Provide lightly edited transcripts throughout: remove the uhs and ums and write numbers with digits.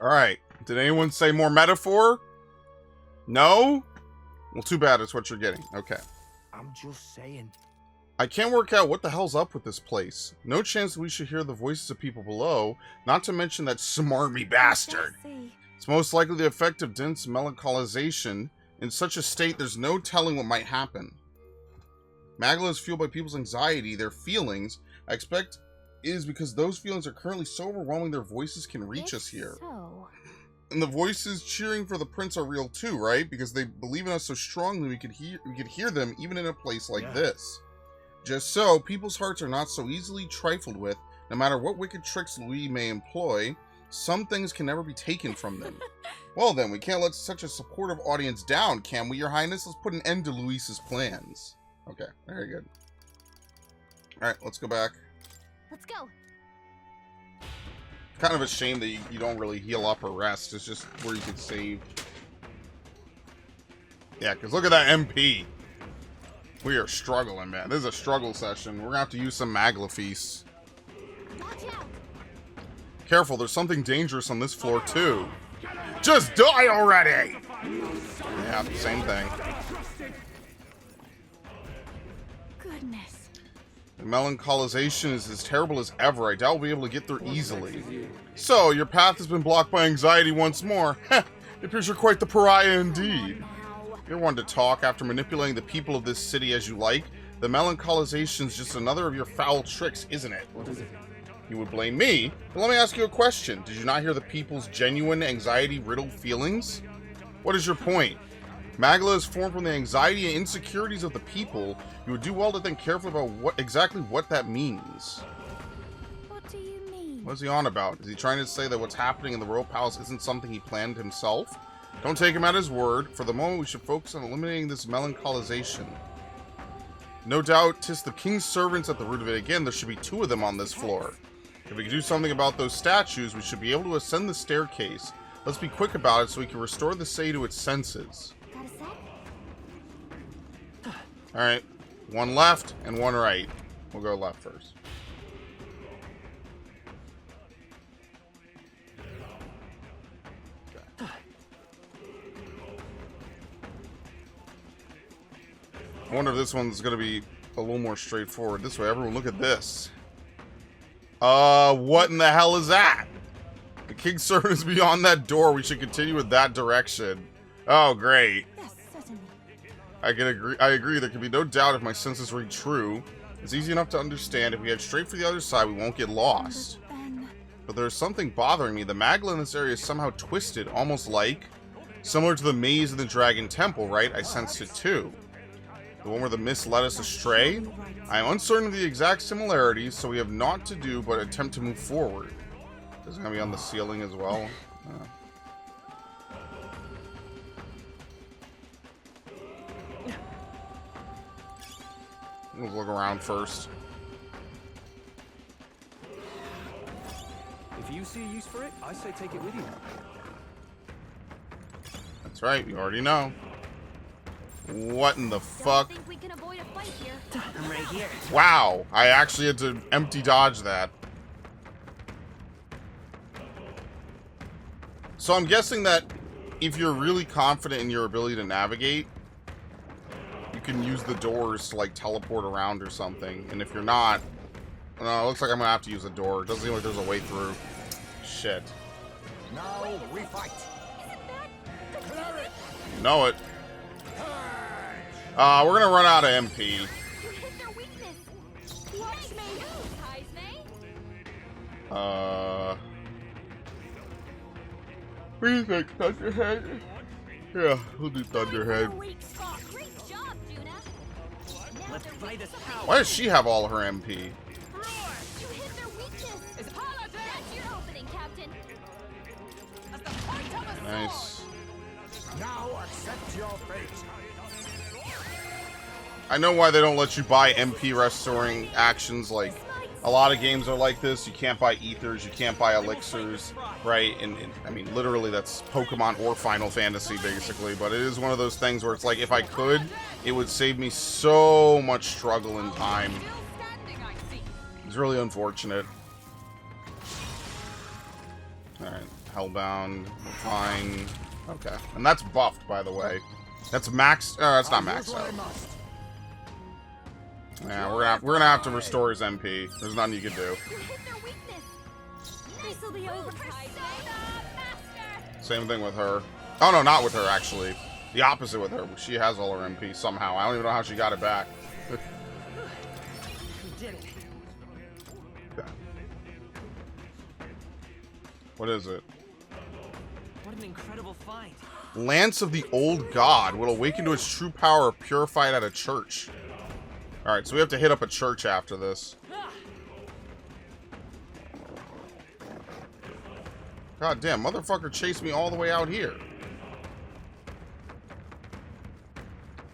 Alright. Did anyone say more metaphor? No? Well, too bad. It's what you're getting. Okay. I'm just saying. I can't work out what the hell's up with this place. No chance that we should hear the voices of people below, not to mention that smarmy bastard. It's most likely the effect of dense melancholisation. In such a state, there's no telling what might happen. Magla is fueled by people's anxiety, their feelings. I expect is because those feelings are currently so overwhelming their voices can reach us here. And the voices cheering for the prince are real too, right? Because they believe in us so strongly we could hear them even in a place like this. Just so, people's hearts are not so easily trifled with. No matter what wicked tricks we may employ, some things can never be taken from them. Well then, we can't let such a supportive audience down, can we, Your Highness? Let's put an end to Luis's plans. Okay, very good. Alright, let's go back. Let's go. Kind of a shame that you don't really heal up or rest. It's just where you could save. Yeah, because look at that MP. We are struggling, man. This is a struggle session. We're going to have to use some Magla feasts. Careful, there's something dangerous on this floor, too. Just die already! Yeah, same thing. Goodness. The melancholisation is as terrible as ever. I doubt we'll be able to get through easily. So, your path has been blocked by anxiety once more. Heh, it appears you're quite the pariah indeed. You're one to talk after manipulating the people of this city as you like. The melancholization's just another of your foul tricks, isn't it? What is it? You would blame me? But let me ask you a question. Did you not hear the people's genuine anxiety-riddled feelings? What is your point? Magla is formed from the anxiety and insecurities of the people. You would do well to think carefully about exactly what that means. What do you mean? What is he on about? Is he trying to say that what's happening in the royal palace isn't something he planned himself? Don't take him at his word. For the moment, we should focus on eliminating this melancholisation. No doubt, 'tis the king's servants at the root of it. Again, there should be 2 of them on this floor. If we can do something about those statues, we should be able to ascend the staircase. Let's be quick about it so we can restore the city to its senses. Alright, 1 left and 1 right. We'll go left first. I wonder if this one's going to be a little more straightforward. This way, everyone look at this. What in the hell is that? The king's servant is beyond that door. We should continue with that direction. Oh, great. Yes, certainly. I agree. There can be no doubt if my senses read true. It's easy enough to understand. If we head straight for the other side, we won't get lost. But there's something bothering me. The Magla in this area is somehow twisted, almost like similar to the maze in the Dragon Temple, right? I sensed it too. The one where the mist led us astray? I am uncertain of the exact similarities, so we have naught to do but attempt to move forward. Is it going to be on the ceiling as well? Let's look around first. If you see a use for it, I say take it with you. That's right, you already know. What in the fuck? Think we can avoid a fight here. I'm right here. Wow, I actually had to empty dodge that. So I'm guessing that if you're really confident in your ability to navigate, you can use the doors to like teleport around or something. And if you're not, no, it looks like I'm gonna have to use a door. It doesn't seem like there's a way through. Shit. Now we fight. You know it. We're gonna run out of MP. You hit their weakness. Watch me. What do you think, Thunderhead? Yeah, we'll do Thunderhead. Great job, Juna. Let's play this power. Why does she have all her MP? You hit their weakness. It's holiday. That's your opening, Captain. Nice. Now accept your fate. I know why they don't let you buy MP restoring actions. Like, a lot of games are like this. You can't buy ethers, you can't buy elixirs, right? And I mean, literally, that's Pokemon or Final Fantasy, basically. But it is one of those things where it's like, if I could, it would save me so much struggle and time. It's really unfortunate. Alright. Hellbound. Fine. Okay. And that's buffed, by the way. That's maxed. That's not maxed out. Yeah, we're gonna have to restore his MP. There's nothing you can do. You hit their weakness. This'll be over. Persona Master. Same thing with her. Oh no, not with her actually. The opposite with her. She has all her MP somehow. I don't even know how she got it back. We did it. Okay. What is it? What an incredible find. Lance of the Old God will awaken to its true power purified at a church. Alright, so we have to hit up a church after this. God damn, motherfucker chased me all the way out here.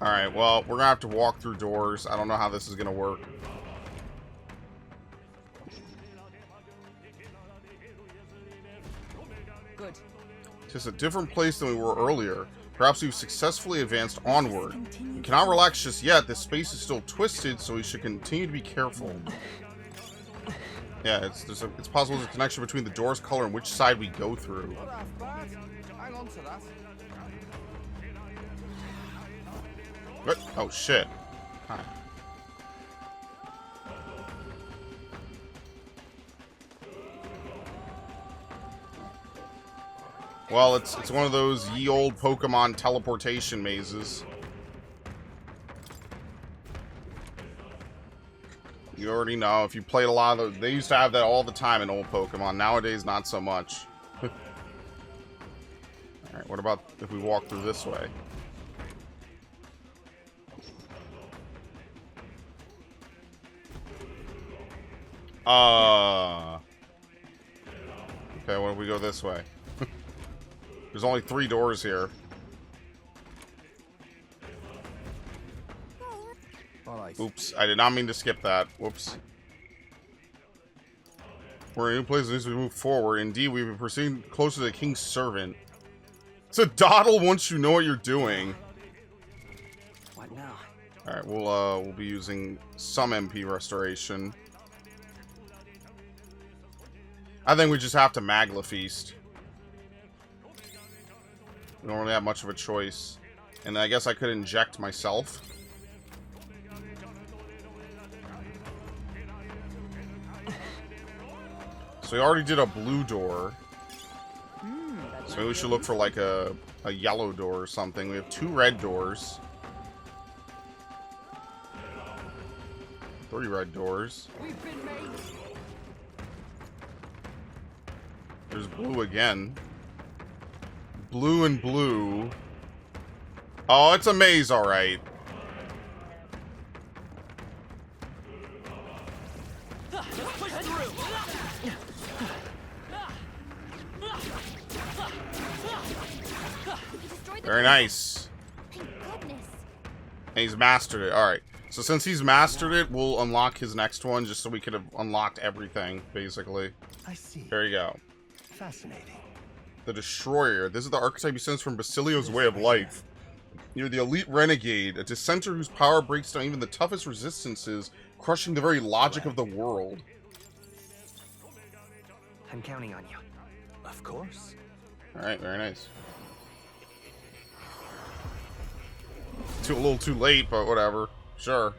Alright, well, we're gonna have to walk through doors. I don't know how this is gonna work. Good. Just a different place than we were earlier. Perhaps we've successfully advanced onward. We cannot relax just yet. This space is still twisted, so we should continue to be careful. Yeah, it's possible there's a connection between the door's color and which side we go through. Hang on to that. What? Oh shit. Hi. Well, it's one of those ye old Pokemon teleportation mazes. You already know, if you played a lot of those, they used to have that all the time in old Pokemon. Nowadays, not so much. Alright, what about if we walk through this way? Okay, what if we go this way? There's only 3 doors here. Oops, I did not mean to skip that. Whoops. We're in a new place as we move forward. Indeed, we've been proceeding closer to the king's servant. It's a dawdle once you know what you're doing. What now? Alright, we'll be using some MP restoration. I think we just have to Magla Feast. We don't really have much of a choice. And I guess I could inject myself. So we already did a blue door. So maybe we should look for like a yellow door or something. We have 2 red doors. 3 red doors. There's blue again. Blue and blue. Oh, it's a maze, alright. Very nice. Thank goodness. And he's mastered it. Alright. So since he's mastered it, we'll unlock his next one just so we could have unlocked everything, basically. I see. There you go. Fascinating. The Destroyer. This is the archetype he sends from Basilio's way of life. You're the elite renegade, a dissenter whose power breaks down even the toughest resistances, crushing the very logic of the world. I'm counting on you. Of course. Alright, very nice. A little too late, but whatever. Sure.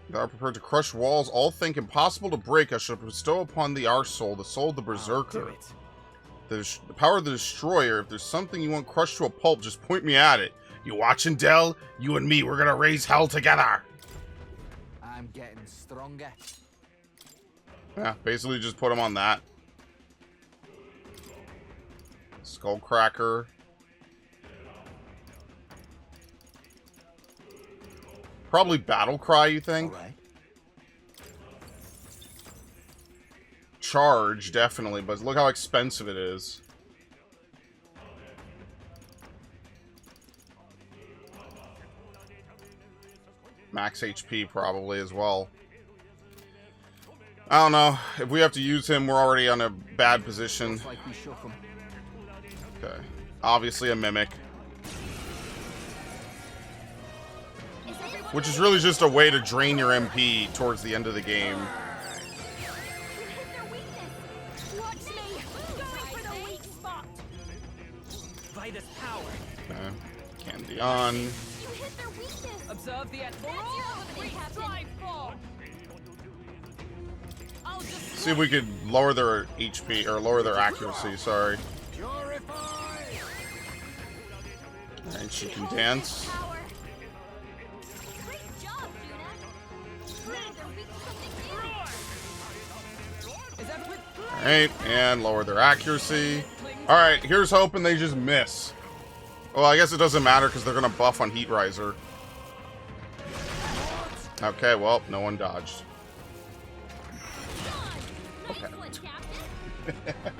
Thou art prepared to crush walls all think impossible to break. I shall bestow upon thee our soul, the soul of the Berserker. The power of the Destroyer. If there's something you want crushed to a pulp, just point me at it. You watching, Dell? You and me, we're gonna raise hell together. I'm getting stronger. Yeah, basically just put him on that. Skullcracker. Probably Battle Cry, you think? All right. Charge, definitely, but look how expensive it is. Max HP, probably, as well. I don't know. If we have to use him, we're already on a bad position. Looks like we shook 'em. Okay. Obviously a Mimic. Which is really just a way to drain your MP towards the end of the game. You hit their weakness. this power. Okay. Candy on. You hit their weakness. Observe the That's your opening, Captain. I'll just See if we could lower their HP or lower their accuracy. Sorry. And she can dance. Power. Great job, Juna. Prove their weakness something new. Is that with All right, and lower their accuracy. All right, here's hoping they just miss. Well, I guess it doesn't matter because they're gonna buff on Heat Riser. Okay, well, no one dodged. Nice one, Captain.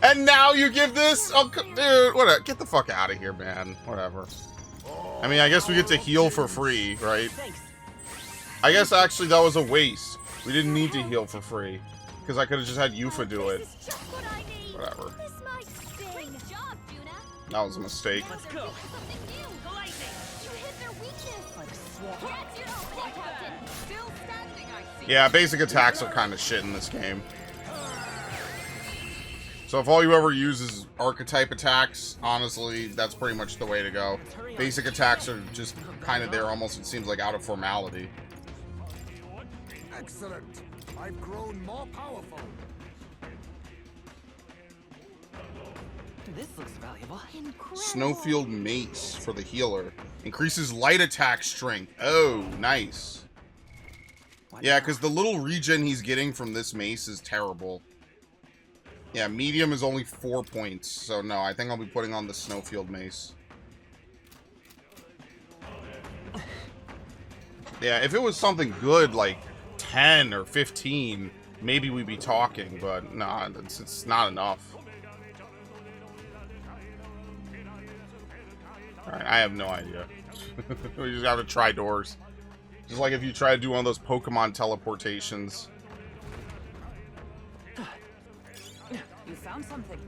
And now you give this? Oh, dude, whatever. Get the fuck out of here, man. Whatever. I mean, I guess we get to heal for free, right? thanks? I guess actually that was a waste. We didn't need to heal for free because I could have just had Yufa do it. This is just what I need. Whatever. This might sting. Great job, Juna. That was a mistake. Let's go. Something new. Lightning. You hit their weakness. That's your opening, Captain. Still standing, I see. Yeah, basic attacks are kind of shit in this game. So if all you ever use is archetype attacks, honestly, that's pretty much the way to go. Basic attacks are just kind of there almost, it seems like, out of formality. Excellent. I've grown more powerful. This looks valuable. Incredible. Snowfield Mace for the healer. Increases light attack strength. Oh, nice. Yeah, because the little regen he's getting from this mace is terrible. Yeah, medium is only 4 points. So no, I think I'll be putting on the Snowfield Mace. Yeah, if it was something good like 10 or 15, maybe we'd be talking, but nah, it's not enough. Alright, I have no idea. We just have to try doors. Just like if you try to do one of those Pokemon teleportations. You found something.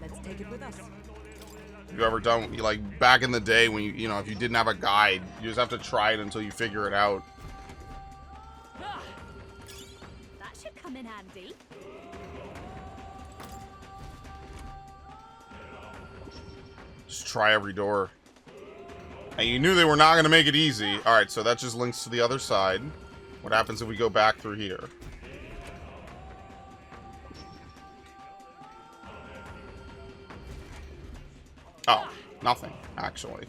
Let's take it with us. Have you ever done, like, back in the day when, you know, if you didn't have a guide, you just have to try it until you figure it out. That should come in handy. Just try every door. And you knew they were not going to make it easy. Alright, so that just links to the other side. What happens if we go back through here? Oh, nothing, actually.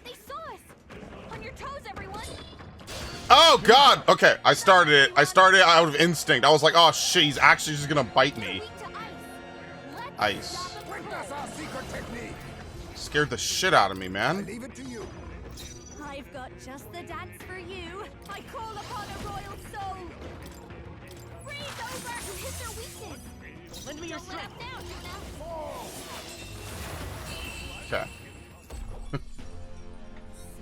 They saw us. On your toes, everyone. Oh, God! Okay, I started it. I started out of instinct. I was like, oh, shit, he's actually just going to bite me. Weak to ice. Let's Ice. stop it. Witness our secret technique. Scared the shit out of me, man. Leave it to you. I've got just the dance for you. I call upon a royal soul. Freeze over. You hit their weakness. Lend me your Don't let strength. up now, Juna. Okay.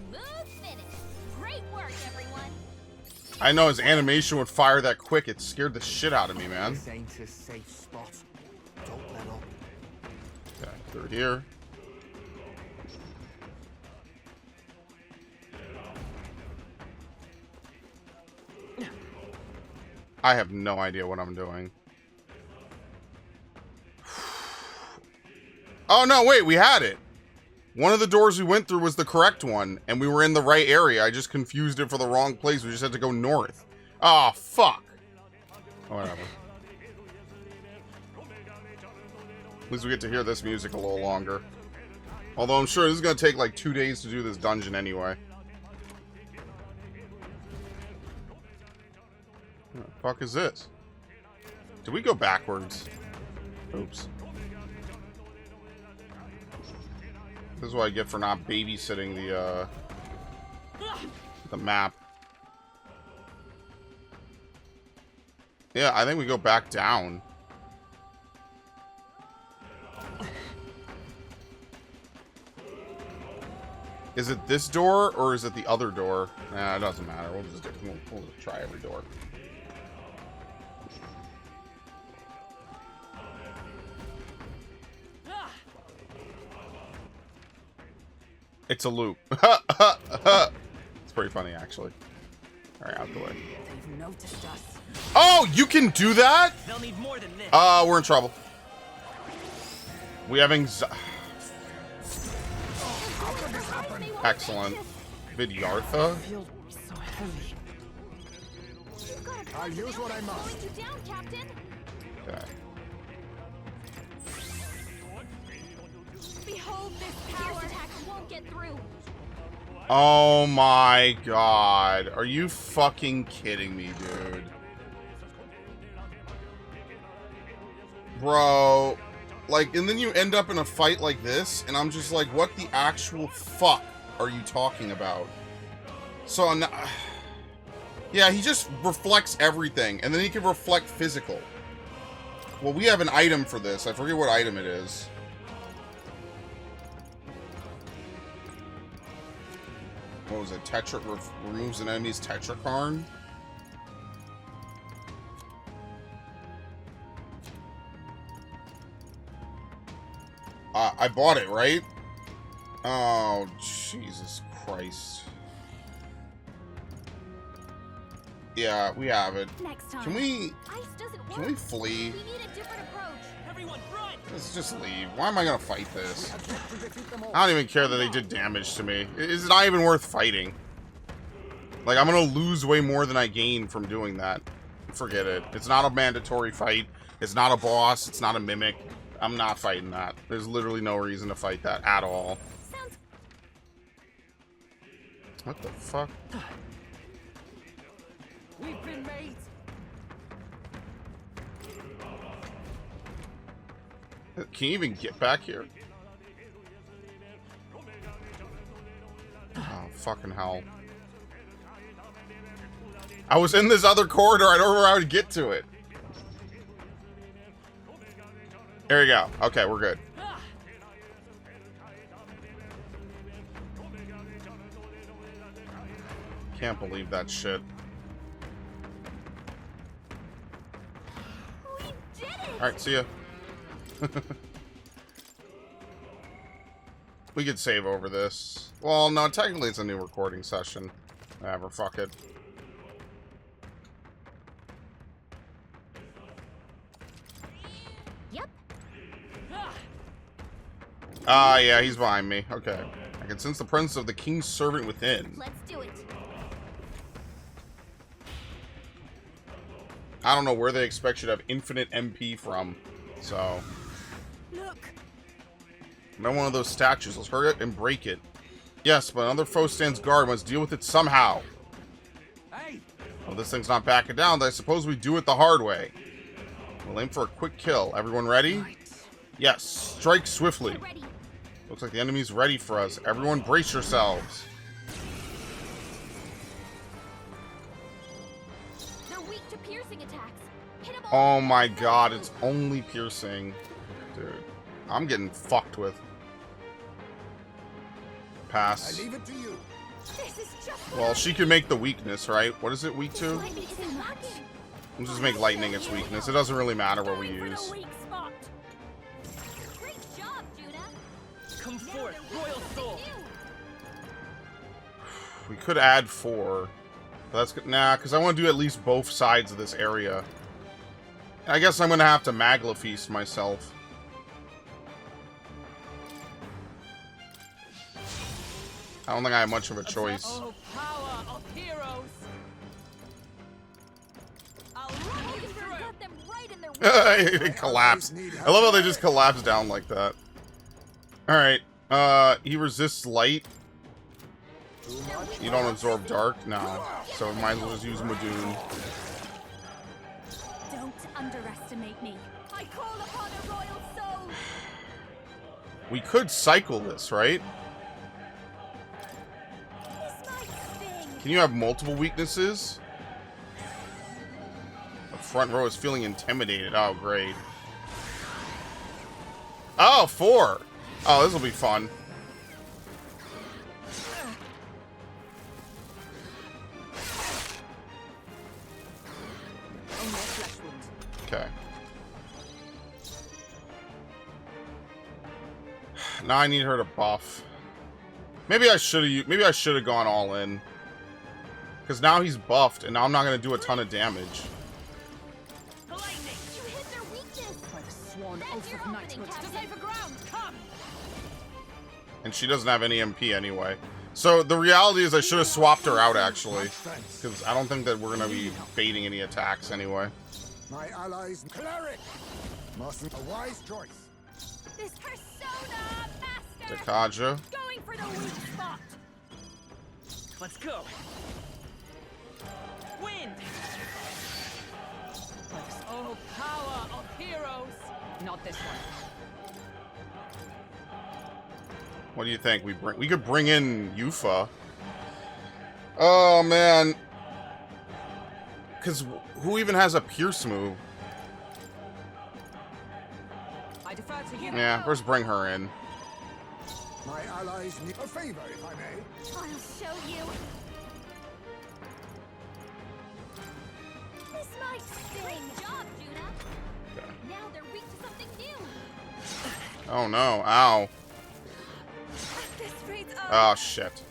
Smooth finish. Great work, everyone. I know his animation would fire that quick. It scared the shit out of me, man. This ain't a safe spot. Don't let up. Okay, through here. I have no idea what I'm doing. Oh, no, wait, we had it. One of the doors we went through was the correct one, and we were in the right area. I just confused it for the wrong place. We just had to go north. Oh, fuck. Oh, whatever. At least we get to hear this music a little longer. Although I'm sure this is going to take like 2 days to do this dungeon anyway. What the fuck is this? Did we go backwards? Oops. This is what I get for not babysitting the map. Yeah, I think we go back down. Is it this door or is it the other door? Nah, it doesn't matter. We'll just try every door. It's a loop. It's pretty funny, actually. Alright, out the way. They've noticed us. Oh, you can do that? They'll need more than this. We're in trouble. We have anxiety. Excellent. Vidyartha? I feel so heavy. You've got a I'll use what I must. slowing you down, Captain. Okay. Behold this power. Fierce attacks won't get through. Oh my god. Are you fucking kidding me, dude? Bro. Like, and then you end up in a fight like this, and I'm just like, what the actual fuck are you talking about? So, yeah, he just reflects everything, and then he can reflect physical. Well, we have an item for this. I forget what item it is. What was it? Tetra removes an enemy's Tetrakarn? I bought it, right? Oh, Jesus Christ. Yeah, we have it. Next time. Can we... Ice doesn't work. Can we flee? We need a different approach. Everyone, run! Let's just leave. Why am I gonna fight this? I've got to defeat them all. I don't even care that they did damage to me. It's not even worth fighting. Like, I'm gonna lose way more than I gain from doing that. Forget it. It's not a mandatory fight. It's not a boss. It's not a mimic. I'm not fighting that. There's literally no reason to fight that at all. Sounds What the fuck? We've been made. Can you even get back here? Oh, fucking hell. I was in this other corridor. I don't know how to get to it. There you go. Okay, we're good. Can't believe that shit. we did it. Alright, see ya. We could save over this. Well, no, technically it's a new recording session. Whatever, fuck it. Yep. Ah, yeah, he's behind me. Okay. I can sense the presence of the king's servant within. Let's do it. I don't know where they expect you to have infinite MP from. So, Look. not one of those statues. Let's hurry up and break it. Yes, but another foe stands guard. Must deal with it somehow. Hey, Well, this thing's not backing down, but I suppose we do it the hard way. We'll aim for a quick kill. Everyone ready? Yes. Strike swiftly. Get ready. Looks like the enemy's ready for us. Everyone brace yourselves. They're weak to piercing attacks. Hit 'em all. Oh my god, it's only piercing. Dude, I'm getting fucked with. I Pass. leave it to you. This is just Well, she can make the weakness, right? What is it weak to? lightning isn't working. We'll just make lightning its weakness. It doesn't really matter what we Going for the use. weak spot. Great job, Judah. Come Now forth, they're royal weak soul! to you. We could add 4. But that's good. Nah, because I want to do at least both sides of this area. I guess I'm going to have to Magla Feast myself. I don't think I have much of a choice. Oh, power of heroes! I'll run you Focus through! got them right in their It collapsed. I love how they just collapse down like that. Alright. He resists light. You don't absorb dark? No. So might as well just use Madoon. Don't underestimate me. I call upon a royal soul. We could cycle this, right? This might sting. Can you have multiple weaknesses? The front row is feeling intimidated. Oh, great. Oh, 4. Oh, this will be fun. Only a flesh wound. Okay. Now I need her to buff. Maybe I should have gone all in. Because now he's buffed, and now I'm not going to do a ton of damage. Lightning. You hit their weakness. By the sworn That's oath your of opening, knighthood. To Captain. safer ground. Come. And she doesn't have any MP anyway. So the reality is I should have swapped her out, actually. Thanks. Because I don't think that we're going to be baiting any attacks anyway. My allies, cleric. Mustn't a wise choice. This persona master. Dakaja. Going for the weak spot. Let's go. Wind. Oh, power of heroes. Not this one. What do you think? We could bring in Yufa. Oh, man. Because who even has a Pierce move? I defer to you. Yeah, first bring her in. My allies need a favor, if I may. I'll show you. This might sting. Great job, Juna. Now they're weak to something new. Oh, no. Ow. This rate's Oh, shit.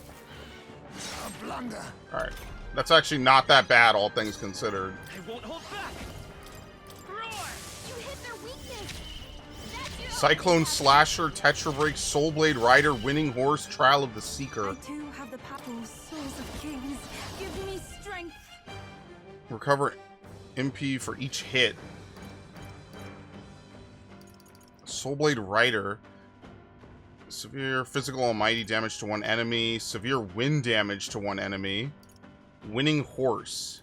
A blunder. Alright. That's actually not that bad, all things considered. I won't hold back. Roar. You hit their weakness. That's your Cyclone Slasher, Tetra Break, Soulblade Rider, Winning Horse, Trial of the Seeker. I too have the power souls of kings. Give me strength. Recover MP for each hit. Soulblade Rider. Severe physical almighty damage to one enemy. Severe wind damage to one enemy. Winning Horse.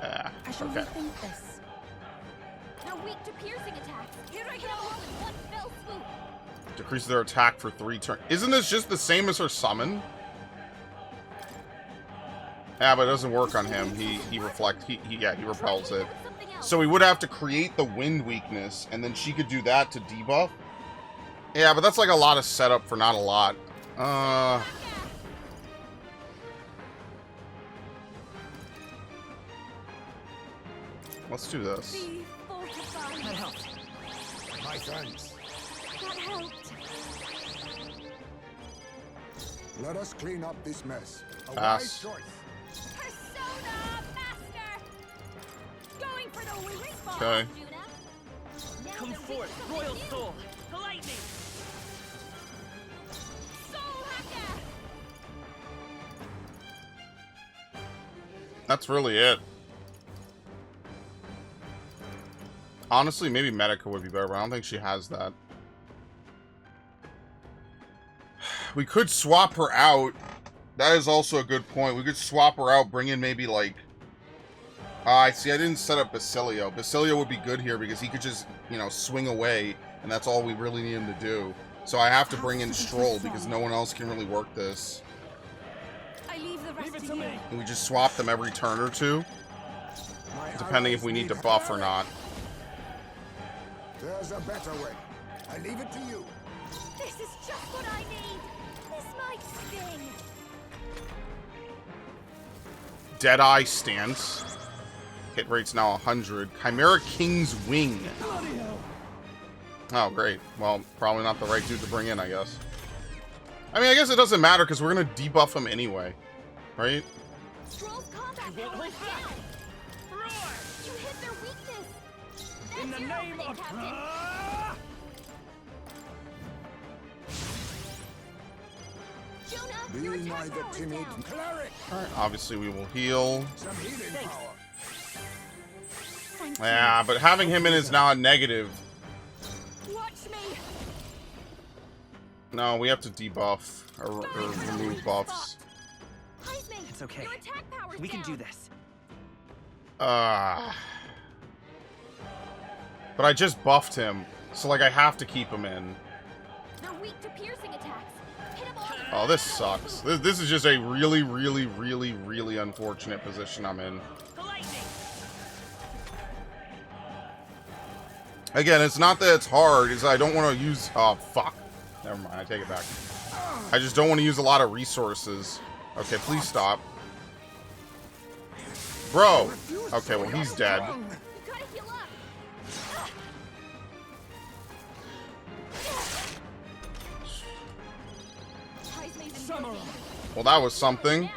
I shall Okay. rethink this. They're weak to piercing attacks. Here I go. In one fell swoop. Decreases their attack for 3 turns. Isn't this just the same as her summon? Yeah, but it doesn't work on him. He repels it. Something else. So we would have to create the wind weakness, and then she could do that to debuff. Yeah, but that's like a lot of setup for not a lot. Let's do this. Be fortified. That helps. My thanks. That helped. Let us clean up this mess. A Pass. wise choice. Persona master. Going for the weak spot. Okay. Juna. Now Come they're weak forth, to something royal new. soul. Lightning. Soul hacker. That's really it. Honestly, maybe Medica would be better, but I don't think she has that. We could swap her out. That is also a good point. We could swap her out, bring in maybe like... I see, I didn't set up Basilio. Basilio would be good here because he could just, you know, swing away, and that's all we really need him to do. So I have to bring in Stroll because no one else can really work this. I leave the rest Leave it to to you. me. And we just swap them every turn or two, My depending if allies we need to a buff or cleric. not. There's a better way. I leave it to you. This is just what I need. This might sting. Deadeye Stance. Hit rate's now 100. Chimera King's Wing. Oh, great. Well, probably not the right dude to bring in, I guess. I mean, I guess it doesn't matter because we're going to debuff him anyway. Right? Stroll's combat I won't power is hold back. down. Roar. You hit their weakness. That's In the your name opening, of... Captain. Jonah, Be your attack neither power is timid. down. Cleric. Alright, obviously we will heal. Some healing power. Thank you. Yeah, but having him in is now a negative. Watch me. No, we have to debuff or remove buffs. Heisman, It's okay. Your attack power's We can down. do this. But I just buffed him, so like I have to keep him in. They're weak to piercing attacks. Hit 'em all. Oh, this sucks. This is just a really, really, really, really unfortunate position I'm in. Lightning. Again, it's not that it's hard, it's I don't want to use... Oh, fuck. Never mind, I take it back. I just don't want to use a lot of resources. Okay, please stop. Bro! Okay, well, he's dead. You gotta heal up. Well, that was something. Now.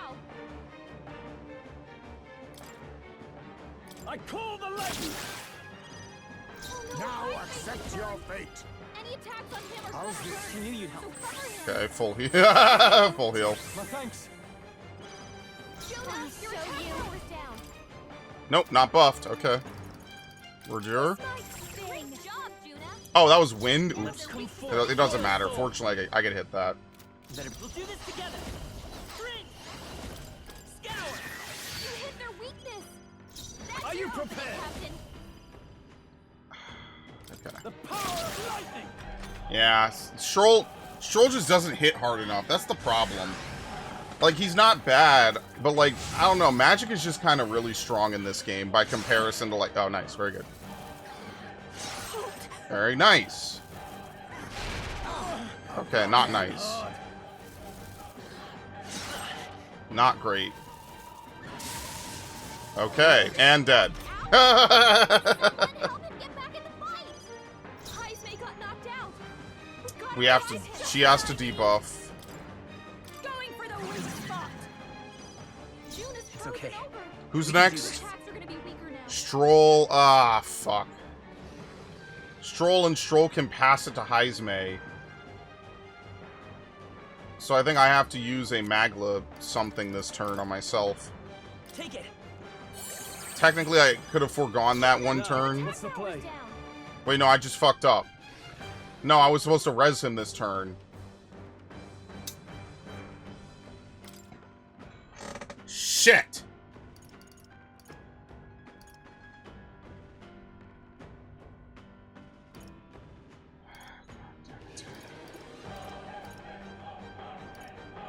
I call the lightning. Oh, no, Now Hydra's accept gone. your fate. Any attacks on him are How's gonna this? hurt. He knew you'd help. So cover him. Okay, full heal. Full heal. My thanks. Jonas, your attack power is down. Nope, not buffed. Okay. Roger. Great job, Juna. Oh, that was wind? Let's Oops. come forward. It doesn't matter. Fortunately, I could hit that. Better. We'll do this together. Sprint. Scour. You hit their weakness. That's Are you your opening, prepared? Captain. Okay. The power of lightning. Yeah, Stroll just doesn't hit hard enough. That's the problem. Like, he's not bad, but, like, I don't know. Magic is just kind of really strong in this game by comparison to, like... Oh, nice. Very good. Very nice. Okay, not nice. Not great. Okay, and dead. Help him get back in the fight. Heismay got knocked out. We have to... She has to debuff. Going for the weak spot. Juna's It's frozen okay. over. Who's We can do next? this. Attacks are gonna be weaker now. Stroll... Ah, fuck. Stroll can pass it to Heismay. So I think I have to use a Magla something this turn on myself. Take it. Technically, I could have foregone that one turn. What's the play? Down. Wait, no, I just fucked up. No, I was supposed to res him this turn. Shit!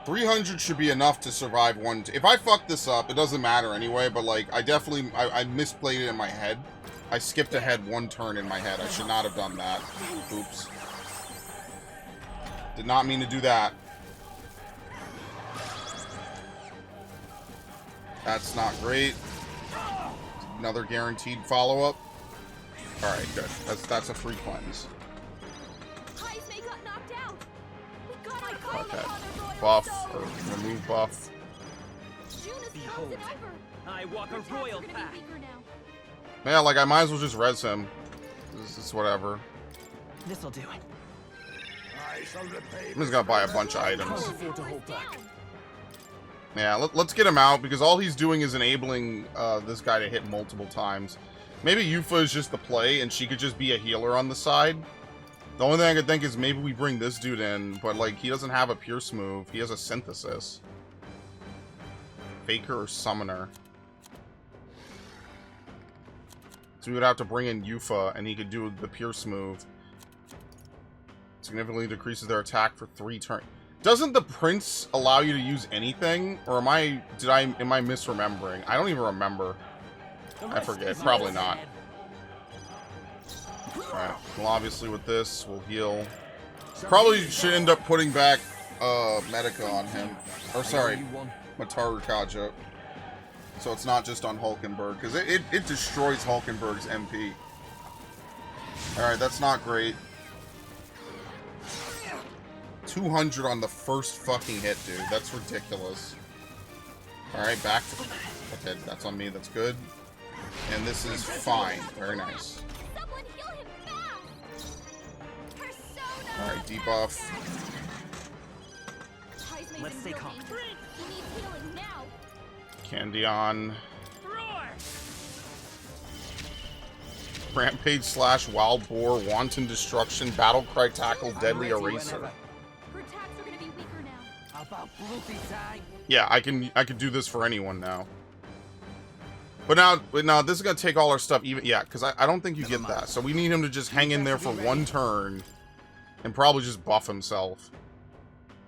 $300 should be enough to survive one. If I fuck this up, it doesn't matter anyway, but, like, I definitely... I misplayed it in my head. I skipped ahead one turn in my head. I should not have done that. Oops. Did not mean to do that. That's not great. Another guaranteed follow-up. Alright, good. That's a free cleanse. Heismay got knocked out. We gotta call Okay. upon the royal Buff, soul. or remove buff. Juna's Behold. frozen over. I walk Her a attacks royal are gonna path. be weaker now. Yeah, like, I might as well just res him. This is whatever. This'll do. I shall repay. I'm just gonna buy a bunch of items. Can't afford to hold back. Yeah, let's get him out, because all he's doing is enabling this guy to hit multiple times. Maybe Yufa is just the play, and she could just be a healer on the side. The only thing I could think is maybe we bring this dude in, but, like, he doesn't have a Pierce move. He has a Synthesis. Faker or Summoner. So we would have to bring in Yufa, and he could do the Pierce move. Significantly decreases their attack for 3 turns. Doesn't the Prince allow you to use anything? Or am I misremembering? I don't even remember. I forget. Probably not. Alright. Well, obviously with this, we'll heal. Probably should end up putting back Medica on him. Or sorry, You won. Mataru Kaja. So it's not just on Hulkenberg. Because it destroys Hulkenberg's MP. Alright, that's not great. 200 on the first fucking hit, dude. That's ridiculous. Alright, back to... Okay, that's on me. That's good. And this is fine. Very nice. Someone heal him fast. Persona. Alright, debuff. Heismay's Let's in stay real calm. danger. He needs healing now. Candy on. Roar. Rampage slash Wild Boar, Wanton Destruction, Battle Cry Tackle, Deadly Eraser. Her attacks are gonna be weaker now. About Bloopy time. Yeah, I could do this for anyone now. But now this is gonna take all our stuff even because I don't think you get that. So we need him to just hang in there for one turn and probably just buff himself.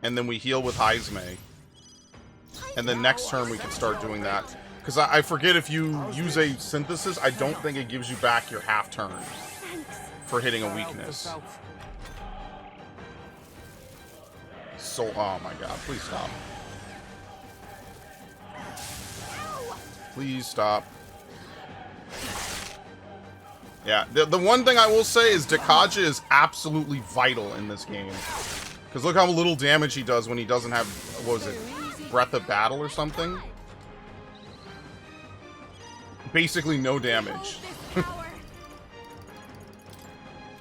And then we heal with Heismay. And then next turn we can start doing that. Because I forget if you use a Synthesis, I don't think it gives you back your half turn for hitting a weakness. So, oh my god, please stop. Please stop. Yeah, the one thing I will say is Dekaja is absolutely vital in this game. Because look how little damage he does when he doesn't have, what was it, breath of battle or something. Basically no damage.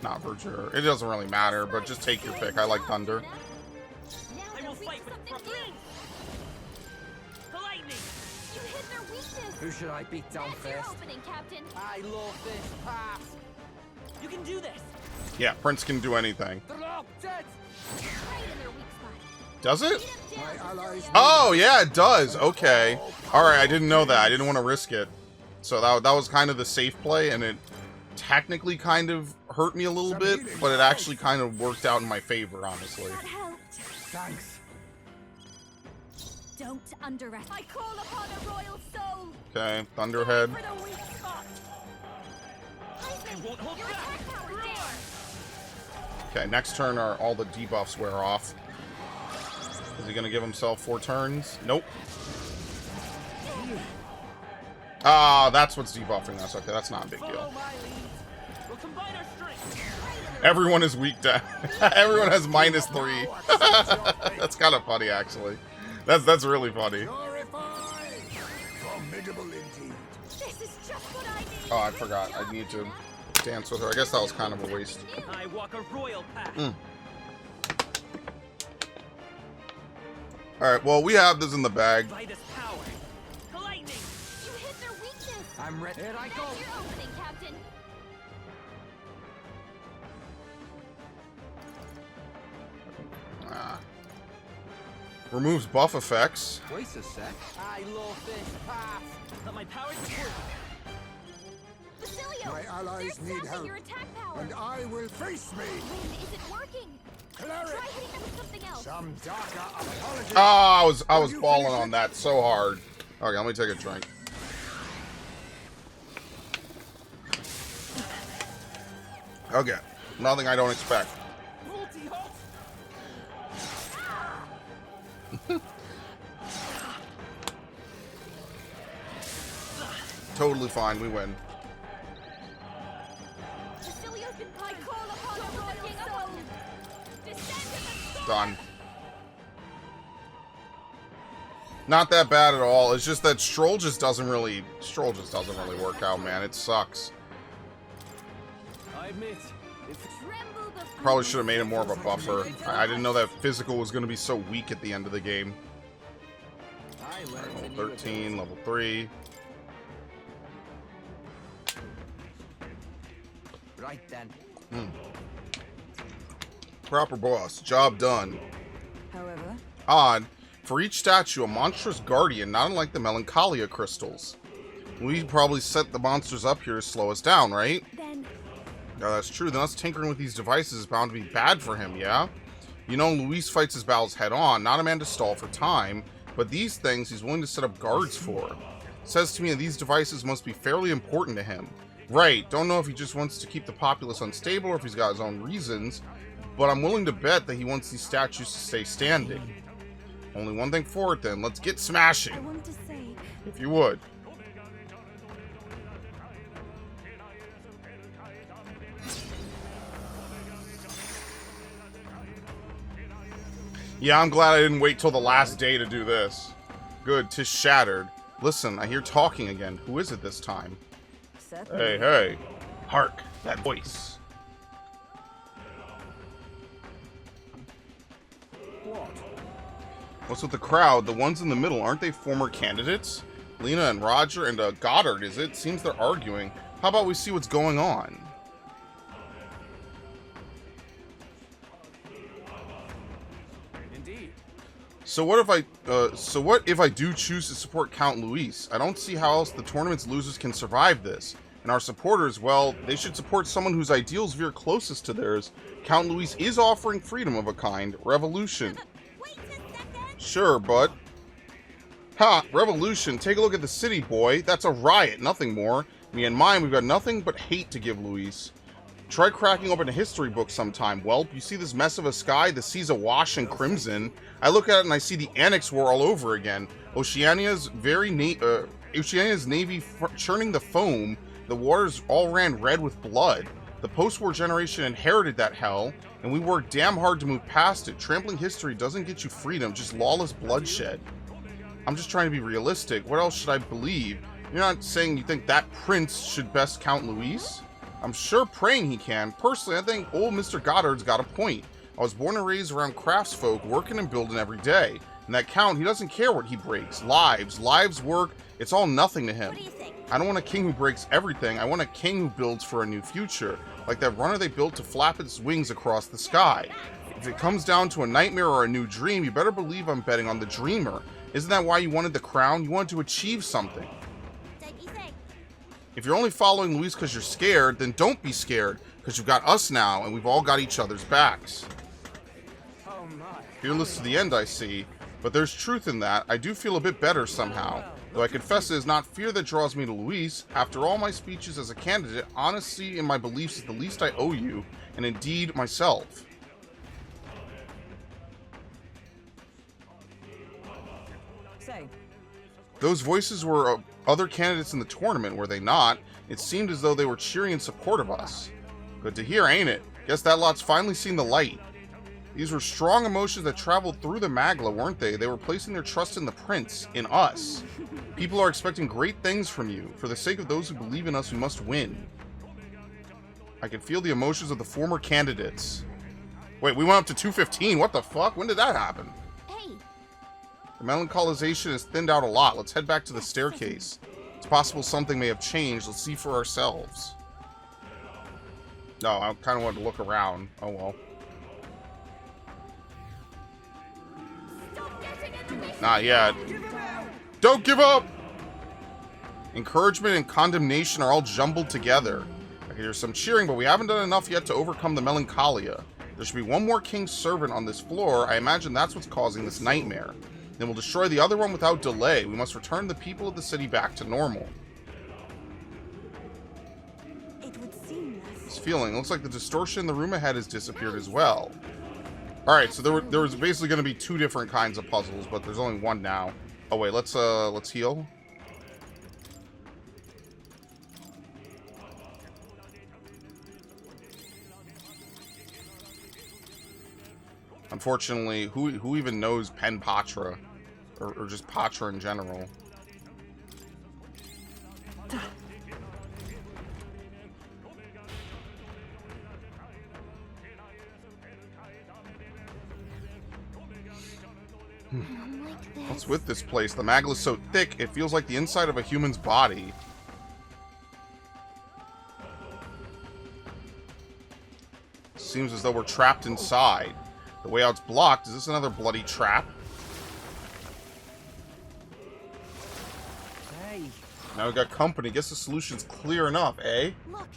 Not for sure. It doesn't really matter, but just take your pick. I like thunder. I will fight with Prince. The lightning. You hit their weakness. Who should I beat down That's your first? opening, Captain. I love this pass. You can do this. Yeah, Prince can do anything. They're all dead. Right in their weak spot. Does it? Beat 'em My down, allies. Cecilia. Oh, yeah, it does. Okay. Alright, I didn't know that. I didn't want to risk it. So that was kind of the safe play, and it technically kind of hurt me a little bit, but it actually kind of worked out in my favor, honestly. That helped. Thanks. Don't underestimate. I call upon a royal soul. Okay, Thunderhead. For the weak spot. I won't hold Your back. attack power Roar. down. Okay, next turn are all the debuffs wear off. Is he gonna give himself 4 turns? Nope. Ah, that's what's debuffing us. Okay, that's not a big Follow deal. my lead. We'll combine our strength. Everyone is weak down. Everyone has -3. That's kind of funny, actually. That's really funny. Glorified. Formidable indeed. This is just what I need. Oh, I forgot. I need to dance with her. I guess that was kind of a waste. I walk a royal path. Alright, well, we have this in the bag. By this power. The lightning. You hit their weakness. I'm ready. Here I go. That's your opening, Captain. Removes buff effects. Wait a sec. I love this pass. Let my power support Basilio, My allies they're need sapping help. your attack power. And I will face me. When is it working? Cleric. Try hitting them with something else. Some darker apology. Oh, I was balling on that so hard. Okay, let me take a drink. Okay, nothing I don't expect. multi-hop. Totally fine, we win. Basilio's been I call upon a royal soul. Descend in the storm. Done. Not that bad at all. It's just that Stroll just doesn't really work out, man. It sucks. I admit, it's Tremble before Probably should have made him more of a buffer. I didn't know that physical was going to be so weak at the end of the game. I learned Level a new 13, level 3. Right then. Proper boss. Job done. However, Odd. For each statue, a monstrous guardian, not unlike the Melancholia crystals. We probably set the monsters up here to slow us down, right? Then No, that's true. Then us tinkering with these devices is bound to be bad for him, yeah? You know, Luis fights his battles head on, not a man to stall for time, but these things he's willing to set up guards for. Says to me that these devices must be fairly important to him. Right, don't know if he just wants to keep the populace unstable or if he's got his own reasons, but I'm willing to bet that he wants these statues to stay standing. Only one thing for it then, let's get I smashing, want to say, if you would. Yeah, I'm glad I didn't wait till the last day to do this. Good, 'tis shattered. Listen, I hear talking again. Who is it this time? certainly. Hey, hey. Hark, that voice. What? What's with the crowd? The ones in the middle, aren't they former candidates? Lena and Roger and Goddard, is it? Seems they're arguing. How about we see what's going on? indeed. So what if I do choose to support Count Luis? I don't see how else the tournament's losers can survive this. And our supporters, well, they should support someone whose ideals veer closest to theirs. Count Luis is offering freedom of a kind, revolution. wait a second. Sure, bud. Ha! Revolution. Take a look at the city, boy. That's a riot, nothing more. Me and mine, we've got nothing but hate to give Luis. Try cracking open a history book sometime, whelp. You see this mess of a sky? The sea's awash in crimson. I look at it and I see the Annex War all over again. Oceania's navy churning the foam. The waters all ran red with blood. The post-war generation inherited that hell, and we worked damn hard to move past it. Trampling history doesn't get you freedom, just lawless bloodshed. I'm just trying to be realistic. What else should I believe? You're not saying you think that prince should best count Luis? I'm sure praying he can. Personally, I think old Mr. Goddard's got a point. I was born and raised around craftsfolk, working and building every day. And that count, he doesn't care what he breaks. Lives, work, it's all nothing to him. What do you think? I don't want a king who breaks everything. I want a king who builds for a new future. Like that runner they built to flap its wings across the sky. If it comes down to a nightmare or a new dream, you better believe I'm betting on the dreamer. Isn't that why you wanted the crown? You wanted to achieve something. Don't you think? If you're only following Luis because you're scared, then don't be scared, because you've got us now, and we've all got each other's backs. Oh my. Fearless to the end, I see. But there's truth in that. I do feel a bit better somehow. Though I confess it is not fear that draws me to Luis. After all my speeches as a candidate, honesty in my beliefs is the least I owe you, and indeed myself. Say, Those voices were other candidates in the tournament, were they not? It seemed as though they were cheering in support of us. Good to hear, ain't it? Guess that lot's finally seen the light. These were strong emotions that traveled through the Magla, weren't they? They were placing their trust in the prince, in us. People are expecting great things from you. For the sake of those who believe in us, we must win. I can feel the emotions of the former candidates. Wait, we went up to 215. What the fuck? When did that happen? Hey, The melancholisation has thinned out a lot. Let's head back to the staircase. It's possible something may have changed. Let's see for ourselves. No, I kind of wanted to look around. Oh well. stop getting in the way. Not yet. Don't give up! Encouragement and condemnation are all jumbled together. I can hear some cheering, but we haven't done enough yet to overcome the melancholia. There should be one more king's servant on this floor. I imagine that's what's causing this nightmare. Then we'll destroy the other one without delay. We must return the people of the city back to normal. It would seem This feeling. Looks like the distortion in the room ahead has disappeared as well. Alright, so there was basically going to be two different kinds of puzzles, but there's only one now. Oh wait, let's heal. Unfortunately, who even knows Pen Patra? Or just Patra in general? like this. What's with this place? The Magla's so thick, it feels like the inside of a human's body. Seems as though we're trapped inside. The way out's blocked. Is this another bloody trap? hey. Now we got company. Guess the solution's clear enough, eh? Look,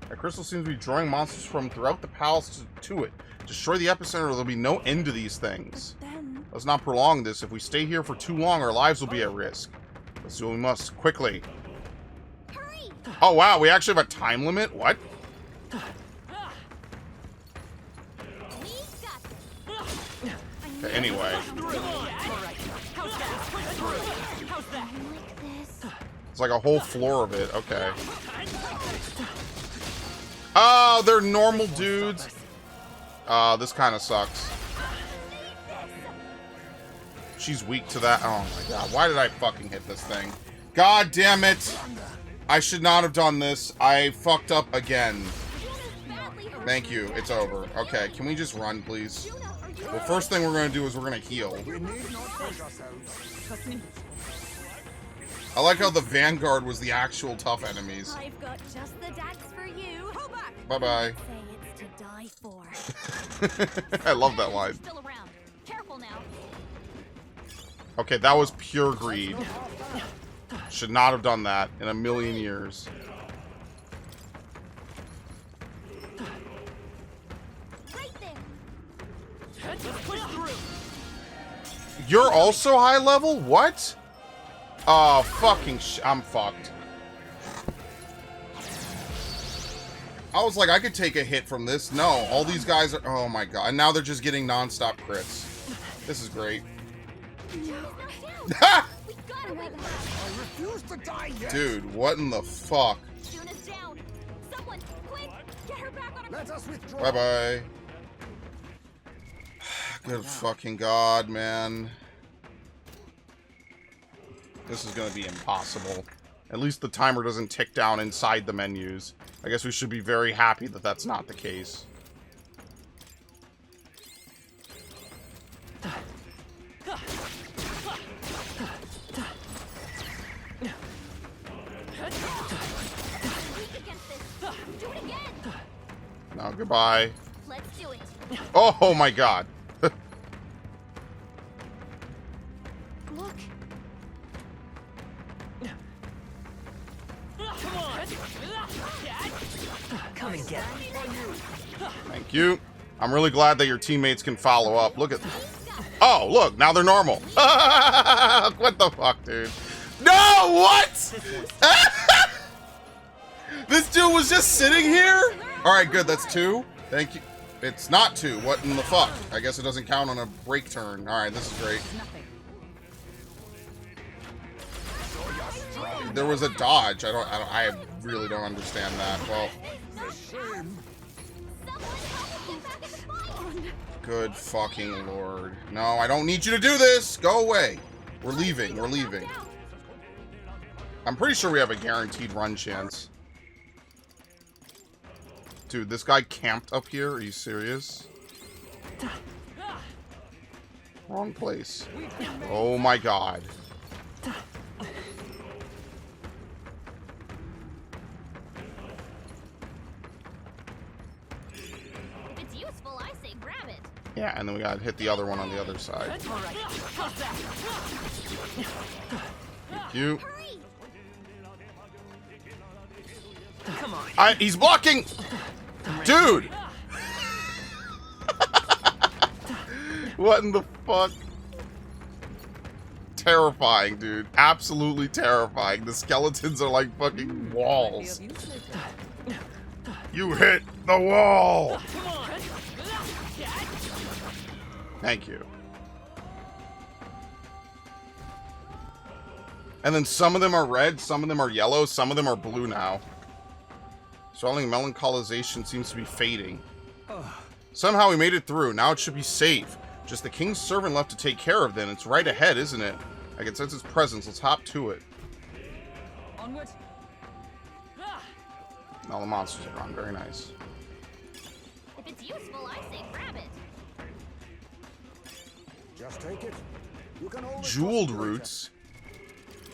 That crystal seems to be drawing monsters from throughout the palace to it. Destroy the epicenter or there'll be no end to these things. then Let's not prolong this. If we stay here for too long, our lives will be at risk. Let's do what we must. Quickly. hurry. Oh, wow. We actually have a time limit? What? We got this. Okay, anyway. Like this. It's like a whole floor of it. Okay. Oh, they're normal dudes. This kind of sucks. She's weak to that. Oh my god. Why did I fucking hit this thing? God damn it. I should not have done this. I fucked up again. Thank you. It's over. Okay, can we just run, please? Well, first thing we're going to do is we're going to heal. We need not push ourselves. I like how the Vanguard was the actual tough enemies. I've got just the dance for you. Hold back. Bye-bye. Say it's to die for. I love that line. Still around. Careful now. Okay, that was pure greed. Should not have done that in a million years. Right there. You're also high level? What? Oh, fucking I'm fucked. I was like, I could take a hit from this. No, all these guys are... Oh my god. And now they're just getting non-stop crits. This is great. Ha! We got it. I refuse to die yet. Dude, what in the fuck? Juna's down. Someone, quick, get her back on her. Let us withdraw. Bye-bye. Good fucking god, man. This is going to be impossible. At least the timer doesn't tick down inside the menus. I guess we should be very happy that that's not the case. No, goodbye. Let's do it. Oh my god. Look. Come on. Come and get me. Thank you. I'm really glad that your teammates can follow up. Look at... Oh, look, now they're normal. What the fuck, dude? No, what? This dude was just sitting here? All right, good, that's 2. Thank you. It's not 2. What in the fuck? I guess it doesn't count on a break turn. All right, this is great. Nothing. There was a dodge. I really don't understand that. Well, Someone help me get back in the fight. good fucking lord. No, I don't need you to do this. Go away. We're leaving. We're leaving. I'm pretty sure we have a guaranteed run chance. Dude, this guy camped up here? Are you serious? Wrong place. Oh my god. If it's useful, I say grab it. Yeah, and then we gotta hit the other one on the other side. All right. Thank you. Hurry! Come on. He's blocking! Dude! What in the fuck? Terrifying, dude. Absolutely terrifying. The skeletons are like fucking walls. You hit the wall! Come on. Thank you. And then some of them are red, some of them are yellow, some of them are blue now. Swelling melancholisation seems to be fading. Somehow we made it through. Now it should be safe. Just the king's servant left to take care of then. It's right ahead, isn't it? I can sense its presence. Let's hop to it. Onward. All the monsters are gone. Very nice. If it's useful, I say grab it. Just take it. You can always Jeweled toss it later. roots.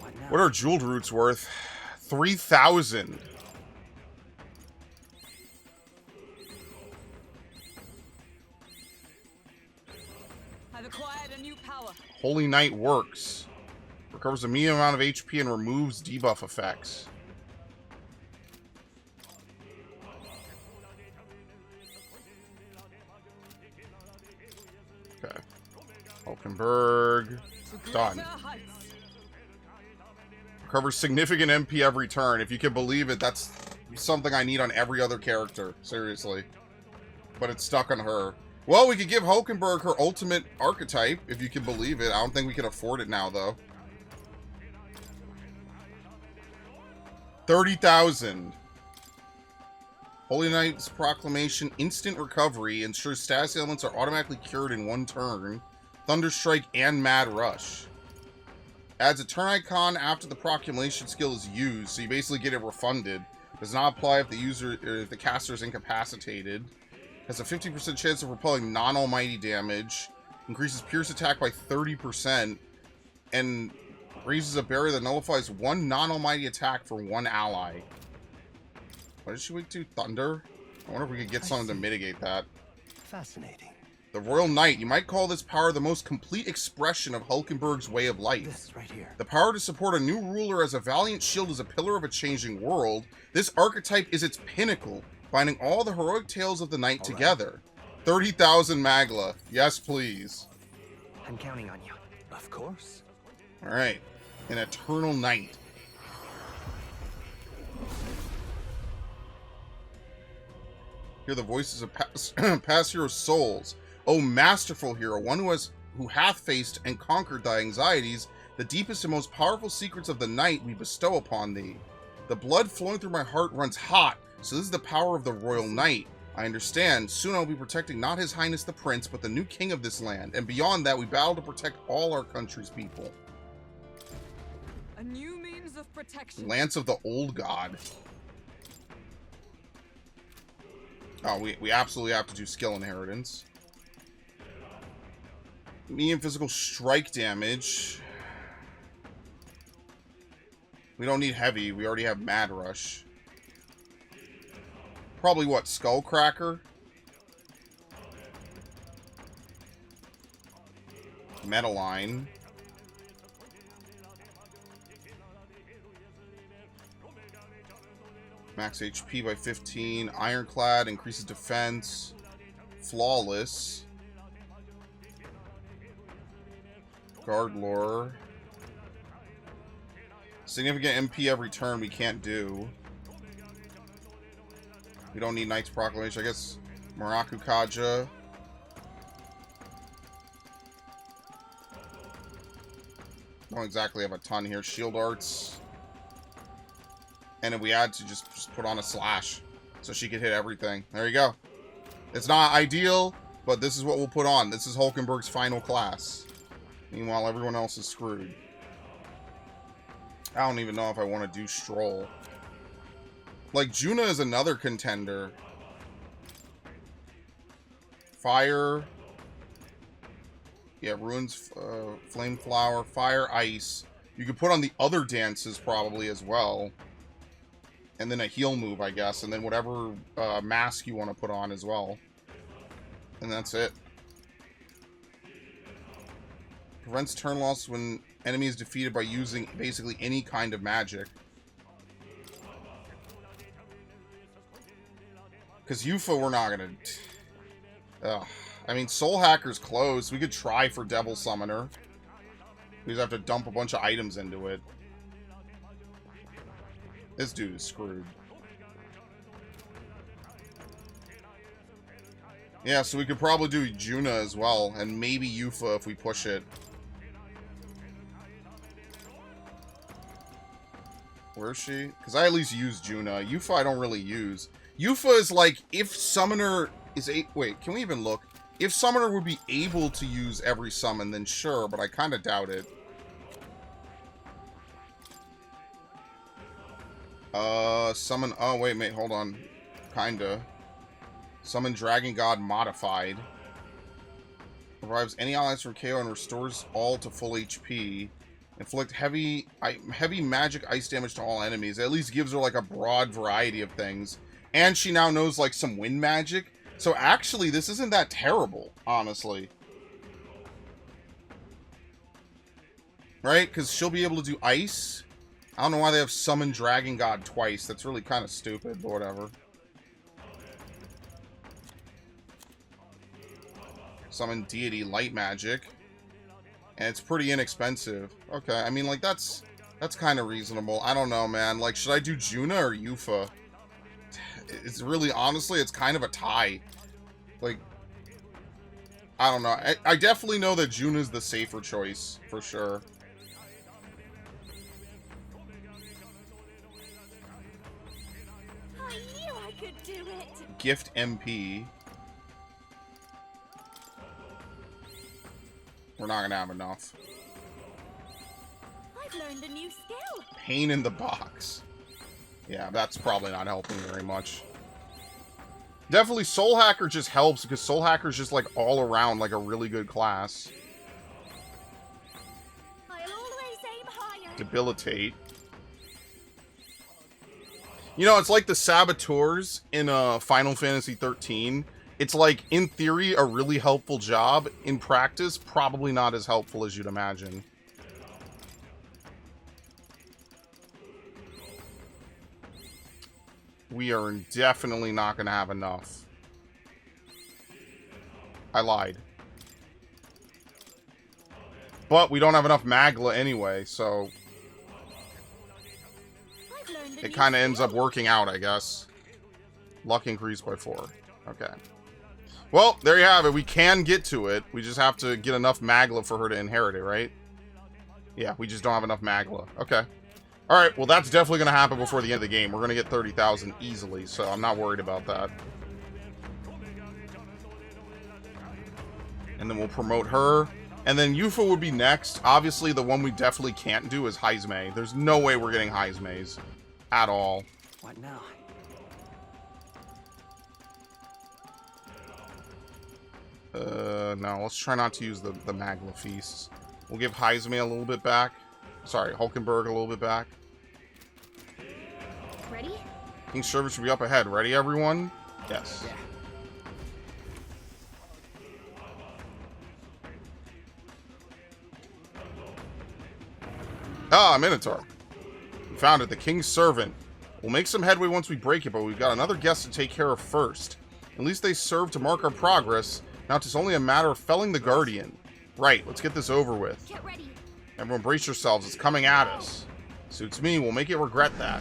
What now? What are jeweled roots worth? 3,000. I've acquired a new power. Holy Knight works. Recovers a medium amount of HP and removes debuff effects. Okay. Hulkenberg. Done. Recovers significant MP every turn. If you can believe it, that's something I need on every other character. Seriously. But it's stuck on her. Well, we could give Hulkenberg her ultimate archetype, if you can believe it. I don't think we can afford it now, though. 30,000. Holy Knight's Proclamation, instant recovery, ensures status elements are automatically cured in 1 turn. Thunderstrike and Mad Rush. Adds a turn icon after the proclamation skill is used, so you basically get it refunded. Does not apply if the user or if the caster is incapacitated. Has a 50% chance of repelling non-almighty damage. Increases pierce attack by 30%. And raises a barrier that nullifies 1 non-almighty attack for 1 ally. What did she weak to? Thunder? I wonder if we could get something to mitigate that. Fascinating. The Royal Knight. You might call this power the most complete expression of Hulkenberg's way of life. This right here. The power to support a new ruler as a valiant shield is a pillar of a changing world. This archetype is its pinnacle, binding all the heroic tales of the knight together. 30,000 Magla. Yes, please. I'm counting on you. Of course. Alright. An Eternal Knight. Hear the voices of past heroes' souls. O masterful hero, one who hath faced and conquered thy anxieties, the deepest and most powerful secrets of the night we bestow upon thee. The blood flowing through my heart runs hot, so this is the power of the Royal Knight. I understand. Soon I will be protecting not His Highness the Prince, but the new king of this land. And beyond that, we battle to protect all our country's people. new means of protection. Lance of the Old God. Oh, we absolutely have to do skill inheritance. Medium physical strike damage. We don't need heavy. We already have Mad Rush. Probably what? Skullcracker? Metaline. Max HP by 15. Ironclad increases defense. Flawless. Guard lore. Significant MP every turn we can't do. We don't need Knight's Proclamation. I guess Muraku Kaja. Don't exactly have a ton here. Shield Arts. And if we had to just put on a slash so she could hit everything. There you go. It's not ideal, but this is what we'll put on. This is Hulkenberg's final class. Meanwhile, everyone else is screwed. I don't even know if I want to do Stroll. Like, Juna is another contender. Fire. Yeah, Ruins, Flame Flower, Fire, Ice. You could put on the other dances probably as well. And then a heal move, I guess. And then whatever mask you want to put on as well. And that's it. Prevents turn loss when enemy is defeated by using basically any kind of magic. Because Yufa, we're not going to... I mean, Soul Hacker's closed. We could try for Devil Summoner. We just have to dump a bunch of items into it. This dude is screwed. Yeah, so we could probably do Juna as well. And maybe Yufa if we push it. Where is she? Because I at least use Juna. Yufa I don't really use. Yufa is like, if Summoner is a... Wait, can we even look? If Summoner would be able to use every summon, then sure, but I kind of doubt it. Summon... Oh, wait, hold on. Kinda. Summon Dragon God Modified. Revives any allies from KO and restores all to full HP. Inflict heavy magic ice damage to all enemies. It at least gives her, like, a broad variety of things. And she now knows, like, some wind magic. So, actually, this isn't that terrible, honestly. Right? Because she'll be able to do ice. I don't know why they have Summon Dragon God twice. That's really kind of stupid, but whatever. Summon Deity Light Magic. And it's pretty inexpensive. Okay, I mean, like, that's kind of reasonable. I don't know, man. Like, should I do Juna or Yufa? It's really, honestly, it's kind of a tie. Like, I don't know. I definitely know that Juna's the safer choice, for sure. I knew I could do it. Gift MP. We're not gonna have enough. I've learned a new skill. Pain in the box. Yeah, that's probably not helping very much. Definitely Soul Hacker just helps because Soul Hacker's just like all around like a really good class. I'll always aim higher. Debilitate. You know, it's like the Saboteurs in Final Fantasy 13. It's like, in theory, a really helpful job. In practice, probably not as helpful as you'd imagine. We are definitely not going to have enough. I lied. But we don't have enough Magla anyway, so... it kind of ends up working out, I guess. Luck increased by 4. Okay. Well, there you have it. We can get to it. We just have to get enough Magla for her to inherit it, right? Yeah, we just don't have enough Magla. Okay. Alright, well, that's definitely going to happen before the end of the game. We're going to get 30,000 easily, so I'm not worried about that. And then we'll promote her. And then Yufa would be next. Obviously, the one we definitely can't do is Heizme. There's no way we're getting Heizme's at all. What now? No, let's try not to use the Magla Feasts. We'll give Heizme a little bit back. Sorry, Hulkenberg a little bit back. Ready? King's Servant should be up ahead. Ready, everyone? Yes. Yeah. Ah, Minotaur. We found it, the King's Servant. We'll make some headway once we break it, but we've got another guest to take care of first. At least they serve to mark our progress. Now it's only a matter of felling the Guardian. Right, let's get this over with. Get ready. Everyone brace yourselves, it's coming at us. Suits me, we'll make it regret that.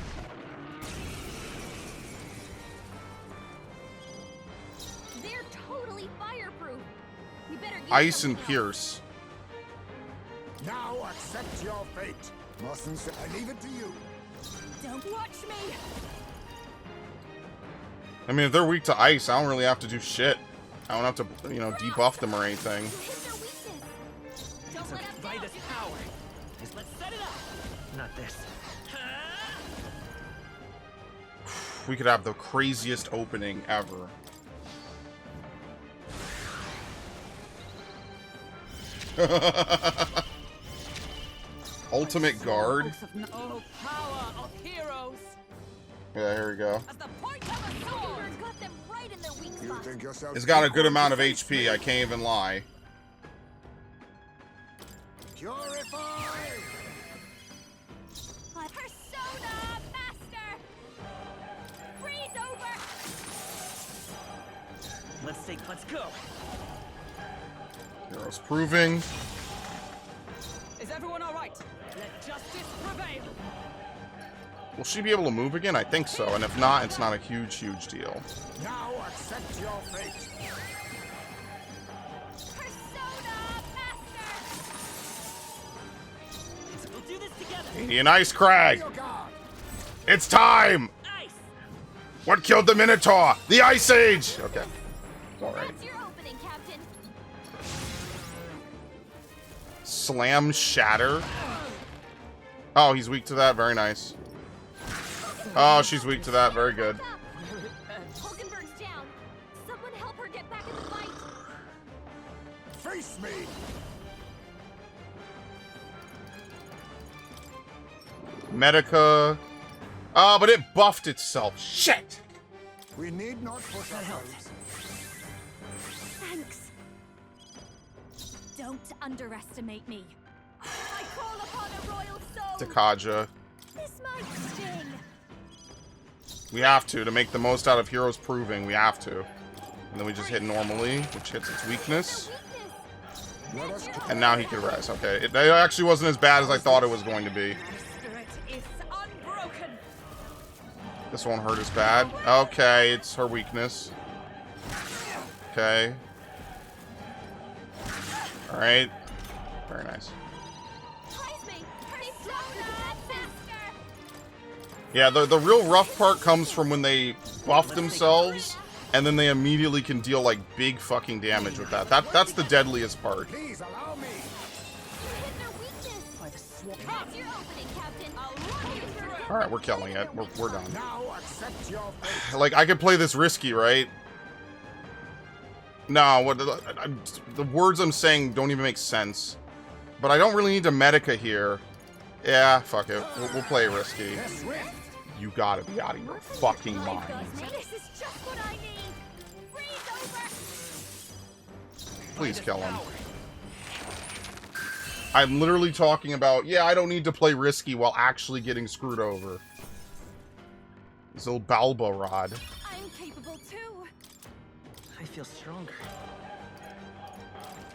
They're totally fireproof. We better use Ice something and else. Pierce. Now accept your fate. Mustn't say. I leave it to you. Don't watch me. I mean, if they're weak to ice, I don't really have to do shit. I don't have to, you know, debuff them or anything. You hit their weakness. Don't let us By down. this power. Let's set it up. Not this. We could have the craziest opening ever. Ultimate Guard. Oh, power of heroes! Yeah, here we go. As the point of a sword! Hulkenberg got them right in their weak You spot. think yourself. It's got a good equal amount of to face HP, me? I can't even lie. Purify. Persona Master. Freeze over. Let's go. Heroes proving. Is everyone alright? Let justice prevail! Will she be able to move again? I think so. And if not, it's not a huge deal. Now accept your fate. Persona Master. We'll do this together. Indian Ice Crag. Your guard. It's time. Ice. What killed the Minotaur? The Ice Age. Okay. It's all right. That's your opening, Captain. Slam Shatter. Oh, he's weak to that. Very nice. Oh, she's weak to that. Very good. Hulkenberg's down. Someone help her get back in the fight. Face me. Medica. Oh, but it buffed itself. Shit. We need not push ourselves. Thanks. Don't underestimate me. I call upon a royal soul. Takaja. This might sting. We have to make the most out of Heroes Proving. We have to. And then we just hit normally, which hits its weakness. Let us. And now he can res. Okay. It actually wasn't as bad as I thought it was going to be. Spirit is unbroken! This won't hurt as bad. Okay, it's her weakness. Okay. Alright. Very nice. Praise me. Persona Master. Yeah, the real rough part comes from when they buff themselves, and then they immediately can deal, like, big fucking damage with that. That's the deadliest part. Please allow me. You hit their weakness. By the sword. That's your opening, Captain. I'll run you through. Alright, we're killing it. We're done. Now accept your fate. Like, I could play this risky, right? No, what the words I'm saying don't even make sense. But I don't really need to Medica here. Yeah, fuck it. We'll play risky. Yes, swift. You gotta be out of your fucking I've mind. got me. This is just what I need. Freeze over. Please kill him. I'm literally talking about, yeah, I don't need to play risky while actually getting screwed over. This little Balba rod. I'm capable too. I feel stronger.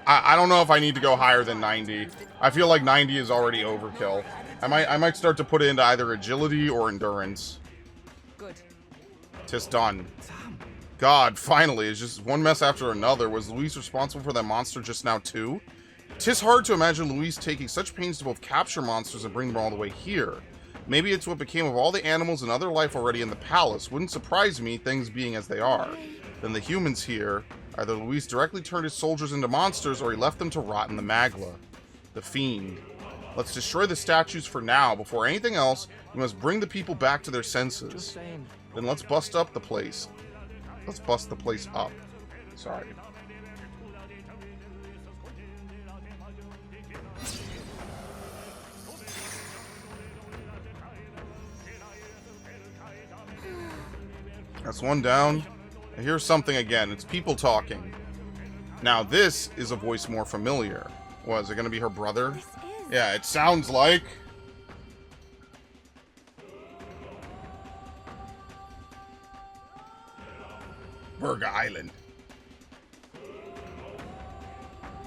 I don't know if I need to go higher than 90. I feel like 90 is already overkill. I might start to put it into either agility or endurance. Good. Tis done. God, finally, it's just one mess after another. Was Luis responsible for that monster just now too? Tis hard to imagine Luis taking such pains to both capture monsters and bring them all the way here. Maybe it's what became of all the animals and other life already in the palace. Wouldn't surprise me, things being as they are. Then the humans here, Either Luis directly turned his soldiers into monsters, or he left them to rot in the magla. The fiend. Let's destroy the statues for now. Before anything else, we must bring the people back to their senses. Just saying. Then let's bust up the place. Let's bust the place up. Sorry. That's one down. I hear something again. It's people talking. Now this is a voice more familiar. What, is it going to be her brother? This is. Yeah, it sounds like... Virga Island.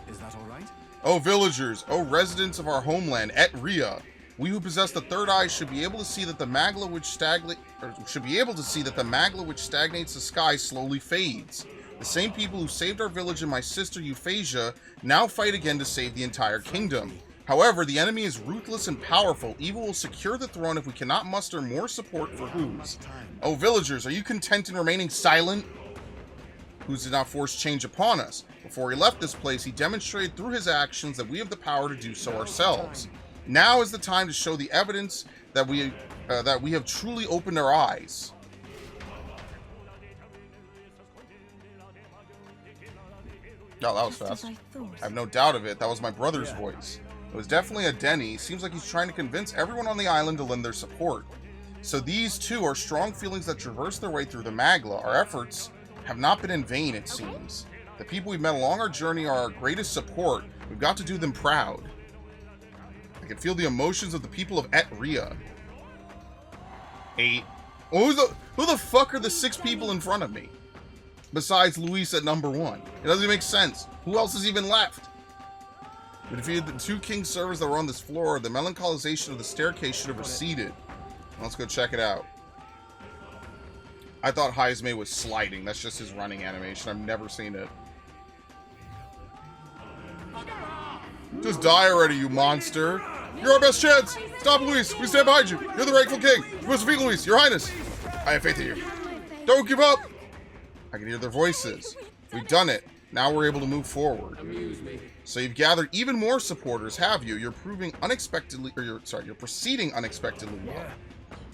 Is that all right? O villagers, O residents of our homeland, Et Ria, we who possess the third eye should be able to see that the magla which stagnates the sky slowly fades. The same people who saved our village and my sister Euphrasia now fight again to save the entire kingdom. However, the enemy is ruthless and powerful. Evil will secure the throne if we cannot muster more support for Who's. O villagers, are you content in remaining silent? Who's did not force change upon us. Before he left this place, he demonstrated through his actions that we have the power to do so ourselves. Now is the time to show the evidence that we have truly opened our eyes. Oh, that was fast. I have no doubt of it. That was my brother's voice. It was definitely a Denny. Seems like he's trying to convince everyone on the island to lend their support. So these two are strong feelings that traverse their way through the magla. Our efforts have not been in vain, it seems. The people we've met along our journey are our greatest support. We've got to do them proud. I can feel the emotions of the people of Et Ria. 8. Oh, who the fuck are the 6 people in front of me? Besides Luis at number 1. It doesn't make sense. Who else is even left? We defeated the 2 king servers that were on this floor. The melancholization of the staircase should have receded. Let's go check it out. I thought Heisme was sliding. That's just his running animation. I've never seen it. Just die already, you monster. You're our best chance. Stop, Luis. We stand behind you. You're the rightful king. You must defeat Luis, your highness. I have faith in you. Don't give up. I can hear their voices. We've done it. Now we're able to move forward. So you've gathered even more supporters, have you? You're proceeding unexpectedly well.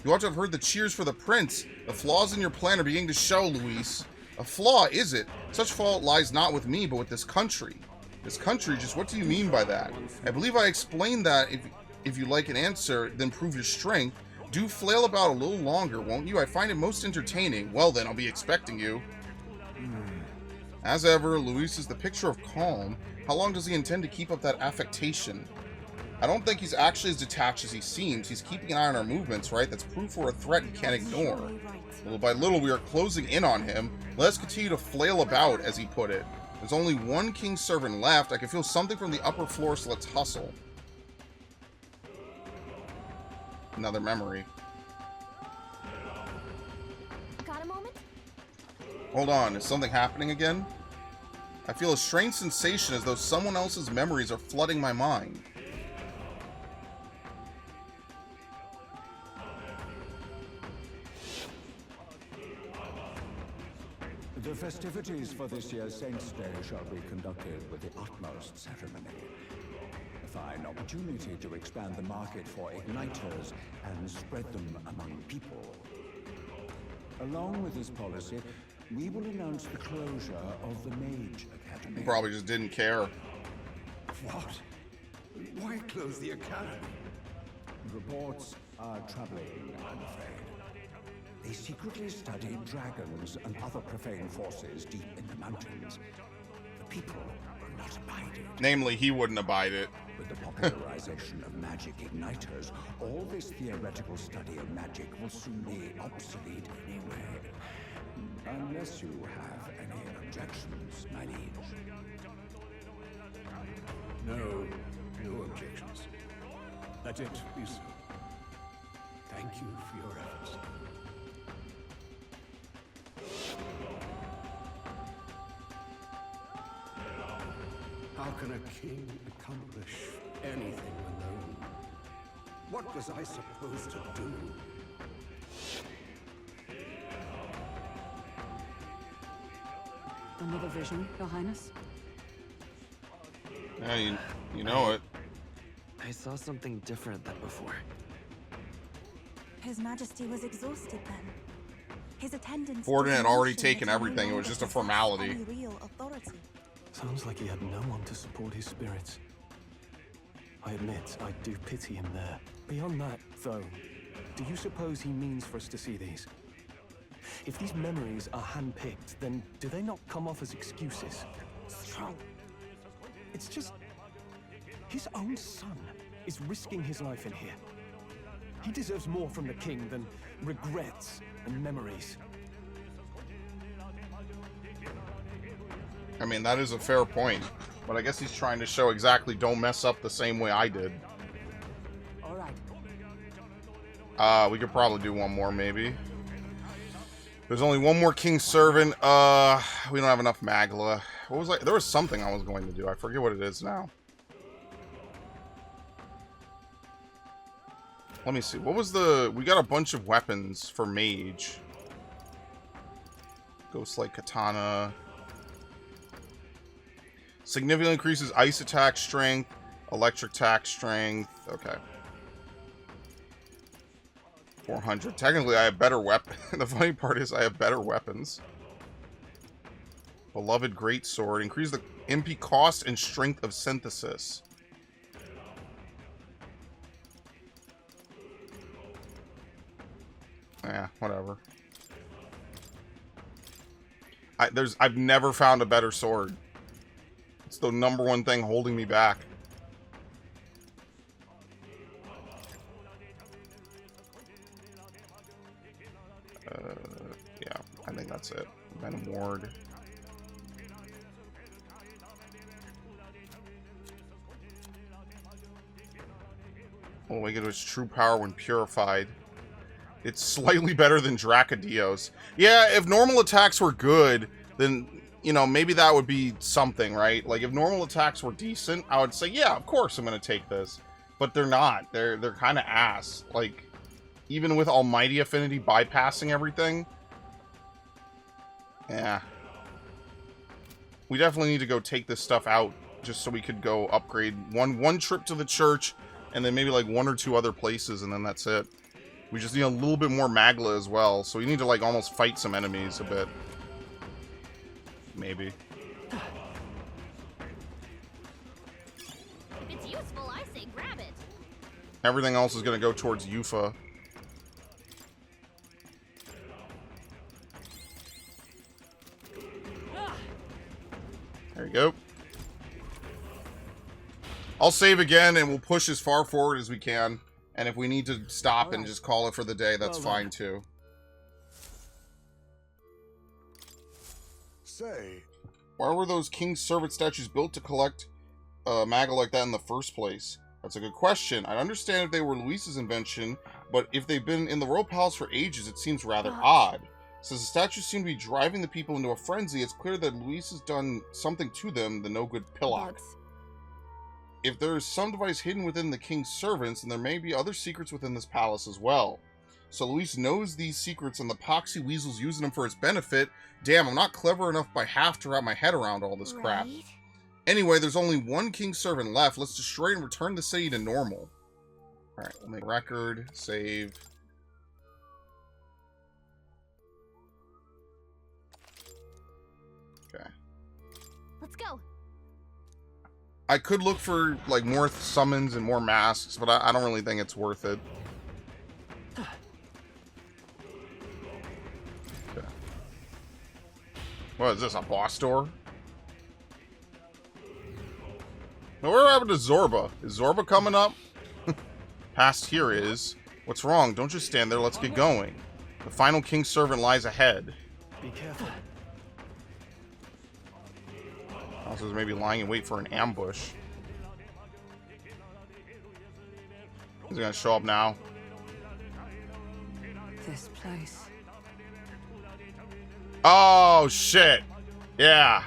You ought to have heard the cheers for the prince. The flaws in your plan are beginning to show, Luis. A flaw, is it? Such fault lies not with me, but with this country. This country, just what do you mean by that? I believe I explained that. If you like an answer, then prove your strength. Do flail about a little longer, won't you? I find it most entertaining. Well then, I'll be expecting you. As ever, Luis is the picture of calm. How long does he intend to keep up that affectation? I don't think he's actually as detached as he seems. He's keeping an eye on our movements, right? That's proof for a threat he can't ignore. Little by little, we are closing in on him. Let us continue to flail about, as he put it. There's only 1 king servant left. I can feel something from the upper floor, so let's hustle. Another memory. Got a moment? Hold on, is something happening again? I feel a strange sensation as though someone else's memories are flooding my mind. The festivities for this year's Saints' Day shall be conducted with the utmost ceremony. A fine opportunity to expand the market for igniters and spread them among people. Along with this policy, we will announce the closure of the Mage Academy. He probably just didn't care. What? Why close the academy? Reports are troubling, I'm afraid. They secretly study dragons and other profane forces deep in the mountains. The people will not abide it. Namely, he wouldn't abide it. With the popularization of magic igniters, all this theoretical study of magic will soon be obsolete anyway. Unless you have any objections, my liege. No objections. Let it be so. Thank you for your efforts. How can a king accomplish anything alone? What was I supposed to do? Another vision, Your Highness? Yeah, you know it. I saw something different than before. His Majesty was exhausted then. His attendants. Borden had already did mention taken that he no everything. It was longer just a possessed formality. any real authority. Sounds like he had no one to support his spirits. I admit, I do pity him there. Beyond that, though, do you suppose he means for us to see these? If these memories are handpicked, then do they not come off as excuses? Strong. It's just... his own son is risking his life in here. He deserves more from the king than regrets and memories. I mean, that is a fair point. But I guess he's trying to show exactly don't mess up the same way I did. All right. We could probably do one more, maybe. There's only one more King's Servant. We don't have enough Magla. What was there was something I was going to do. I forget what it is now. Let me see. What was we got a bunch of weapons for Mage. Ghostlight Katana. Significantly increases ice attack strength, electric attack strength. Okay. 400. Technically, I have better weapons. The funny part is I have better weapons. Beloved Greatsword. Increase the MP cost and strength of synthesis. Yeah, whatever. I've never found a better sword. It's the #1 thing holding me back. Yeah, I think that's it. Venom Ward. Awaken its true power when purified. It's slightly better than Dracodios. Yeah, if normal attacks were good, then, you know, maybe that would be something, right? Like, if normal attacks were decent, I would say, yeah, of course I'm going to take this. But they're not. They're kind of ass. Like, even with Almighty Affinity bypassing everything. Yeah. We definitely need to go take this stuff out just so we could go upgrade one trip to the church and then maybe like 1 or 2 other places, and then that's it. We just need a little bit more Magla as well, so we need to like almost fight some enemies a bit. Maybe. If it's useful, I say grab it. Everything else is going to go towards Yufa. There you go. I'll save again, and we'll push as far forward as we can. And if we need to stop and just call it for the day, that's fine too. Say, Why were those King's Servant statues built to collect Magla like that in the first place? That's a good question. I understand if they were Luis's invention, but if they've been in the Royal Palace for ages, it seems rather odd. Since the statues seem to be driving the people into a frenzy, it's clear that Luis has done something to them, the no-good Pillock. If there is some device hidden within the King's Servants, then there may be other secrets within this palace as well. So Luis knows these secrets, and the Poxy Weasel's using them for its benefit. Damn, I'm not clever enough by half to wrap my head around all this crap. Anyway, there's only one King's Servant left. Let's destroy and return the city to normal. Alright, we'll make record, save. Okay. Let's go. I could look for like more summons and more masks, but I don't really think it's worth it. Okay. What is this, a boss door? Now, where happened to Zorba? Is Zorba coming up? Past here is. What's wrong? Don't just stand there, let's get going. The final King's Servant lies ahead. Be careful. Also, maybe lying in wait for an ambush. Is he gonna show up now? This place. Oh, shit. Yeah.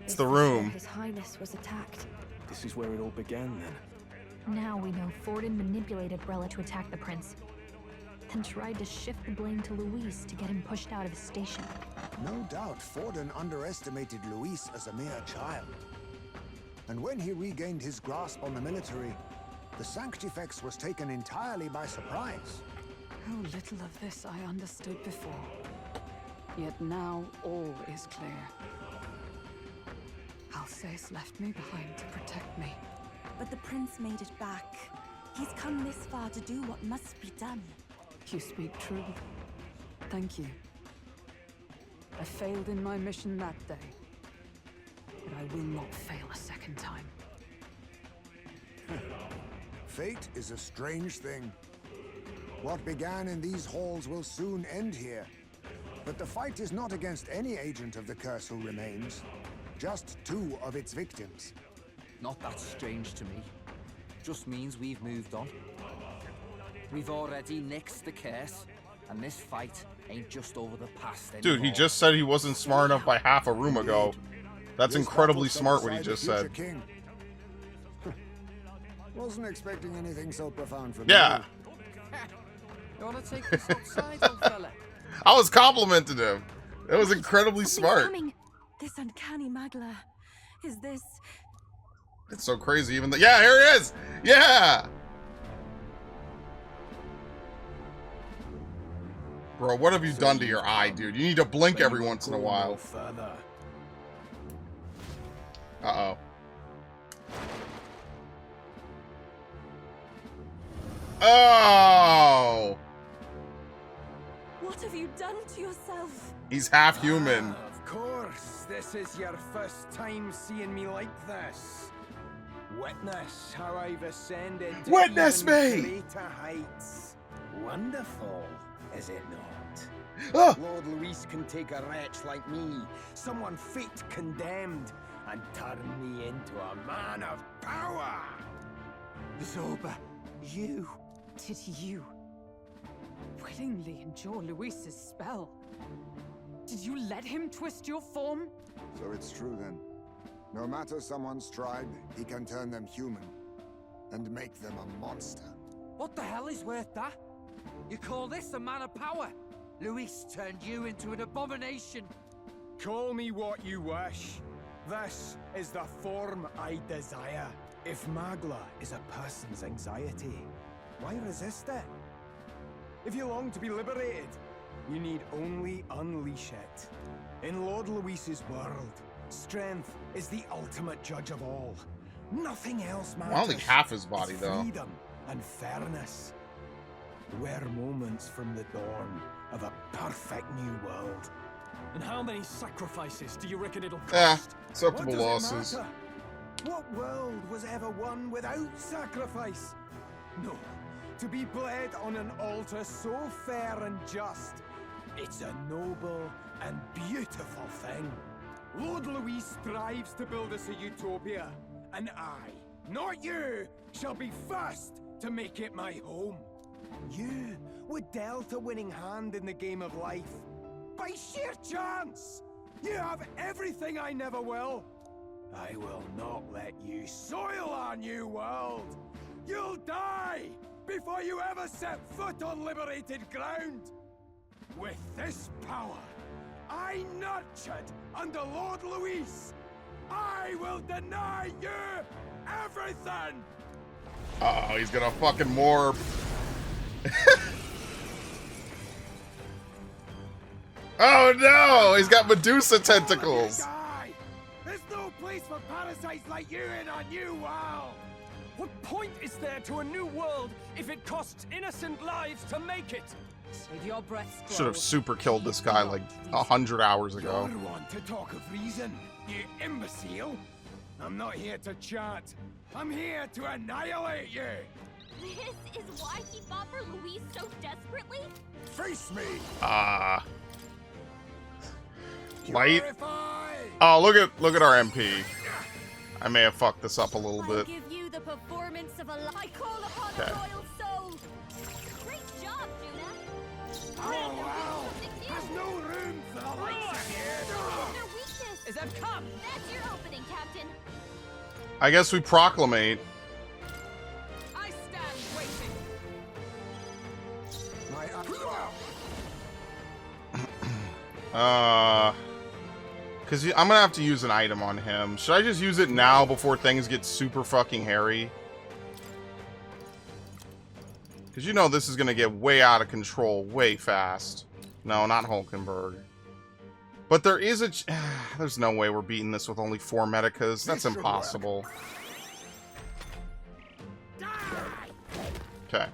It's the room. His Highness was attacked. This is where it all began, then. Now we know Forden manipulated Brella to attack the prince. and tried to shift the blame to Luis to get him pushed out of his station. No doubt Forden underestimated Luis as a mere child. And when he regained his grasp on the military, the Sanctifex was taken entirely by surprise. How little of this I understood before. Yet now all is clear. Alsace left me behind to protect me. But the prince made it back. He's come this far to do what must be done. You speak true. Thank you. I failed in my mission that day, but I will not fail a second time. Fate is a strange thing. What began in these halls will soon end here. But the fight is not against any agent of the curse who remains. Just 2 of its victims. Not that strange to me. Just means we've moved on. We've already nixed the curse, and this fight ain't just over the past anymore. Dude, he just said he wasn't smart enough by half a room ago. That's incredibly smart what he just said. King. Wasn't expecting anything so profound from Yeah. You wanna take this outside, old fella? I was complimenting him. It was incredibly smart. Coming. This uncanny Magla. Is this... It's so crazy even though... Yeah, here he is! Yeah! Bro, what have you done to your eye, dude? You need to blink every once in a while. Uh-oh. Oh! What have you done to yourself? He's half human. Of course, this is your first time seeing me like this. Witness how I've ascended to Witness even me! greater heights. Wonderful, is it not? Ah! Lord Luis can take a wretch like me, someone fate condemned, and turn me into a man of power. Zoba, you... Did you willingly endure Luis's spell? Did you let him twist your form? So it's true then. No matter someone's tribe, he can turn them human and make them a monster. What the hell is worth that? You call this a man of power? Luis turned you into an abomination. Call me what you wish. This is the form I desire. If Magla is a person's anxiety, why resist it? If you long to be liberated, you need only unleash it. In Lord Luis's world, strength is the ultimate judge of all. Nothing else matters. Only half his body, It's though. freedom and fairness. We're moments from the dawn of a perfect new world. And how many sacrifices do you reckon it'll cost? Yeah, What acceptable does it losses. matter? What world was ever won without sacrifice? No. To be bled on an altar so fair and just, it's a noble and beautiful thing. Lord Luis strives to build us a utopia, and I, not you, shall be first to make it my home. You were dealt a winning hand in the game of life. By sheer chance! You have everything I never will. I will not let you soil our new world. You'll die before you ever set foot on liberated ground. With this power, I nurtured under Lord Luis, I will deny you everything! Oh, he's gonna fucking morph. Oh no! He's got Medusa tentacles! Die! There's no place for parasites like you in our new world! What point is there to a new world if it costs innocent lives to make it? Save your breath, Should have super killed this guy like 100 hours ago. You're one to talk of reason, you imbecile! I'm not here to chat. I'm here to annihilate you! This is why he fought for Luis so desperately? Face me! Light. Purify! Oh, look at our MP. I may have fucked this up a little I bit. give you the performance of a I call upon Okay. a royal soul. Great job, Juna. Oh, wow! There's no room for the likes of you! Their weakness. Is that come? That's your opening, Captain. I guess we proclamate. I stand waiting. My Because I'm gonna have to use an item on him. Should I just use it now before things get super fucking hairy? Because you know this is gonna get way out of control way fast. No, not Hulkenberg. But there is a... there's no way we're beating this with only 4 Medicas. That's impossible. Okay.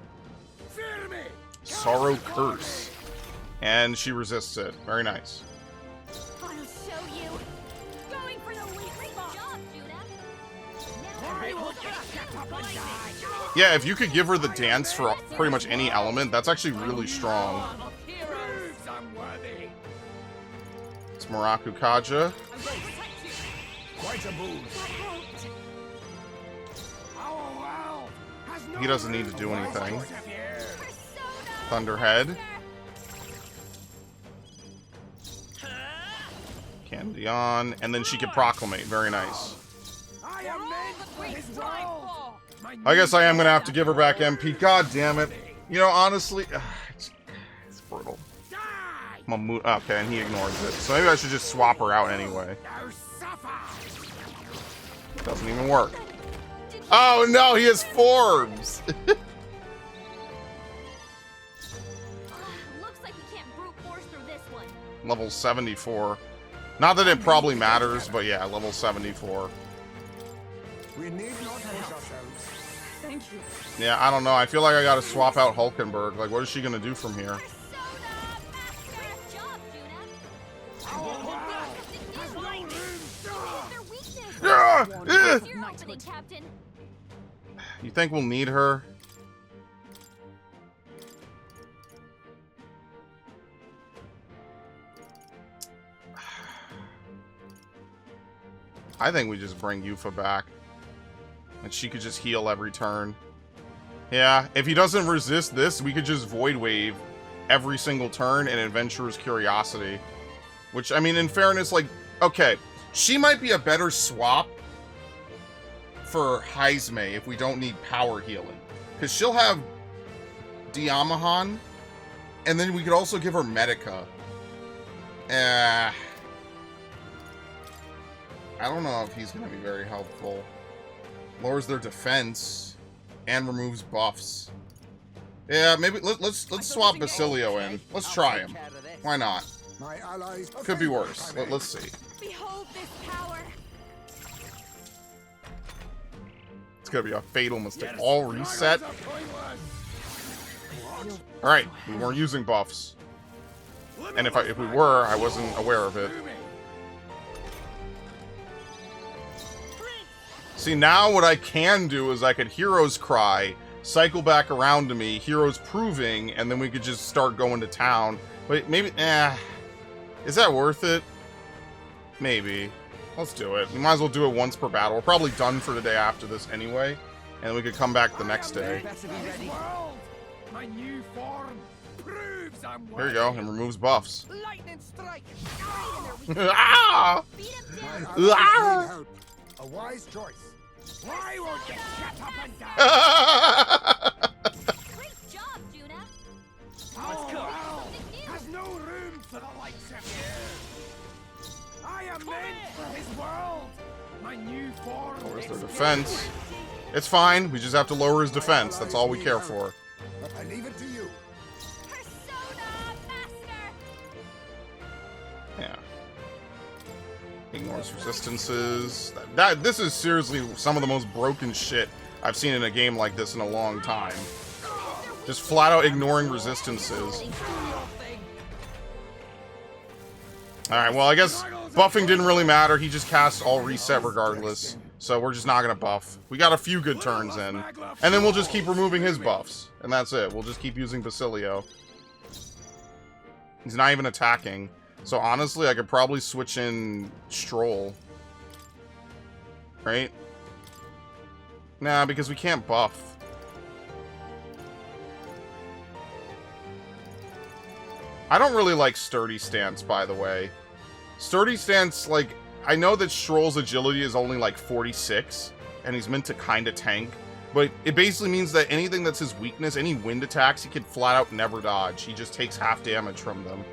Sorrow Curse. And she resists it. Very nice. I'll show you. Going for the weak spot. Yeah, if you could give her the dance for pretty much any element, that's actually really strong. It's Muraku Kaja. Quite a boost. He doesn't need to do anything. Thunderhead. Candion. And then she could Proclamate. Very nice. I guess I am going to have to give her back MP. God damn it. You know, honestly, it's brutal. Okay, and he ignores it. So maybe I should just swap her out anyway. Doesn't even work. Oh no, he has Forbs! Looks like we can't brute force through this one. Level 74. Not that it probably matters, but yeah, level 74. We need not push ourselves. Thank you. Yeah, I don't know. I feel like I gotta swap out Hulkenberg. Like, what is she gonna do from here? You think we'll need her? I think we just bring Yufa back. And she could just heal every turn. Yeah, if he doesn't resist this, we could just Void Wave every single turn and Adventurer's Curiosity. Which, I mean, in fairness, like, okay, she might be a better swap for Heismei if we don't need power healing. Because she'll have Diamahan, and then we could also give her Medica. I don't know if he's going to be very helpful. Lowers their defense and removes buffs. Yeah, maybe let's swap Basilio in. Let's try him. Why not? My allies Could be worse. Let's see. Behold this power. It's gonna be a fatal mistake. All reset. All right, we weren't using buffs, and if we were, I wasn't aware of it. See, now what I can do is I could Hero's Cry, cycle back around to me, Hero's Proving, and then we could just start going to town. But maybe, is that worth it? Maybe. Let's do it. We might as well do it once per battle. We're probably done for the day after this anyway, and we could come back the next day. Here you go, and removes buffs. Ah! Ah! A wise choice. Why won't you shut up and die? Great job, Juna. Has no room for the likes of you. I am meant for his world. My new form. Lowers their defense. It's fine. We just have to lower his defense. That's all we care for. I leave it to you. Persona Master. Yeah. Ignores resistances. This is seriously some of the most broken shit I've seen in a game like this in a long time. Just flat out ignoring resistances. Alright, well I guess buffing didn't really matter. He just cast all reset regardless. So we're just not gonna buff. We got a few good turns in. And then we'll just keep removing his buffs. And that's it. We'll just keep using Basilio. He's not even attacking. So honestly, I could probably switch in Stroll. Right? Nah, because we can't buff. I don't really like Sturdy Stance, by the way. Sturdy Stance, like, I know that Stroll's agility is only like 46, and he's meant to kind of tank, but it basically means that anything that's his weakness, any wind attacks, he can flat out never dodge. He just takes half damage from them.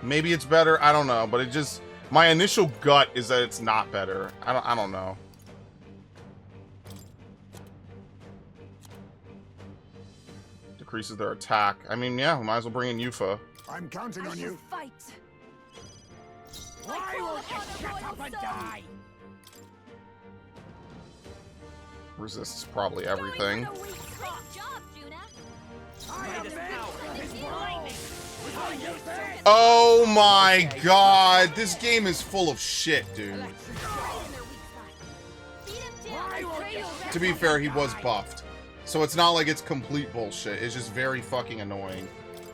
Maybe it's better. I don't know, but it just, my initial gut is that it's not better. I don't know. Decreases their attack. I mean, yeah, we might as well bring in Yufa. I'm counting on you. Fight. Why won't you shut up and die? Resists probably everything. Great job, Juna. I am now. Oh my god, this game is full of shit, dude. To be fair, he was buffed. So it's not like it's complete bullshit. It's just very fucking annoying.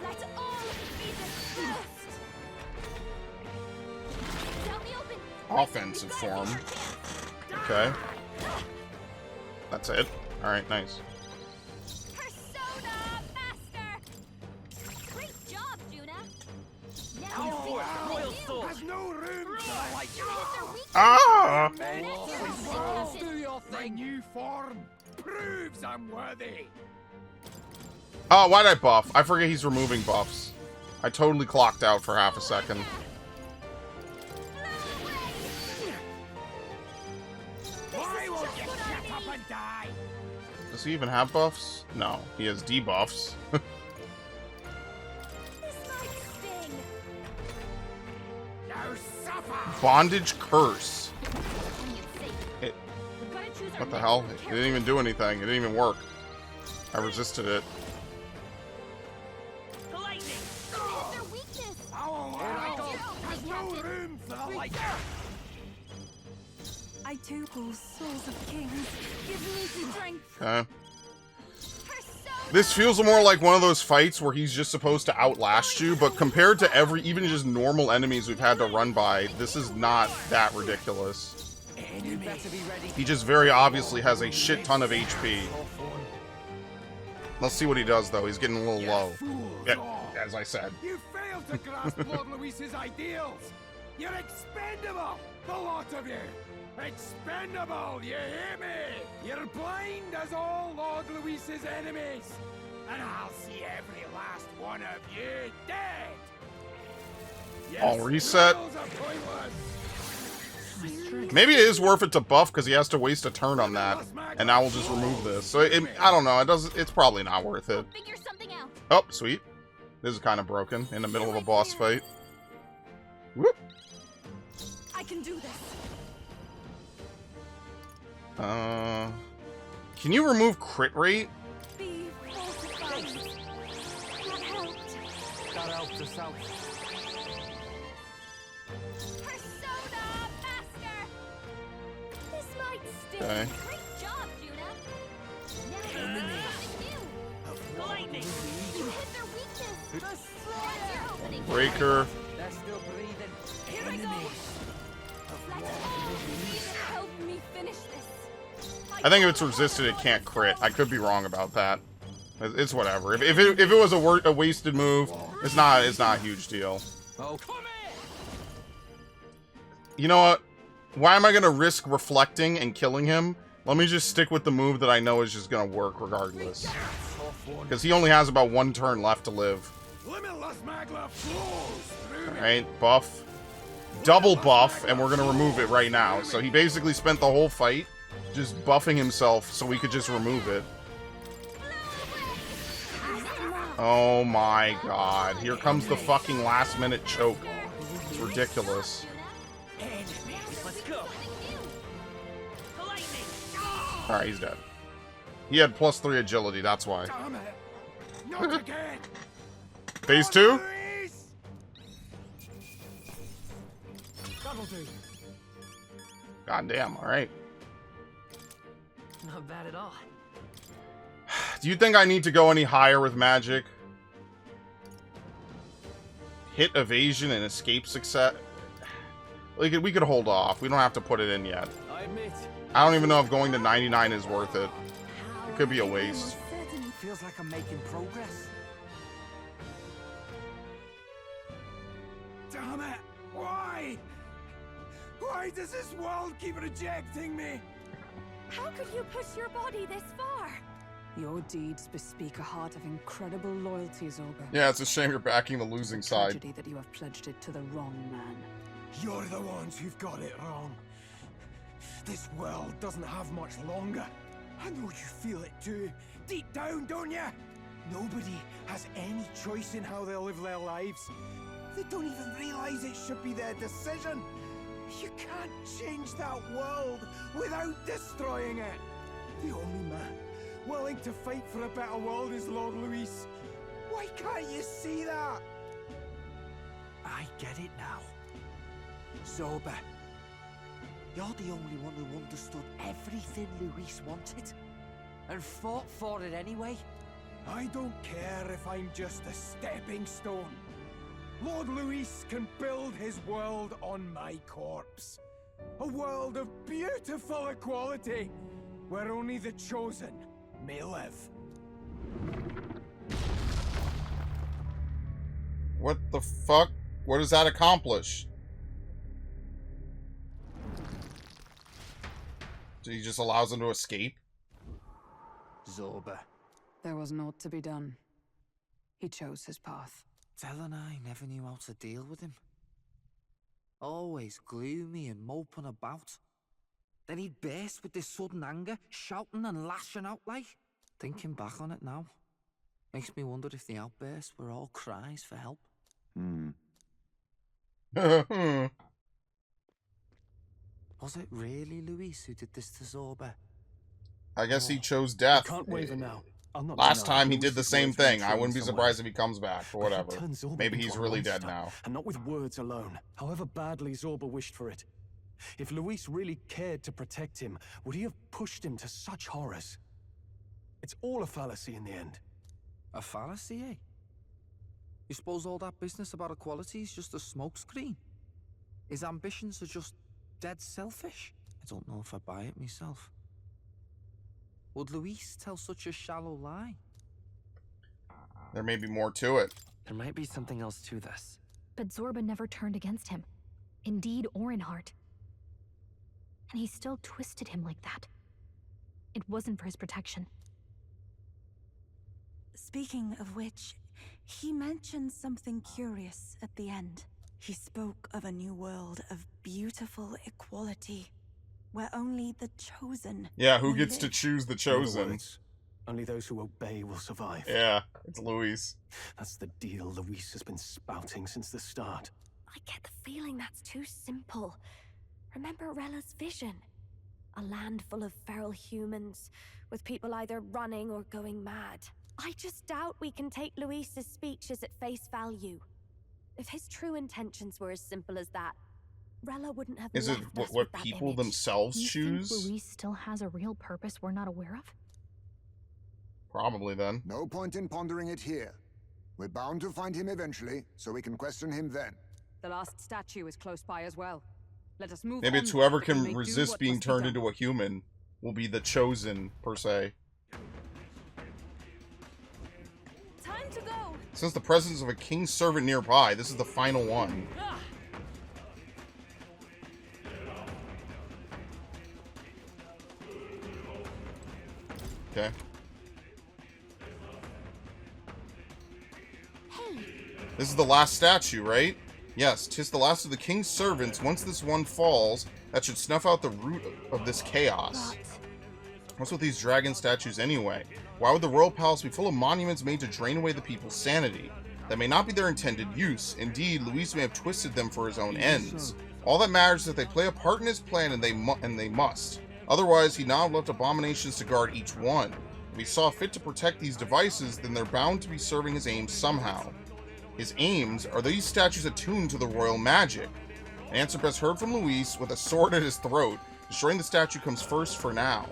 Let's all be dispersed. Out the open. Offensive form. Okay. That's it. Alright, nice. Persona Master. Great job, Juna. Now Our Royal Soul. has no room for the like. Ah! Do your thing. The new form proves I'm worthy. Oh, why'd I buff? I forget he's removing buffs. I totally clocked out for half a second. Why won't you shut up and die? Does he even have buffs? No, he has debuffs. This might sting. Now suffer. Bondage Curse. It, We've got to choose our what the next hell? one It didn't even do anything. It didn't even work. I resisted it. The lightning. It's their weakness. Our world has no room for the like. I too hold souls of kings. Give me strength. Okay. This feels more like one of those fights where he's just supposed to outlast you, but compared to even just normal enemies we've had to run by, this is not that ridiculous. He just very obviously has a shit ton of HP. Let's see what he does, though. He's getting a little low. Yeah, as I said. You failed to grasp Lord Luis's ideals. You're expendable, the lot of you. Expendable, you hear me? You're blind as all Lord Luis's enemies. And I'll see every last one of you dead. Yes, I'll reset. rules are pointless. Maybe it is worth it to buff because he has to waste a turn on that, and now we'll just remove this. So I don't know. It's probably not worth it. Figure something out. Oh, sweet. This is kind of broken in the middle of a boss fight. Whoop. I can do this. Can you remove crit rate? Be fortified. That helped. That helped us out. Persona Master. This might sting. Okay. Great job, Juna. Now The lightning. you hit their weakness. That's your opening. Breaker. They're still breathing. Here I go. Let's all please help me finish this. I think if it's resisted, it can't crit. I could be wrong about that. It's whatever. If it was a wasted move, it's not a huge deal. Oh, You know what? Why am I gonna risk reflecting and killing him? Let me just stick with the move that I know is just gonna work regardless. Because he only has about one turn left to live. Limitless magma flows through me. Alright, buff. Double buff, and we're gonna remove it right now. So he basically spent the whole fight just buffing himself so we could just remove it. Oh my god. Here comes the fucking last minute choke. It's ridiculous. Let's go. The lightning. Alright, he's dead. He had +3 agility, that's why. Damn it. Not again. Phase 2? Luis! That'll do. Goddamn, alright. Not bad at all. Do you think I need to go any higher with magic? Hit evasion and escape success? We could hold off. We don't have to put it in yet. I admit. I don't even know if going to 99 is worth it. It could be a waste. certainly feels like I'm making progress. Damn it! Why? Why does this world keep rejecting me? How could you push your body this far? Your deeds bespeak a heart of incredible loyalty, Zorba. Yeah, it's a shame you're backing the losing side. Tragedy that you have pledged it to the wrong man. You're the ones who've got it wrong. This world doesn't have much longer. I know you feel it too. Deep down, don't you? Nobody has any choice in how they'll live their lives. They don't even realize it should be their decision. You can't change that world without destroying it. The only man willing to fight for a better world is Lord Luis. Why can't you see that? I get it now. Zorba, you're the only one who understood everything Luis wanted and fought for it anyway. I don't care if I'm just a stepping stone. Lord Luis can build his world on my corpse. A world of beautiful equality, where only the chosen may live. What the fuck? What does that accomplish? So he just allows him to escape? Zorba. There was naught to be done. He chose his path. Tell and I never knew how to deal with him. Always gloomy and moping about. Then he'd burst with this sudden anger, shouting and lashing out like. Thinking back on it now, makes me wonder if the outbursts were all cries for help. Was it really Luis who did this to Zorba? I guess he chose death. You can't waver now. Last time he did the same thing. I wouldn't be surprised if he comes back, or whatever. Maybe he's really dead now. And not with words alone, however badly Zorba wished for it. If Luis really cared to protect him, would he have pushed him to such horrors? It's all a fallacy in the end. A fallacy, eh? You suppose all that business about equality is just a smokescreen? His ambitions are just dead selfish? I don't know if I buy it myself. Would Luis tell such a shallow lie? There may be more to it. There might be something else to this. But Zorba never turned against him, in deed or in heart. And he still twisted him like that. It wasn't for his protection. Speaking of which, he mentioned something curious at the end. He spoke of a new world of beautiful equality, where only the chosen. Yeah, who will gets to live. choose the In other chosen? words, only those who obey will survive. Yeah, it's Luis. That's the deal Luis has been spouting since the start. I get the feeling that's too simple. Remember Rella's vision? A land full of feral humans, with people either running or going mad. I just doubt we can take Luis's speeches at face value. If his true intentions were as simple as that, Rella wouldn't have Is it left us what with that people image. themselves You choose? think Luis still has a real purpose we're not aware of? Probably then. No point in pondering it here. We're bound to find him eventually, so we can question him then. The last statue is close by as well. Let us move Maybe on, it's whoever that we may can do resist what being must be turned done. into a human will be the chosen, per se. Time to go! Since the presence of a king's servant nearby, this is the final one. Okay. Hey, This is the last statue, right? Yes, 'tis the last of the king's servants. Once this one falls, that should snuff out the root of this chaos. What's with these dragon statues anyway? Why would the royal palace be full of monuments made to drain away the people's sanity? That may not be their intended use. Indeed, Luis may have twisted them for his own ends. All that matters is that they play a part in his plan, and they must. Otherwise, he'd not have left abominations to guard each one. If he saw fit to protect these devices, then they're bound to be serving his aims somehow. His aims? Are these statues attuned to the royal magic? An answer best heard from Luis with a sword at his throat. Destroying the statue comes first for now.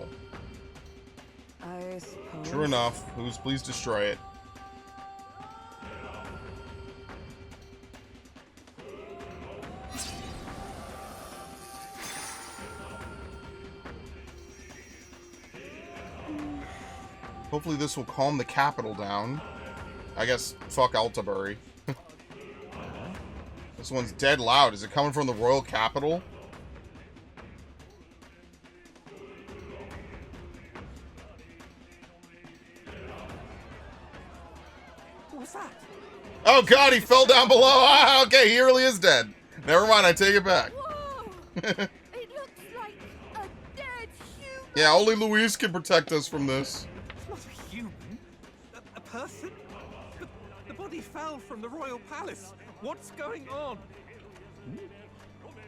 I suppose. True enough. Luis, please destroy it. Hopefully this will calm the capital down. I guess, fuck Altabury. This one's dead loud. Is it coming from the royal capital? God, he fell down below. Ah, okay, he really is dead. Never mind, I take it back. Whoa! It looks like a dead human. Yeah, only Luis can protect us from this. It's not a human. A person? The body fell from the royal palace. What's going on?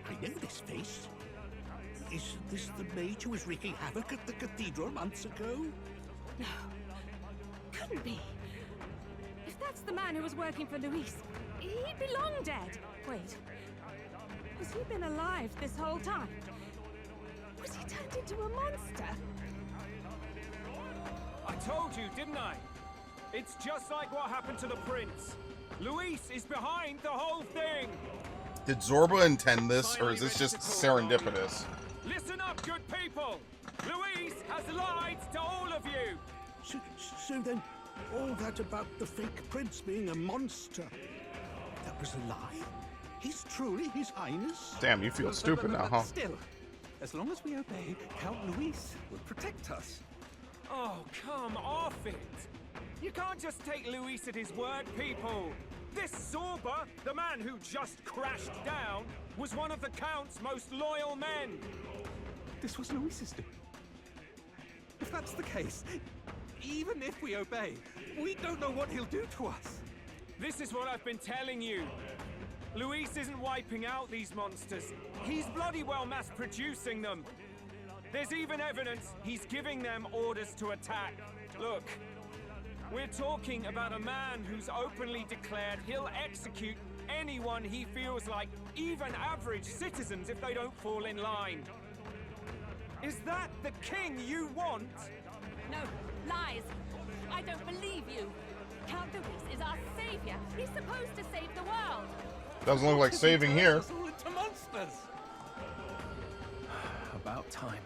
I know this face. Is this the mage who was wreaking havoc at the cathedral months ago? No. Couldn't be. If that's the man who was working for Luis, he'd be long dead. Wait. Has he been alive this whole time? Was he turned into a monster? I told you, didn't I? It's just like what happened to the prince. Luis is behind the whole thing. Did Zorba intend this, or is this just serendipitous? Listen up, good people. Luis has lied to all of you. So then, all that about the fake prince being a monster, that was a lie? He's truly His Highness? Damn, you feel stupid now, huh? Still, as long as we obey, Count Luis will protect us. Oh, come off it. You can't just take Luis at his word, people. This Zorba, the man who just crashed down, was one of the Count's most loyal men. This was Luis's doing. If that's the case, even if we obey, we don't know what he'll do to us. This is what I've been telling you. Luis isn't wiping out these monsters. He's bloody well mass-producing them. There's even evidence he's giving them orders to attack. Look, we're talking about a man who's openly declared he'll execute anyone he feels like, even average citizens, if they don't fall in line. Is that the king you want? No, lies. I don't believe you. Count Luis is our savior. He's supposed to save the world. Doesn't look like saving here. Us all into monsters. About time.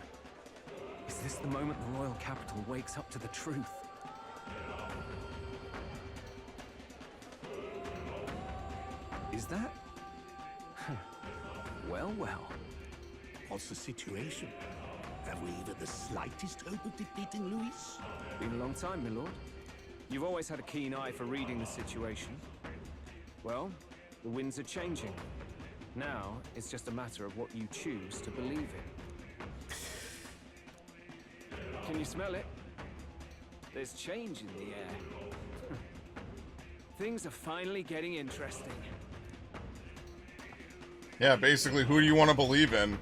Is this the moment the royal capital wakes up to the truth? Is that? Well, well. What's the situation? Have we even the slightest hope of defeating Luis? Been a long time, my lord. You've always had a keen eye for reading the situation. Well, the winds are changing. Now, it's just a matter of what you choose to believe in. Can you smell it? There's change in the air. Things are finally getting interesting. Yeah, basically, who do you want to believe in?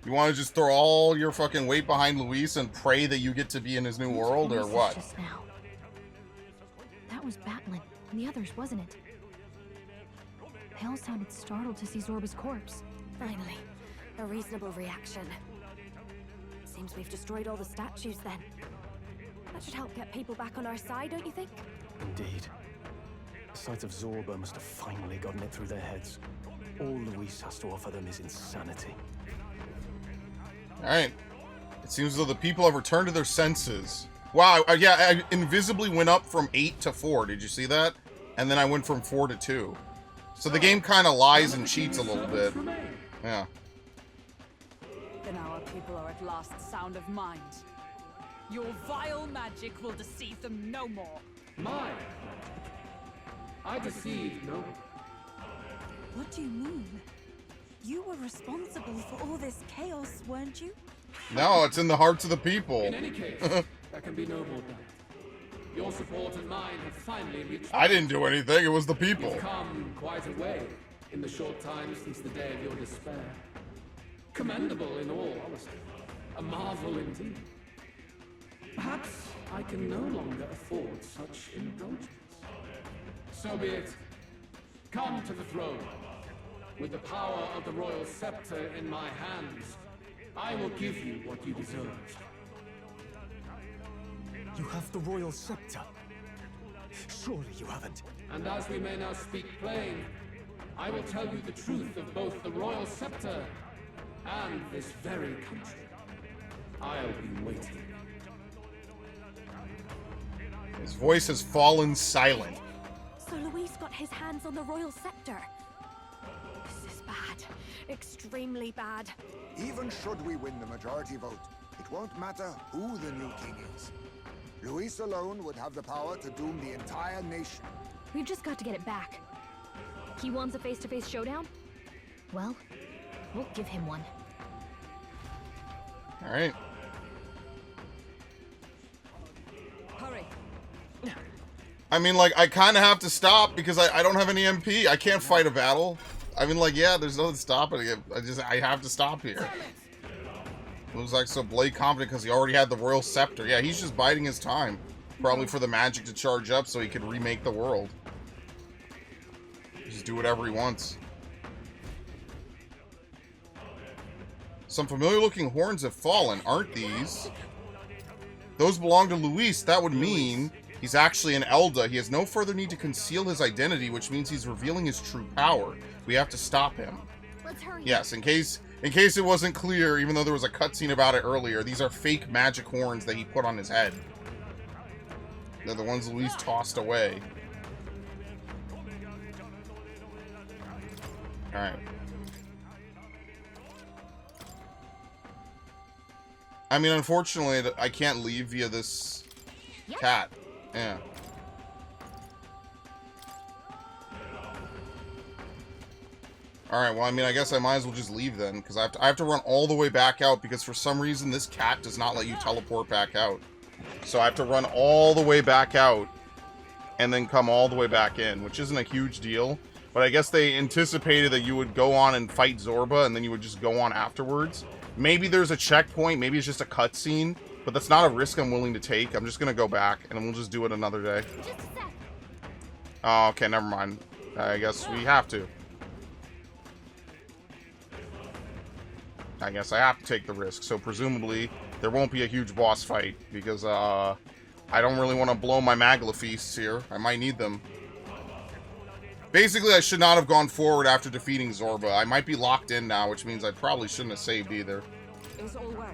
You want to just throw all your fucking weight behind Luis and pray that you get to be in his new world, or what? Just now. That was Batlin and the others, wasn't it? They all sounded startled to see Zorba's corpse. Finally, a reasonable reaction. Seems we've destroyed all the statues then. That should help get people back on our side, don't you think? Indeed. The sight of Zorba must have finally gotten it through their heads. All Luis has to offer them is insanity. Alright. It seems as though the people have returned to their senses. Wow, yeah, I invisibly went up from 8 to 4. Did you see that? And then I went from 4 to 2. So the game kind of lies and cheats a little bit. Yeah. Then our people are at last sound of mind. Your vile magic will deceive them no more. Mine? I deceive no one. What do you mean? You were responsible for all this chaos, weren't you? No, it's in the hearts of the people. In any case, there can be no more doubt. Your support and mine have finally reached... I didn't do anything, it was the people. You've come quite a way in the short time since the day of your despair. Commendable in all honesty. A marvel indeed. Perhaps I can no longer afford such indulgence. So be it. Come to the throne. With the power of the royal scepter in my hands, I will give you what you deserve. You have the royal scepter. Surely you haven't. And as we may now speak plain, I will tell you the truth of both the royal scepter and this very country. I'll be waiting. His voice has fallen silent. So Luis got his hands on the royal scepter. This is bad. Extremely bad. Even should we win the majority vote, it won't matter who the new king is. Luis alone would have the power to doom the entire nation. We've just got to get it back. He wants a face-to-face showdown? Well, we'll give him one. All right. Hurry. I mean, like, I kind of have to stop because I don't have any MP. I can't fight a battle. I mean, like, yeah, there's nothing stopping it. I have to stop here. Looks like so Blade confident because he already had the Royal Scepter. Yeah, he's just biding his time. Probably for the magic to charge up so he could remake the world. Just do whatever he wants. Some familiar looking horns have fallen, aren't these? Those belong to Luis. That would mean he's actually an Elda. He has no further need to conceal his identity, which means he's revealing his true power. We have to stop him. Let's hurry. Yes, in case it wasn't clear, even though there was a cutscene about it earlier, these are fake magic horns that he put on his head. They're the ones Luis tossed away. Alright. I mean, unfortunately, I can't leave via this cat. Yeah. Alright, well, I mean, I guess I might as well just leave then, because I have to run all the way back out, because for some reason this cat does not let you teleport back out. So I have to run all the way back out, and then come all the way back in, which isn't a huge deal. But I guess they anticipated that you would go on and fight Zorba, and then you would just go on afterwards. Maybe there's a checkpoint, maybe it's just a cutscene, but that's not a risk I'm willing to take. I'm just gonna go back, and then we'll just do it another day. Oh, okay, never mind. I guess we have to. I guess I have to take the risk, so presumably there won't be a huge boss fight, because I don't really want to blow my Magla feasts here. I might need them. Basically, I should not have gone forward after defeating Zorba. I might be locked in now, which means I probably shouldn't have saved either. It's all well.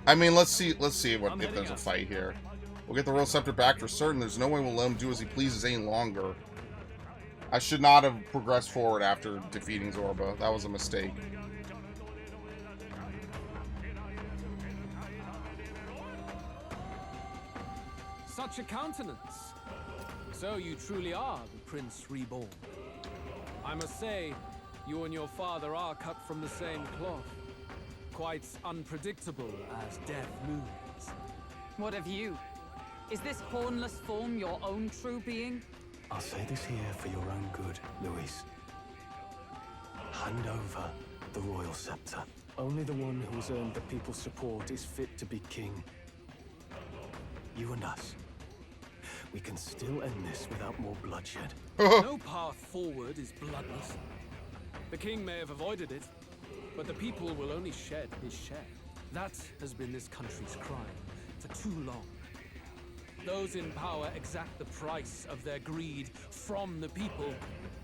I mean, let's see if there's a fight here. We'll get the Royal Scepter back for certain. There's no way we'll let him do as he pleases any longer. I should not have progressed forward after defeating Zorba. That was a mistake. Such a countenance. So you truly are the Prince Reborn. I must say, you and your father are cut from the same cloth. Quite unpredictable as death moves. What of you? Is this hornless form your own true being? I'll say this here for your own good, Luis. Hand over the Royal Scepter. Only the one who has earned the people's support is fit to be king. You and us. We can still end this without more bloodshed. No path forward is bloodless. The king may have avoided it, but the people will only shed his share. That has been this country's crime for too long. Those in power exact the price of their greed from the people,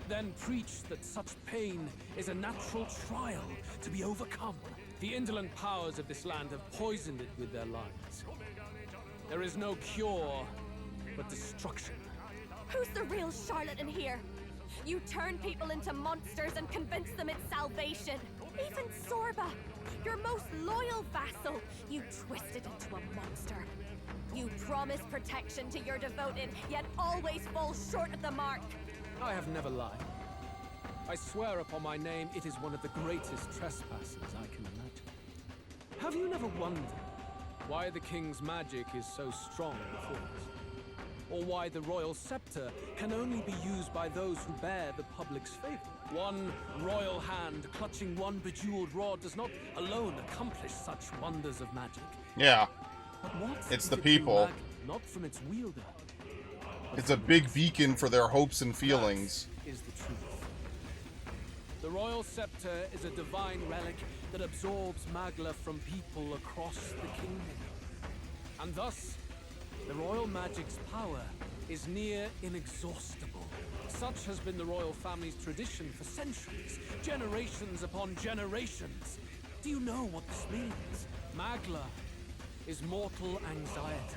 then preach that such pain is a natural trial to be overcome. The indolent powers of this land have poisoned it with their lies. There is no cure but destruction. Who's the real charlatan here? You turn people into monsters and convince them it's salvation. Even Zorba, your most loyal vassal, you twisted into a monster. You promise protection to your devoted, yet always fall short of the mark. I have never lied. I swear upon my name, it is one of the greatest trespasses I can imagine. Have you never wondered why the king's magic is so strong before us? Or why the royal scepter can only be used by those who bear the public's favor? One royal hand clutching one bejeweled rod does not alone accomplish such wonders of magic. Yeah. But what It's is the the true people. magic? Not from its wielder. It's a big beacon for their hopes and feelings. That is the truth. The royal scepter is a divine relic that absorbs Magla from people across the kingdom. And thus, the royal magic's power is near inexhaustible. Such has been the royal family's tradition for centuries, generations upon generations. Do you know what this means? Magla is mortal anxiety,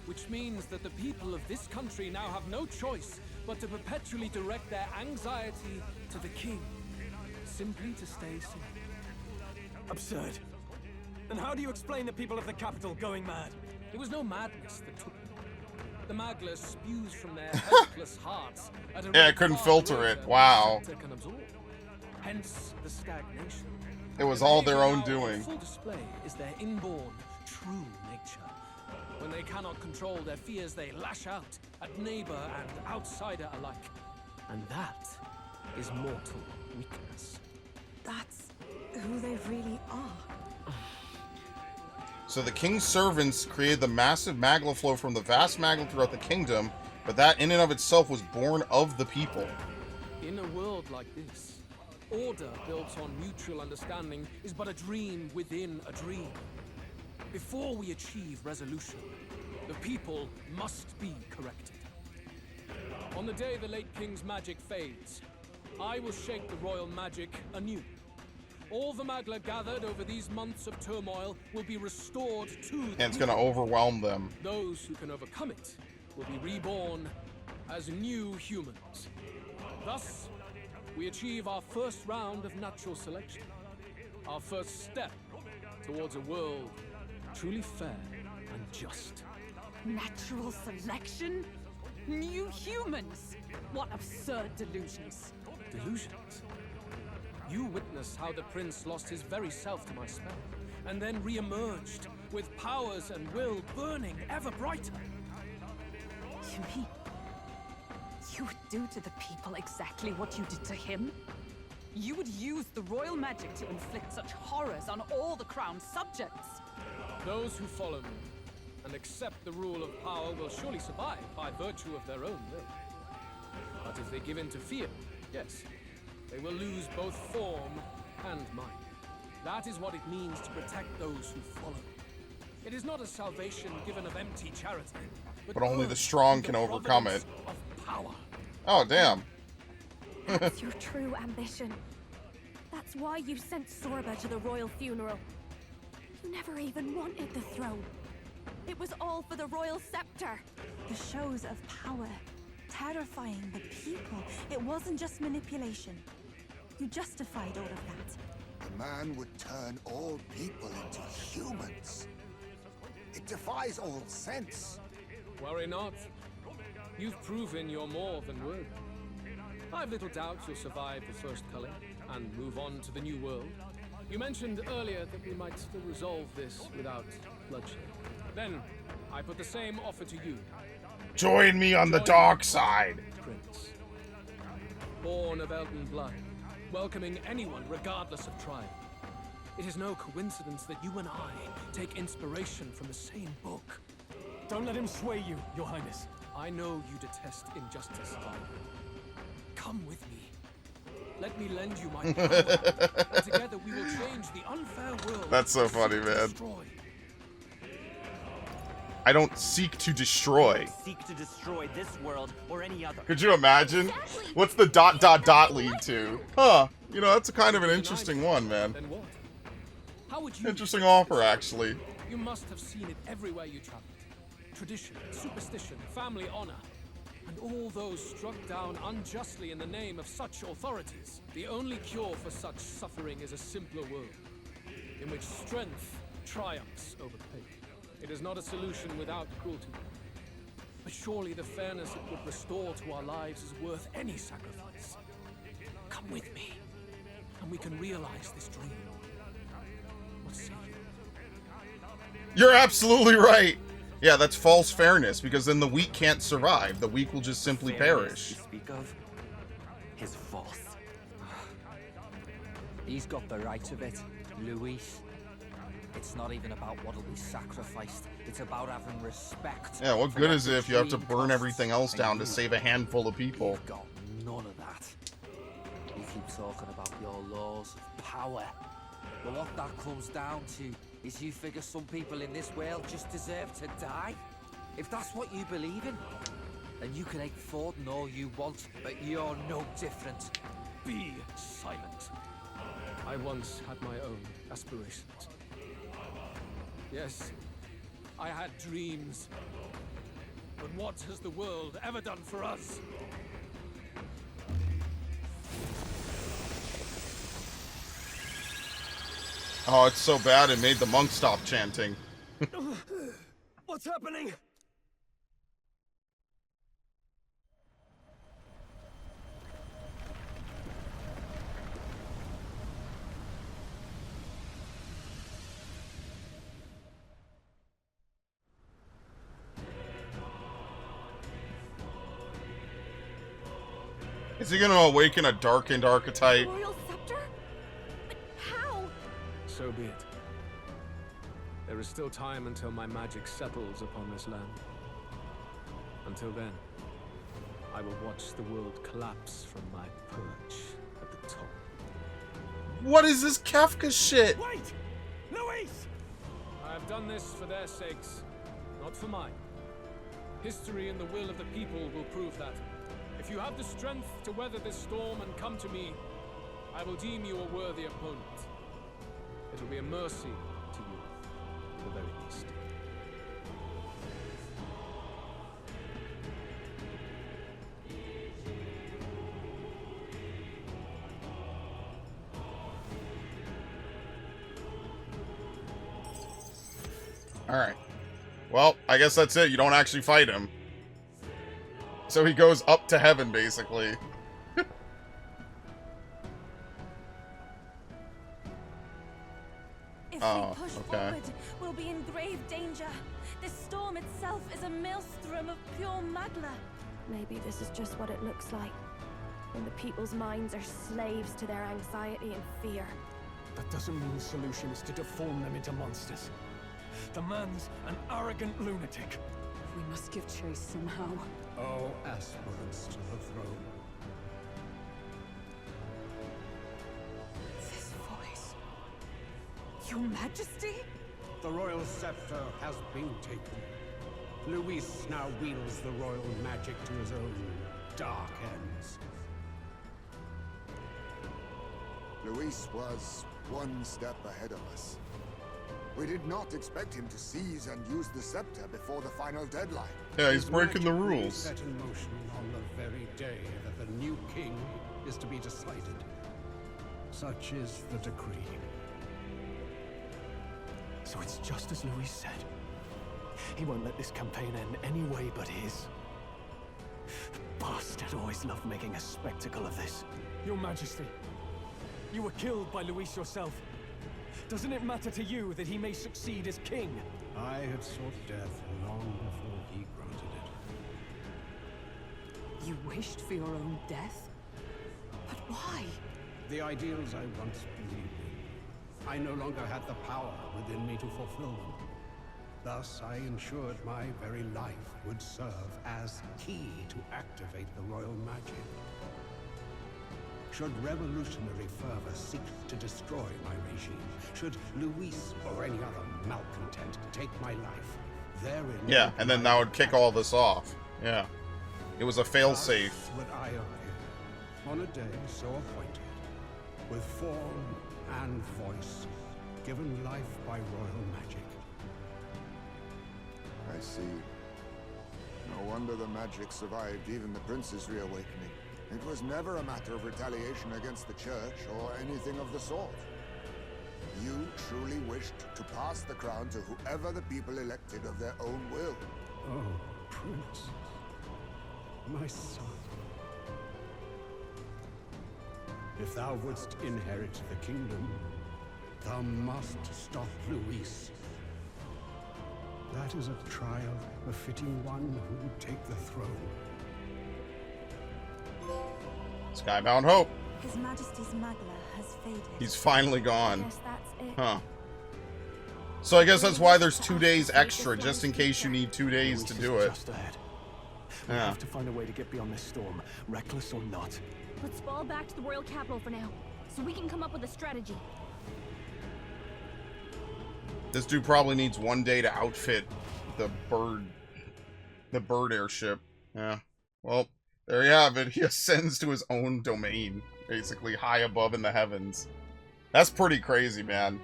which means that the people of this country now have no choice but to perpetually direct their anxiety to the king, simply to stay safe. Absurd. And how do you explain the people of the capital going mad? It was no madness that took them. the Magla spews from their helpless hearts at a Yeah, I rate couldn't far filter greater it. than Wow. the scepter can absorb. Hence the stagnation. It was The all their behavior own now on doing. full display is their inborn, true nature. When they cannot control their fears, they lash out at neighbor and outsider alike. And that is mortal weakness. That's who they really are. So the king's servants created the massive Magla flow from the vast Magla throughout the kingdom, but that in and of itself was born of the people. In a world like this, order built on mutual understanding is but a dream within a dream. Before we achieve resolution, the people must be corrected. On the day the late king's magic fades, I will shape the royal magic anew. All the Magla gathered over these months of turmoil will be restored to the And it's going to people. overwhelm them. Those who can overcome it will be reborn as new humans. Thus, we achieve our first round of natural selection. Our first step towards a world truly fair and just. Natural selection? New humans? What absurd delusions. Delusions? You witnessed how the prince lost his very self to my spell, and then re-emerged with powers and will burning ever brighter. You mean you would do to the people exactly what you did to him? You would use the royal magic to inflict such horrors on all the crown's subjects? Those who follow me and accept the rule of power will surely survive by virtue of their own will. But if they give in to fear, yes, they will lose both form and mind. That is what it means to protect those who follow. It is not a salvation given of empty charity, But only the earned strong through can the overcome it. providence of power. Oh, damn. That's your true ambition. That's why you sent Sorba to the royal funeral. You never even wanted the throne. It was all for the royal scepter. The shows of power, terrifying the people. It wasn't just manipulation. You justified all of that. The man would turn all people into humans. It defies all sense. Worry not. You've proven you're more than worthy. I've little doubt you'll survive the first culling and move on to the new world. You mentioned earlier that we might still resolve this without bloodshed. Then, I put the same offer to you. Join me on the Join dark me, side. Prince. Born of Elven blood, welcoming anyone regardless of tribe. It is no coincidence that you and I take inspiration from the same book. Don't let him sway you, Your Highness. I know you detest injustice, Tyler. Come with me. Let me lend you my power, and together we will change the unfair world. That's so funny, man. I don't seek to destroy. Seek to destroy this world or any other. Could you imagine? What's the ... lead to? Huh. You know, that's a kind of an interesting one, man. Then what? How would you Interesting offer, actually. You must have seen it everywhere you traveled. Tradition, superstition, family honor, and all those struck down unjustly in the name of such authorities. The only cure for such suffering is a simpler world, in which strength triumphs over pain. It is not a solution without cruelty. But surely the fairness it would restore to our lives is worth any sacrifice. Come with me, and we can realize this dream. What say you? You're absolutely right. Yeah, that's false fairness, because then the weak can't survive. The weak will just simply perish. You speak of is false. He's got the right of it, Luis. It's not even about what'll be sacrificed. It's about having respect. Yeah, what for good what is it the if you have to dream burn costs. everything else And down to you- save a handful of people? You've got none of that. You keep talking about your laws of power. But what that comes down to is you figure some people in this world just deserve to die? If that's what you believe in, then you can hate Forden all you want, but you're no different. Be silent. I once had my own aspirations. Yes, I had dreams. But what has the world ever done for us? Oh, it's so bad it made the monk stop chanting. What's happening? Is he gonna awaken a darkened archetype? Royal scepter? But how? So be it. There is still time until my magic settles upon this land. Until then, I will watch the world collapse from my perch at the top. What is this Kafka shit? Wait! Luis! I have done this for their sakes, not for mine. History and the will of the people will prove that. If you have the strength to weather this storm and come to me, I will deem you a worthy opponent. It will be a mercy to you, at the very least. Alright. Well, I guess that's it. You don't actually fight him. So he goes up to heaven, basically. If Oh, we push okay. forward, we'll be in grave danger. This storm itself is a maelstrom of pure magla. Maybe this is just what it looks like. When the people's minds are slaves to their anxiety and fear. That doesn't mean the solution is to deform them into monsters. The man's an arrogant lunatic. We must give chase somehow. All aspirants to the throne. This voice. Your Majesty? The royal scepter has been taken. Luis now wields the royal magic to his own dark ends. Luis was one step ahead of us. We did not expect him to seize and use the scepter before the final deadline. Yeah, he's His breaking the magic will be rules. set in motion on the very day that the new king is to be decided. Such is the decree. So it's just as Luis said. He won't let this campaign end any way but his. The bastard always loved making a spectacle of this. Your Majesty, you were killed by Luis yourself. Doesn't it matter to you that he may succeed as king? I had sought death long before he granted it. You wished for your own death? But why? The ideals I once believed in, I no longer had the power within me to fulfill them. Thus, I ensured my very life would serve as key to activate the royal magic. Should revolutionary fervor seek to destroy my regime, should Luis or any other malcontent take my life, therein... Yeah, and then that would kick all this off. Yeah. It was a failsafe. Thus would I appear, on a day so appointed, with form and voice, given life by royal magic. I see. No wonder the magic survived even the prince's reawakening. It was never a matter of retaliation against the church or anything of the sort. You truly wished to pass the crown to whoever the people elected of their own will. Oh, Prince. My son. If thou wouldst inherit the kingdom, thou must stop Luis. That is a trial befitting one who would take the throne. Skybound Hope. His Majesty's Magla has faded. He's finally gone. Guess that's it. Huh. So I guess that's why there's 2 days extra, just in case you need 2 days to do it. Just ahead. We have to find a way to get beyond this storm, reckless or not. Let's fall back to the royal capital for now, so we can come up with a strategy. This dude probably needs 1 day to outfit the bird airship. Yeah. Well, there you have it. He ascends to his own domain, basically high above in the heavens. That's pretty crazy, man.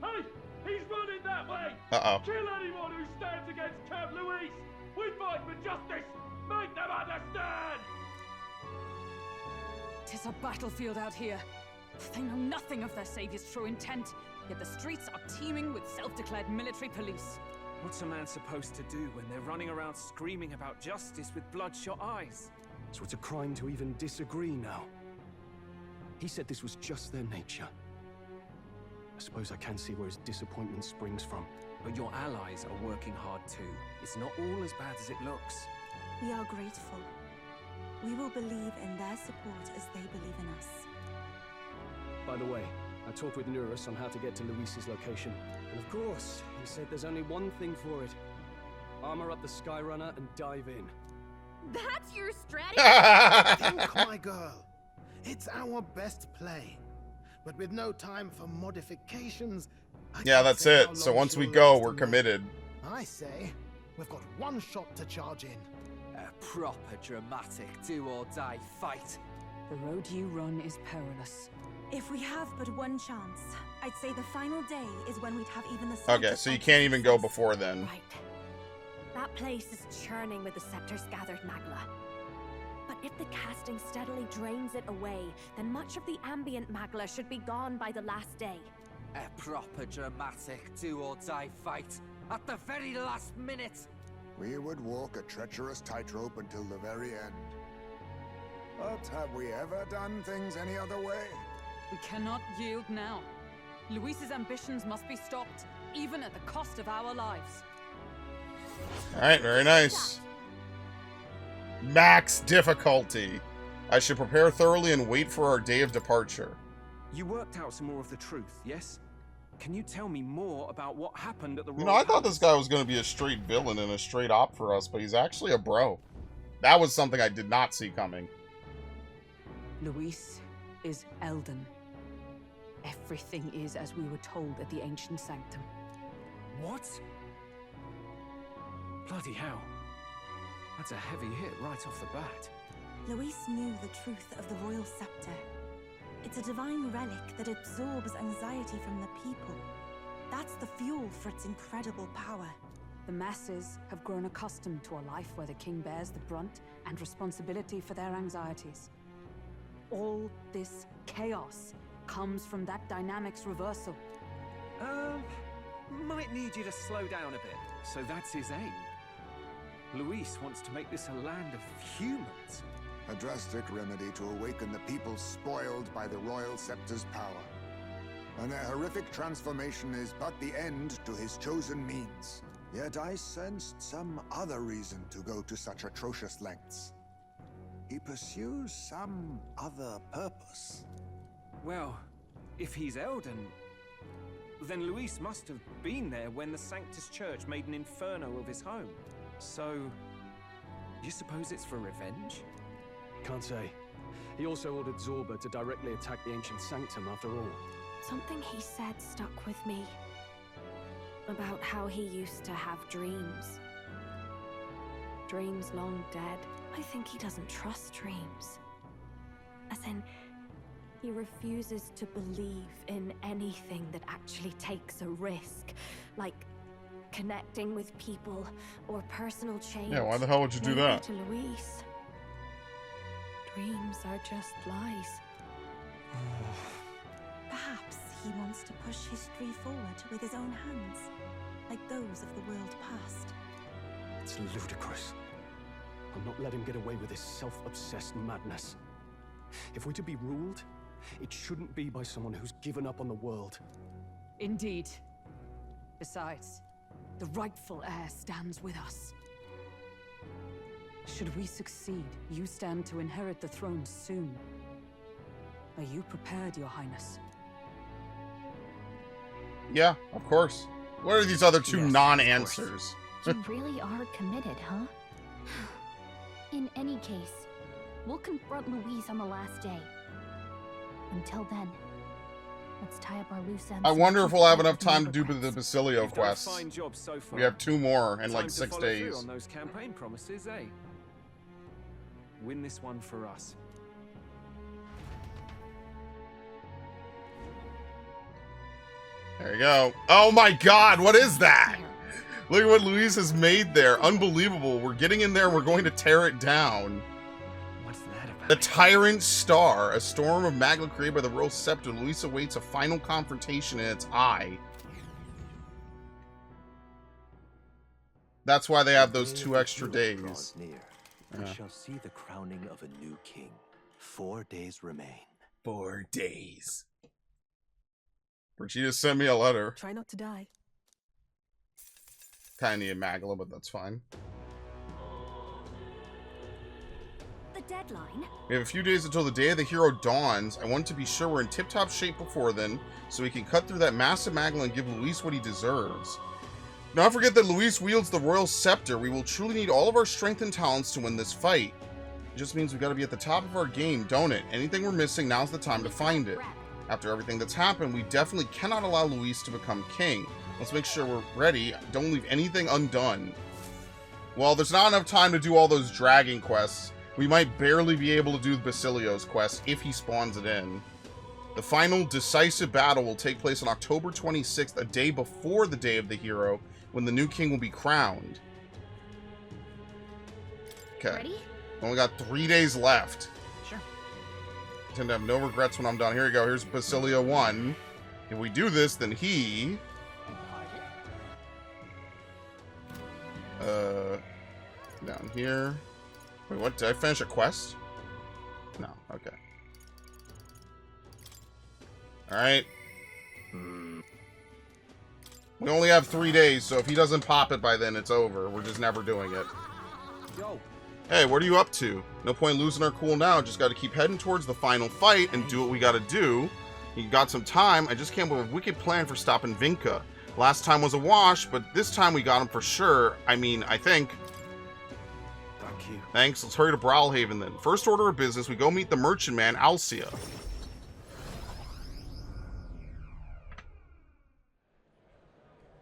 Hey, he's running that way. Uh-oh. Kill anyone who stands against Count Luis. We fight for justice. Make them understand. Tis a battlefield out here. They know nothing of their savior's true intent, yet the streets are teeming with self-declared military police. What's a man supposed to do when they're running around screaming about justice with bloodshot eyes? So it's a crime to even disagree now. He said this was just their nature. I suppose I can see where his disappointment springs from. But your allies are working hard too. It's not all as bad as it looks. We are grateful. We will believe in their support as they believe in us. By the way, I talked with Nurus on how to get to Luis's location. And of course, he said there's only one thing for it. Armor up the Skyrunner and dive in. That's your strategy? Think, my girl. It's our best play. But with no time for modifications... Yeah, that's it. So once we go, we're committed. I say, we've got one shot to charge in. A proper dramatic do-or-die fight. The road you run is perilous. If we have but one chance, I'd say the final day is when we'd have even the Okay, so you can't even go before then. Right. That place is churning with the Scepter's gathered magma. But if the casting steadily drains it away, then much of the ambient magma should be gone by the last day. A proper dramatic do-or-die fight at the very last minute. We would walk a treacherous tightrope until the very end. But have we ever done things any other way? We cannot yield now. Luis's ambitions must be stopped, even at the cost of our lives. Alright, very nice. Max difficulty. I should prepare thoroughly and wait for our day of departure. You worked out some more of the truth, yes? Can you tell me more about what happened at the Royal You know, I thought Palace? this guy was going to be a straight villain and a straight op for us, but he's actually a bro. That was something I did not see coming. Luis is Elden. Everything is as we were told at the Ancient Sanctum. What? Bloody hell. That's a heavy hit right off the bat. Luis knew the truth of the Royal Scepter. It's a divine relic that absorbs anxiety from the people. That's the fuel for its incredible power. The masses have grown accustomed to a life where the king bears the brunt and responsibility for their anxieties. All this chaos comes from that dynamics reversal. Might need you to slow down a bit. So that's his aim. Luis wants to make this a land of humans. A drastic remedy to awaken the people spoiled by the Royal Scepter's power. And their horrific transformation is but the end to his chosen means. Yet I sensed some other reason to go to such atrocious lengths. He pursues some other purpose. Well, if he's Elden, then Luis must have been there when the Sanctus Church made an inferno of his home. So, you suppose it's for revenge? Can't say. He also ordered Zorba to directly attack the Ancient Sanctum after all. Something he said stuck with me. About how he used to have dreams. Dreams long dead. I think he doesn't trust dreams. As in, he refuses to believe in anything that actually takes a risk. Like connecting with people or personal change. Yeah, why the hell would you do Maybe that? To Luis, dreams are just lies. Perhaps he wants to push history forward with his own hands, like those of the world past. It's ludicrous. I'll not let him get away with this self-obsessed madness. If we're to be ruled, it shouldn't be by someone who's given up on the world. Indeed. Besides, the rightful heir stands with us. Should we succeed, you stand to inherit the throne soon. Are you prepared, Your Highness? Yeah, of course. What are these other two non-answers? You really are committed, huh? In any case, we'll confront Luis on the last day. Until then, let's tie up our loose ends. I wonder if we'll have enough time to do the Basilio You've done a quests. fine job so far. We have 2 more in Time like to 6 follow through days. on those campaign promises, eh? Win this one for us. There you go. Oh my god, what is that? Look at what Luis has made there. Unbelievable. We're getting in there, we're going to tear it down. What's that about? The Tyrant Star, a storm of magma created by the Royal Scepter. Luis awaits a final confrontation in its eye. That's why they have those 2 extra days. Near. We shall see the crowning of a new king. 4 days remain. 4 days. Brigida sent me a letter. Try not to die. Kinda need a Magla, but that's fine. The deadline? We have a few days until the day of the hero dawns. I want to be sure we're in tip-top shape before then, so we can cut through that massive Magla and give Luis what he deserves. Do not forget that Luis wields the royal scepter. We will truly need all of our strength and talents to win this fight. It just means we've got to be at the top of our game, don't it? Anything we're missing, now's the time to find it. After everything that's happened, we definitely cannot allow Luis to become king. Let's make sure we're ready. Don't leave anything undone. Well, there's not enough time to do all those dragging quests. We might barely be able to do Basilio's quest if he spawns it in. The final decisive battle will take place on October 26th, a day before the day of the hero, when the new king will be crowned. Okay. Ready? Only got 3 days left. Sure. I tend to have no regrets when I'm done. Here we go. Here's Basilio 1. If we do this, then he... down here. Wait, what? Did I finish a quest? No. Okay. Alright. We only have 3 days, so if he doesn't pop it by then, it's over. We're just never doing it. Yo. Hey, what are you up to? No point losing our cool now. Just got to keep heading towards the final fight and do what we got to do. You got some time. I just came up with a wicked plan for stopping Vinka. Last time was a wash, but this time we got him for sure. I mean, I think. Thank you. Thanks. Let's hurry to Brawlhaven then. First order of business, we go meet the merchant man, Alcia.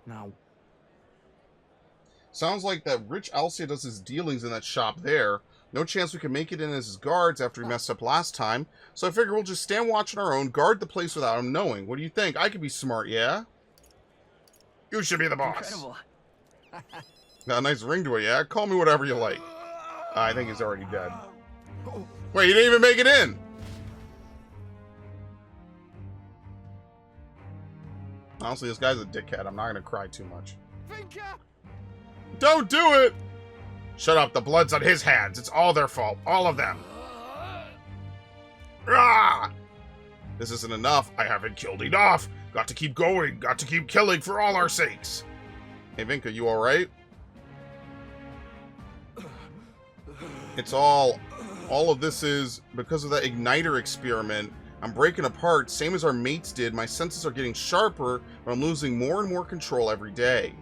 Now, sounds like that rich Alcia does his dealings in that shop there. No chance we can make it in as his guards after he messed up last time. So I figure we'll just stand watch on our own, guard the place without him knowing. What do you think? I could be smart, yeah? You should be the boss. Incredible. Got a nice ring to it, yeah? Call me whatever you like. I think he's already dead. Wait, he didn't even make it in! Honestly, this guy's a dickhead. I'm not gonna cry too much. Don't do it! Shut up, the blood's on his hands. It's all their fault. All of them. Ah! This isn't enough. I haven't killed enough. Got to keep going. Got to keep killing for all our sakes. Hey, Vinka, you alright? It's all of this is because of that igniter experiment. I'm breaking apart, same as our mates did. My senses are getting sharper, but I'm losing more and more control every day.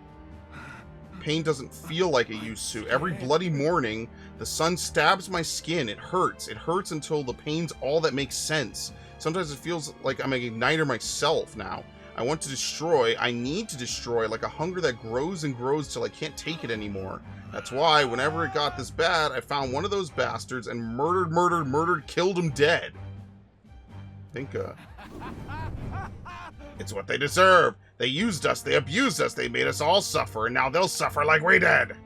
Pain doesn't feel like it used to. Every bloody morning, the sun stabs my skin. It hurts. It hurts until the pain's all that makes sense. Sometimes it feels like I'm an igniter myself now. I want to destroy. I need to destroy, like a hunger that grows and grows till I can't take it anymore. That's why, whenever it got this bad, I found one of those bastards and murdered, killed him dead. Vinka. It's what they deserve. They used us, they abused us, they made us all suffer, and now they'll suffer like we did.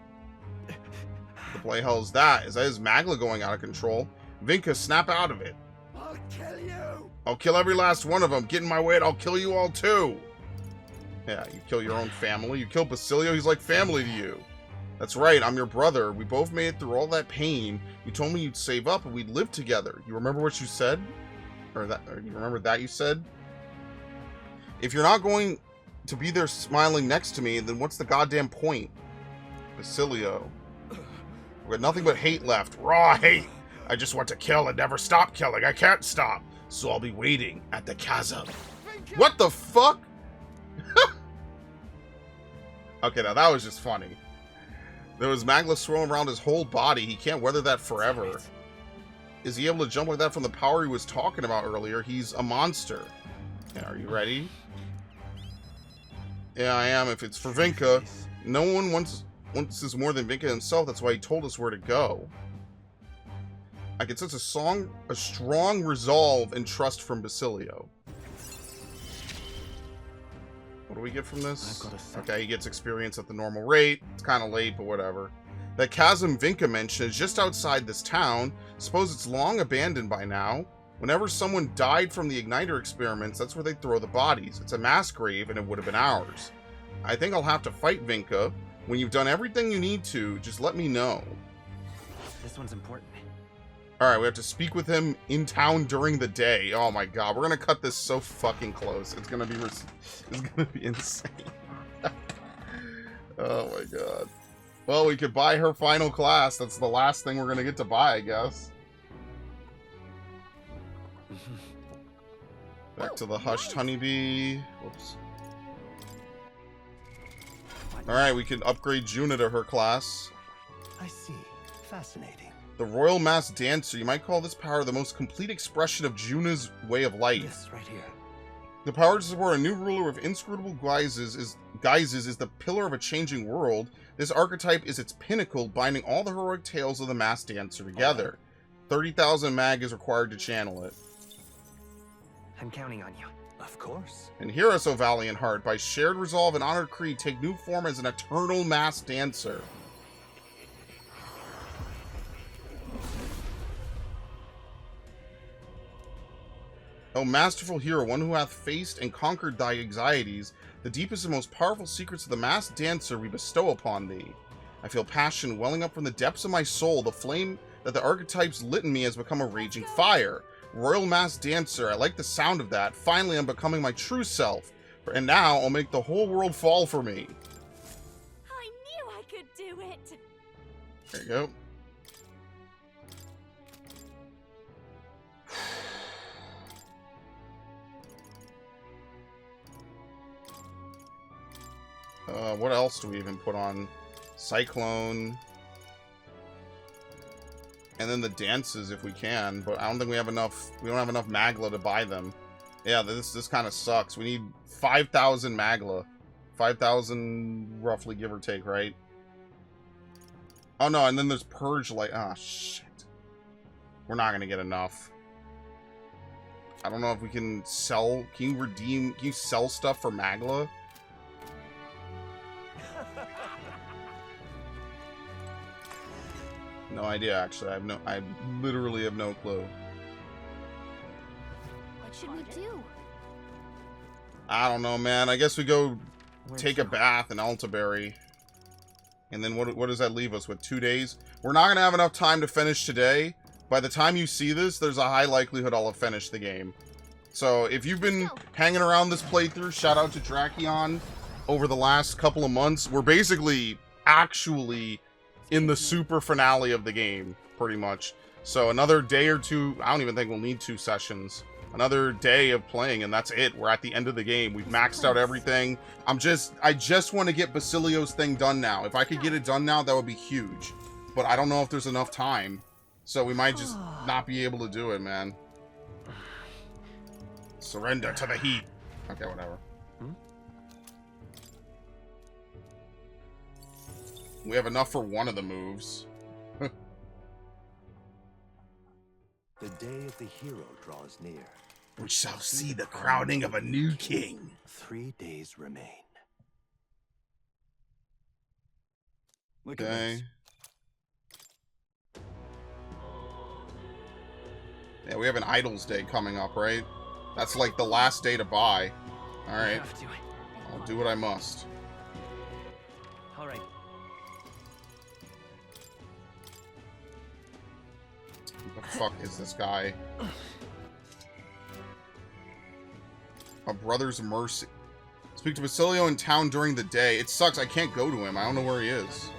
The play hell is that? Is that his Magla going out of control? Vinka, snap out of it. I'll kill you. I'll kill every last one of them. Get in my way and I'll kill you all too. Yeah, you kill your own family. You kill Basilio, he's like family to you. That's right, I'm your brother. We both made it through all that pain. You told me you'd save up and we'd live together. You remember what you said? Or you remember that you said? If you're not going to be there smiling next to me, then what's the goddamn point? Basilio. We got nothing but hate left. Raw hate. I just want to kill and never stop killing. I can't stop. So I'll be waiting at the chasm. What the fuck? Okay, now that was just funny. There was Magla swirling around his whole body. He can't weather that forever. Is he able to jump like that from the power he was talking about earlier? He's a monster. Yeah, are you ready? Yeah, I am. If it's for Vinka, no one wants this more than Vinka himself. That's why he told us where to go. I can sense a strong resolve and trust from Basilio. What do we get from this? Okay, he gets experience at the normal rate. It's kind of late, but whatever. That chasm Vinka mentioned is just outside this town. Suppose it's long abandoned by now. Whenever someone died from the igniter experiments, that's where they throw the bodies. It's a mass grave, and it would have been ours. I think I'll have to fight Vinka. When you've done everything you need to, just let me know. This one's important. Alright, we have to speak with him in town during the day. Oh my god, we're gonna cut this so fucking close. It's gonna be insane. Oh my god. Well, we could buy her final class. That's the last thing we're gonna get to buy, I guess. Back to the hushed honeybee. Whoops. Alright, we can upgrade Juna to her class. I see. Fascinating. The Royal Masked Dancer. You might call this power the most complete expression of Juna's way of life. Yes, right here. The power to support a new ruler with inscrutable guises is the pillar of a changing world. This archetype is its pinnacle, binding all the heroic tales of the Masked Dancer together. 30,000 mag is required to channel it. I'm counting on you. Of course. And hear us, O valiant heart. By shared resolve and honored creed, take new form as an eternal Masked Dancer. O masterful hero, one who hath faced and conquered thy anxieties, the deepest and most powerful secrets of the Masked Dancer we bestow upon thee. I feel passion welling up from the depths of my soul. The flame that the archetypes lit in me has become a raging fire. Royal Masked Dancer, I like the sound of that. Finally, I'm becoming my true self. And now, I'll make the whole world fall for me. I knew I could do it! There you go. What else do we even put on? Cyclone. And then the dances if we can, but I don't think we have enough. We don't have enough Magla to buy them. Yeah, this kind of sucks. We need 5,000 Magla. 5,000 roughly, give or take, right? Oh no, and then there's Purge Light. Ah, shit. We're not gonna get enough. I don't know if we can sell. Can you sell stuff for Magla? No idea, actually. I literally have no clue. What should we do? I don't know, man. I guess we go take a bath in Altaberry. And then what does that leave us with? 2 days? We're not going to have enough time to finish today. By the time you see this, there's a high likelihood I'll have finished the game. So if you've been hanging around this playthrough, shout out to Drakion over the last couple of months. We're basically actually in the super finale of the game, pretty much. So another day or two, I don't even think we'll need 2 sessions. Another day of playing, and that's it. We're at the end of the game. We've maxed out everything. I just want to get Basilio's thing done now. If I could get it done now, that would be huge. But I don't know if there's enough time. So we might just not be able to do it, man. Surrender to the heat. Okay, whatever. We have enough for one of the moves. The day of the hero draws near. We shall see the crowning of a new king. 3 days remain. Okay. Yeah, we have an Idols Day coming up, right? That's like the last day to buy. Alright. I'll do what I must. Alright. What the fuck is this guy? A brother's mercy. Speak to Basilio in town during the day. It sucks. I can't go to him. I don't know where he is.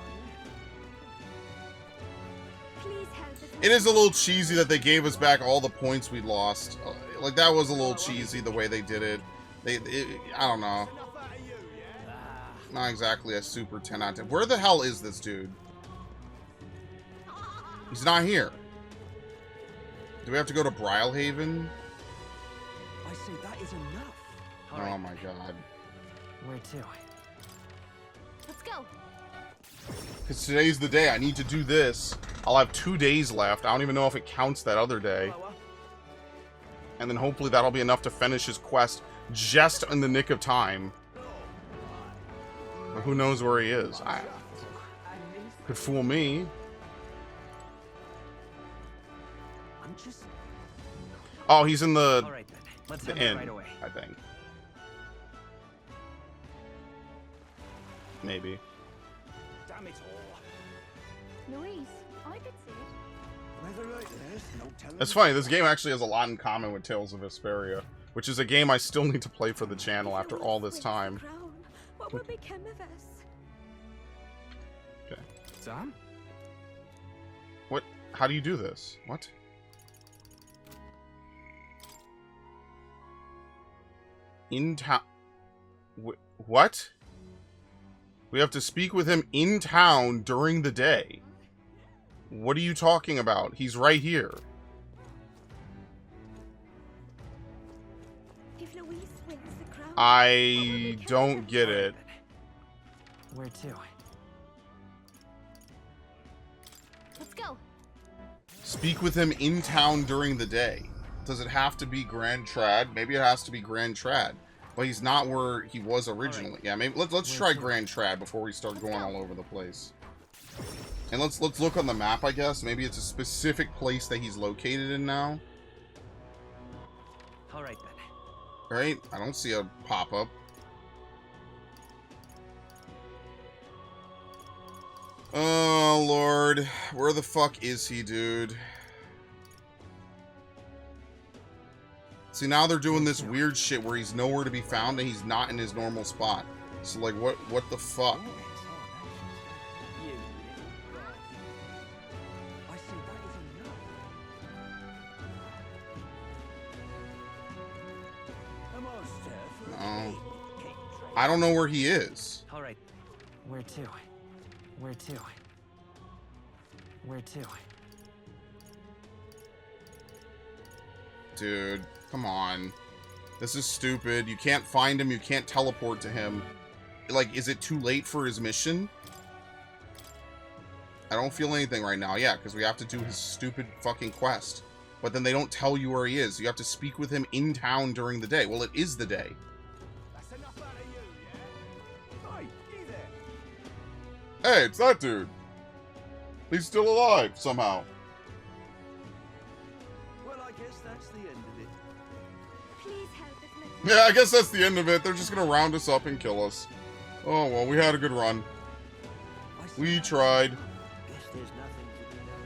It is a little cheesy that they gave us back all the points we lost. Like, that was a little cheesy the way they did it. I don't know. Not exactly a super 10 out of 10. Where the hell is this dude? He's not here. Do we have to go to Brylehaven? I say that is enough. Oh my god. Where to? Let's go. Because today's the day. I need to do this. I'll have 2 days left. I don't even know if it counts that other day. And then hopefully that'll be enough to finish his quest just in the nick of time. But who knows where he is? Could fool me. Oh, he's in the, the inn, I think. Maybe. Damn it all. Luis, I could see it. Weather like this, no telling. It's funny, this game actually has a lot in common with Tales of Vesperia, which is a game I still need to play for the channel after all this time. What will become of us? Okay. Sam? What? How do you do this? What? in town. What? We have to speak with him in town during the day. What are you talking about? He's right here. If Louise wins the crown, I don't get it. Where to? Let's go. Speak with him in town during the day. Does it have to be Grand Trad? Maybe it has to be Grand Trad. But he's not where he was originally. Yeah, maybe let's try Grand Trad before we start going all over the place. And let's look on the map, I guess. Maybe it's a specific place that he's located in now. All right then. Right? I don't see a pop-up. Oh, Lord. Where the fuck is he, dude? See, now they're doing this weird shit where he's nowhere to be found and he's not in his normal spot. So, like, what the fuck? No. I don't know where he is. All right. Where to? Where to? Where to? Dude, come on. This is stupid. You can't find him. You can't teleport to him. Like, is it too late for his mission? I don't feel anything right now. Yeah, because we have to do his stupid fucking quest. But then they don't tell you where he is. You have to speak with him in town during the day. Well, it is the day. That's enough out of you, yeah? Hey, you there? Hey, it's that dude. He's still alive, somehow. Well, I guess that's the end of it. please help us make Yeah, I guess that's the end of it. They're just gonna round us up and kill us. Oh, well, we had a good run. We tried. Guess there's nothing to be done.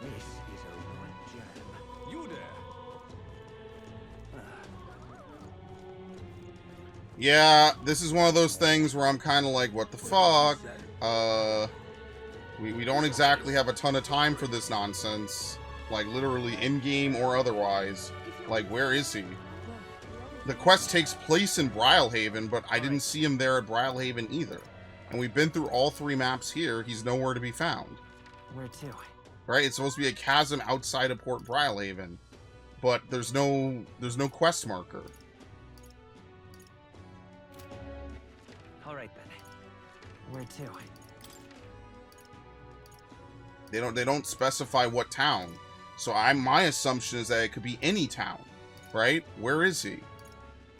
This is a right jam. You there? Yeah, this is one of those things where I'm kind of like, what the fuck? We don't exactly have a ton of time for this nonsense. Like, literally in-game or otherwise. Like, where is he? The quest takes place in Brylehaven, but I didn't see him there at Brylehaven either. And we've been through all 3 maps here. He's nowhere to be found. Where to? Right? It's supposed to be a chasm outside of Port Brylehaven. But there's no quest marker. All right then. Where to? They don't specify what town. So my assumption is that it could be any town, right? Where is he?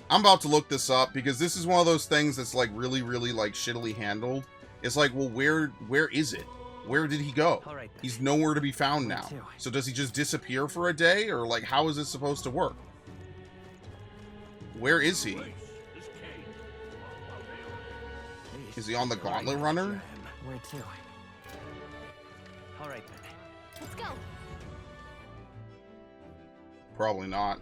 I'm about to look this up because this is one of those things that's like really, really like shittily handled. It's like, well, where is it? Where did he go? All right then. He's nowhere to be found now. So does he just disappear for a day, or like how is this supposed to work? Where is he? Is he on the Gauntlet Runner? Where to? All right then. Let's go. Probably not.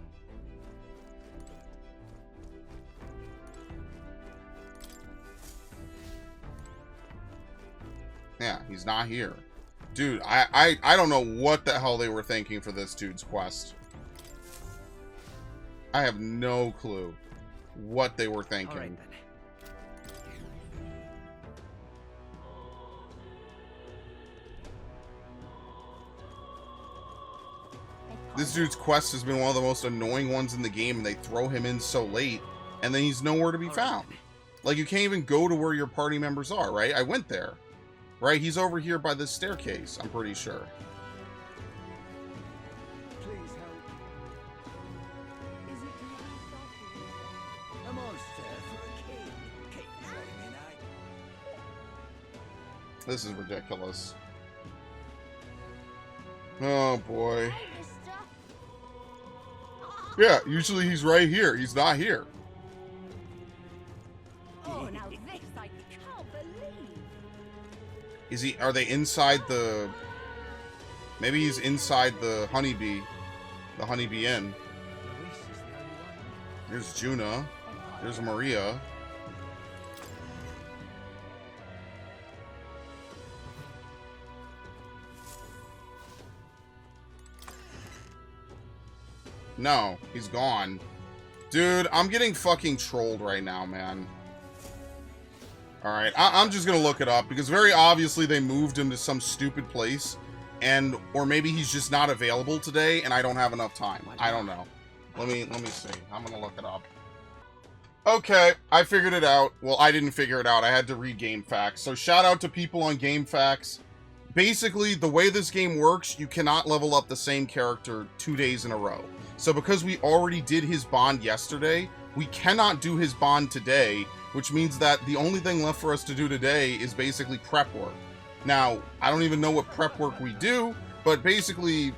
Yeah, he's not here. Dude, I don't know what the hell they were thinking for this dude's quest. I have no clue what they were thinking. All right then. This dude's quest has been one of the most annoying ones in the game, and they throw him in so late, and then he's nowhere to be found. Like, you can't even go to where your party members are, right? I went there. Right? He's over here by this staircase, I'm pretty sure. Please help. Is it a monster for a king? Keep dreaming, eh? This is ridiculous. Oh, boy. Yeah, usually he's right here. He's not here. Oh, now this I can't believe. Is he? Are they inside the... Maybe he's inside the Honeybee. The Honeybee Inn. There's Juna. There's Maria. No, he's gone. Dude, I'm getting fucking trolled right now, man. Alright, I'm just gonna look it up, because very obviously they moved him to some stupid place, and, or maybe he's just not available today, and I don't have enough time. I don't know. Let me see. I'm gonna look it up. Okay, I figured it out. Well, I didn't figure it out. I had to read GameFAQs. So shout out to people on GameFAQs. Basically, the way this game works, you cannot level up the same character 2 days in a row. So because we already did his bond yesterday, we cannot do his bond today, which means that the only thing left for us to do today is basically prep work. Now, I don't even know what prep work we do, but basically,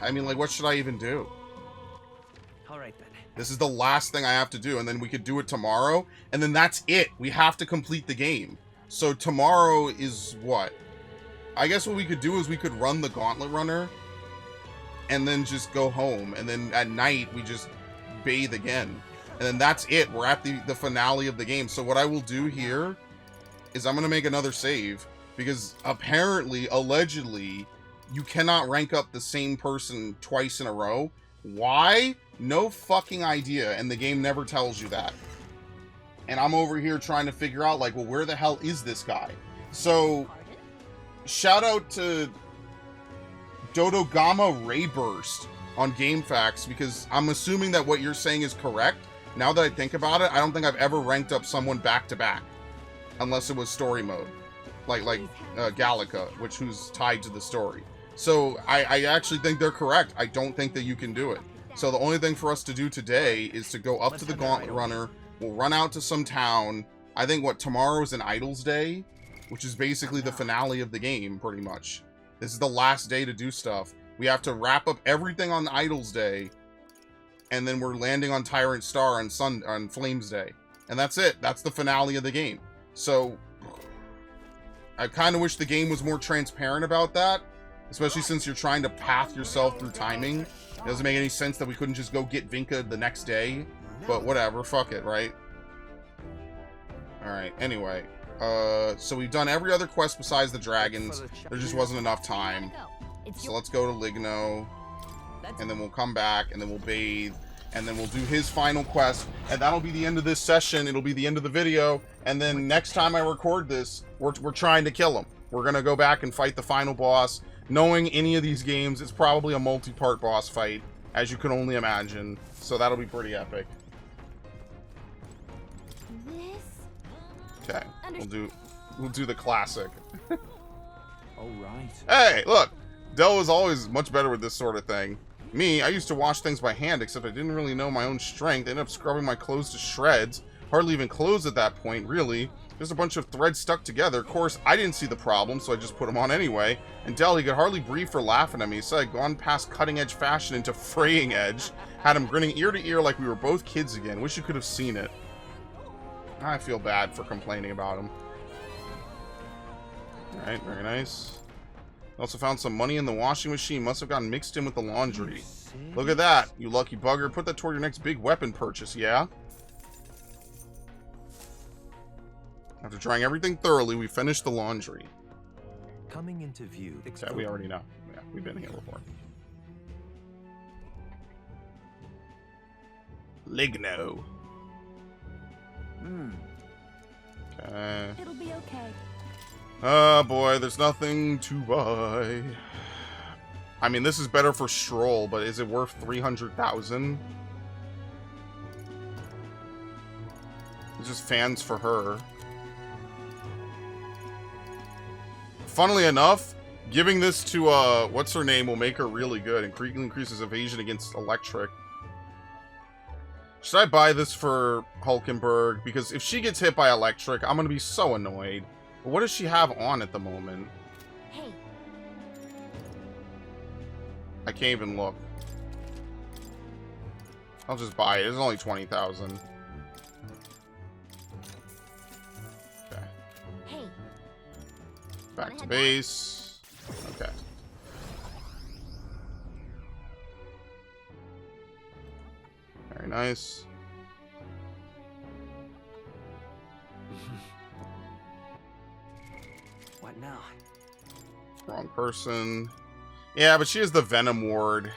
I mean, like, what should I even do? Alright then. This is the last thing I have to do, and then we could do it tomorrow, and then that's it. We have to complete the game. So tomorrow is what? I guess what we could do is we could run the Gauntlet Runner, and then just go home, and then at night we just bathe again. And then that's it. We're at the finale of the game. So what I will do here is I'm going to make another save, because apparently, allegedly, you cannot rank up the same person twice in a row. Why? No fucking idea, and the game never tells you that. And I'm over here trying to figure out, like, well, where the hell is this guy? So, shout out to Dodogama Rayburst on GameFAQs, because I'm assuming that what you're saying is correct. Now that I think about it, I don't think I've ever ranked up someone back-to-back. Unless it was story mode. Like Gallica, who's tied to the story. So, I actually think they're correct. I don't think that you can do it. So the only thing for us to do today is to go up to the Gauntlet Runner. We'll run out to some town. I think, tomorrow is an Idols Day, which is basically the finale of the game, pretty much. This is the last day to do stuff. We have to wrap up everything on Idols Day, and then we're landing on Tyrant Star on Flames Day. And that's it. That's the finale of the game. So, I kind of wish the game was more transparent about that, especially since you're trying to path yourself through timing. It doesn't make any sense that we couldn't just go get Vinka the next day, but whatever, fuck it, right? Alright, anyway. So we've done every other quest besides the dragons. There just wasn't enough time. So let's go to Ligno, and then we'll come back, and then we'll bathe, and then we'll do his final quest, and that'll be the end of this session. It'll be the end of the video, and then next time I record this, we're trying to kill him. We're gonna go back and fight the final boss. Knowing any of these games, it's probably a multi-part boss fight, as you can only imagine. So that'll be pretty epic. Okay, we'll do the classic. All right. Hey, look, Del was always much better with this sort of thing. Me, I used to wash things by hand, except I didn't really know my own strength. I ended up scrubbing my clothes to shreds. Hardly even clothes at that point, really. Just a bunch of threads stuck together. Of course, I didn't see the problem, so I just put them on anyway. And Del, he could hardly breathe for laughing at me, so I'd gone past cutting-edge fashion into fraying edge. Had him grinning ear to ear like we were both kids again. Wish you could have seen it. I feel bad for complaining about him. Alright, very nice. Also found some money in the washing machine. Must have gotten mixed in with the laundry. Look at that, you lucky bugger. Put that toward your next big weapon purchase, yeah? After trying everything thoroughly, we finished the laundry. Coming into view. Okay, we already know. Yeah, we've been here before. Ligno. Okay. It'll be okay. Oh boy, there's nothing to buy. I mean, this is better for Stroll, but is it worth 300,000? It's just fans for her. Funnily enough, giving this to, what's her name will make her really good. Increases evasion against electric. Should I buy this for Hulkenberg? Because if she gets hit by electric, I'm going to be so annoyed. But what does she have on at the moment? Hey. I can't even look. I'll just buy it. It's only 20,000. Okay. Hey. Back to base. Okay. Very nice. What now? Wrong person. Yeah, but she is the Venom Ward.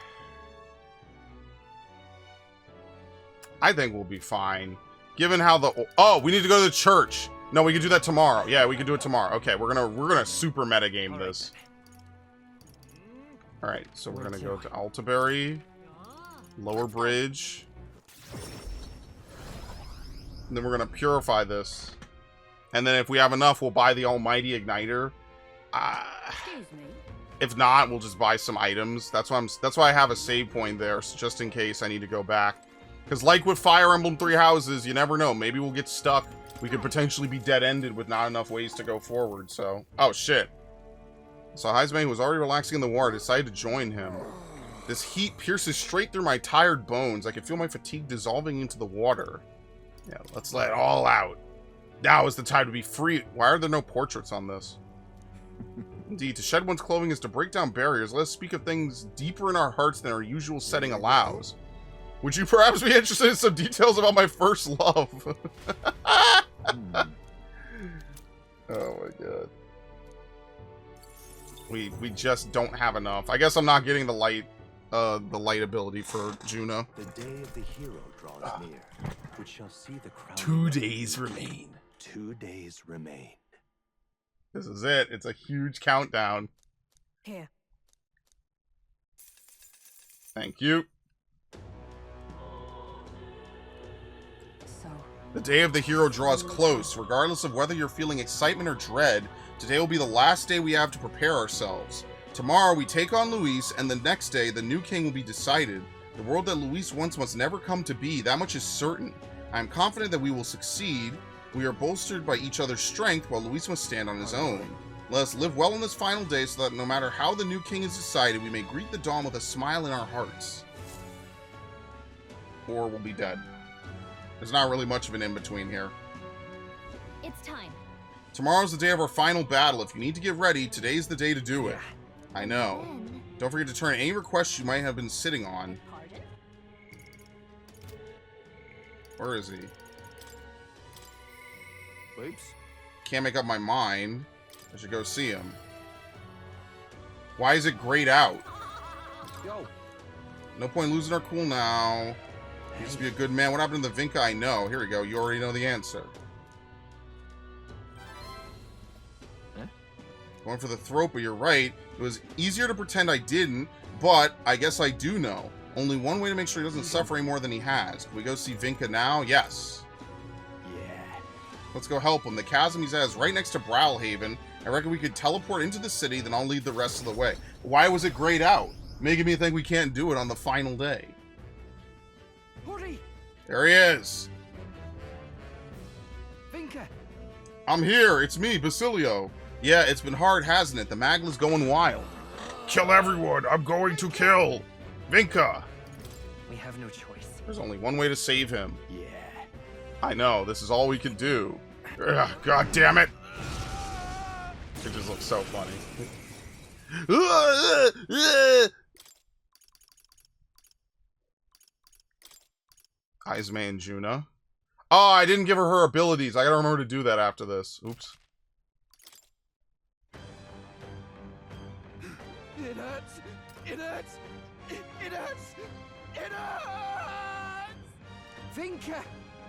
I think we'll be fine. Given how the... Oh, we need to go to the church. No, we can do that tomorrow. Yeah, we can do it tomorrow. Okay, we're gonna super metagame this. Alright, so we're gonna go to Altaberry. Lower Bridge. And then we're gonna purify this. And then if we have enough, we'll buy the Almighty Igniter. If not, we'll just buy some items. That's why I have a save point there, so just in case I need to go back. Because like with Fire Emblem Three Houses, you never know. Maybe we'll get stuck. We could potentially be dead-ended with not enough ways to go forward, so... Oh, shit. So Heisman, who was already relaxing in the water, decided to join him. This heat pierces straight through my tired bones. I can feel my fatigue dissolving into the water. Yeah, let's let it all out. Now is the time to be free. Why are there no portraits on this? Indeed, to shed one's clothing is to break down barriers. Let us speak of things deeper in our hearts than our usual setting allows. Would you perhaps be interested in some details about my first love? Oh my god. We just don't have enough. I guess I'm not getting the light ability for Juna. The day of the hero draws near, which shall see the crown. 2 days remain. 2 days remain. This is it. It's a huge countdown. Here. Thank you. So. The day of the hero draws close. Regardless of whether you're feeling excitement or dread, today will be the last day we have to prepare ourselves. Tomorrow we take on Luis, and the next day the new king will be decided. The world that Luis wants must never come to be. That much is certain. I am confident that we will succeed. We are bolstered by each other's strength, while Luis must stand on his own. Let us live well in this final day, so that no matter how the new king is decided, we may greet the dawn with a smile in our hearts. Or we'll be dead. There's not really much of an in-between here. It's time. Tomorrow's the day of our final battle. If you need to get ready, today's the day to do it. I know. Don't forget to turn any requests you might have been sitting on. Pardon? Where is he? Oops. Can't make up my mind. I should go see him. Why is it grayed out? Yo. No point losing our cool now. He used to be a good man. What happened to the Vinca I know? Here we go. You already know the answer. Huh? Going for the throat, but you're right. It was easier to pretend I didn't, but I guess I do know. Only one way to make sure he doesn't suffer any more than he has. Can we go see Vinca now? Yes. Let's go help him. The chasm he's at is right next to Brawlhaven. I reckon we could teleport into the city, then I'll lead the rest of the way. Why was it grayed out? Making me think we can't do it on the final day. Hurry! There he is. Vinca! I'm here. It's me, Basilio. Yeah, it's been hard, hasn't it? The Magla's going wild. Kill everyone. I'm going to kill Vinca. We have no choice. There's only one way to save him. Yeah. I know. This is all we can do. Ugh, God damn it. It just looks so funny. Izme and Juna. Oh, I didn't give her abilities. I gotta remember to do that after this. Oops. It hurts! It hurts! It hurts! It hurts! Vinca!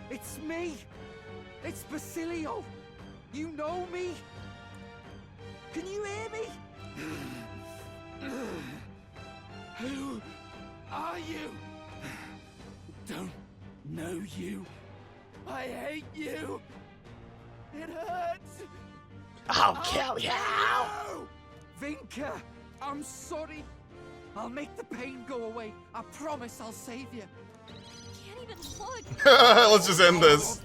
It's me! It's Basilio! You know me? Can you hear me? Who are you? Don't know you. I hate you. It hurts. I'll kill you. Vinca, I'm sorry. I'll make the pain go away. I promise I'll save you. Can't even look. Let's just end this.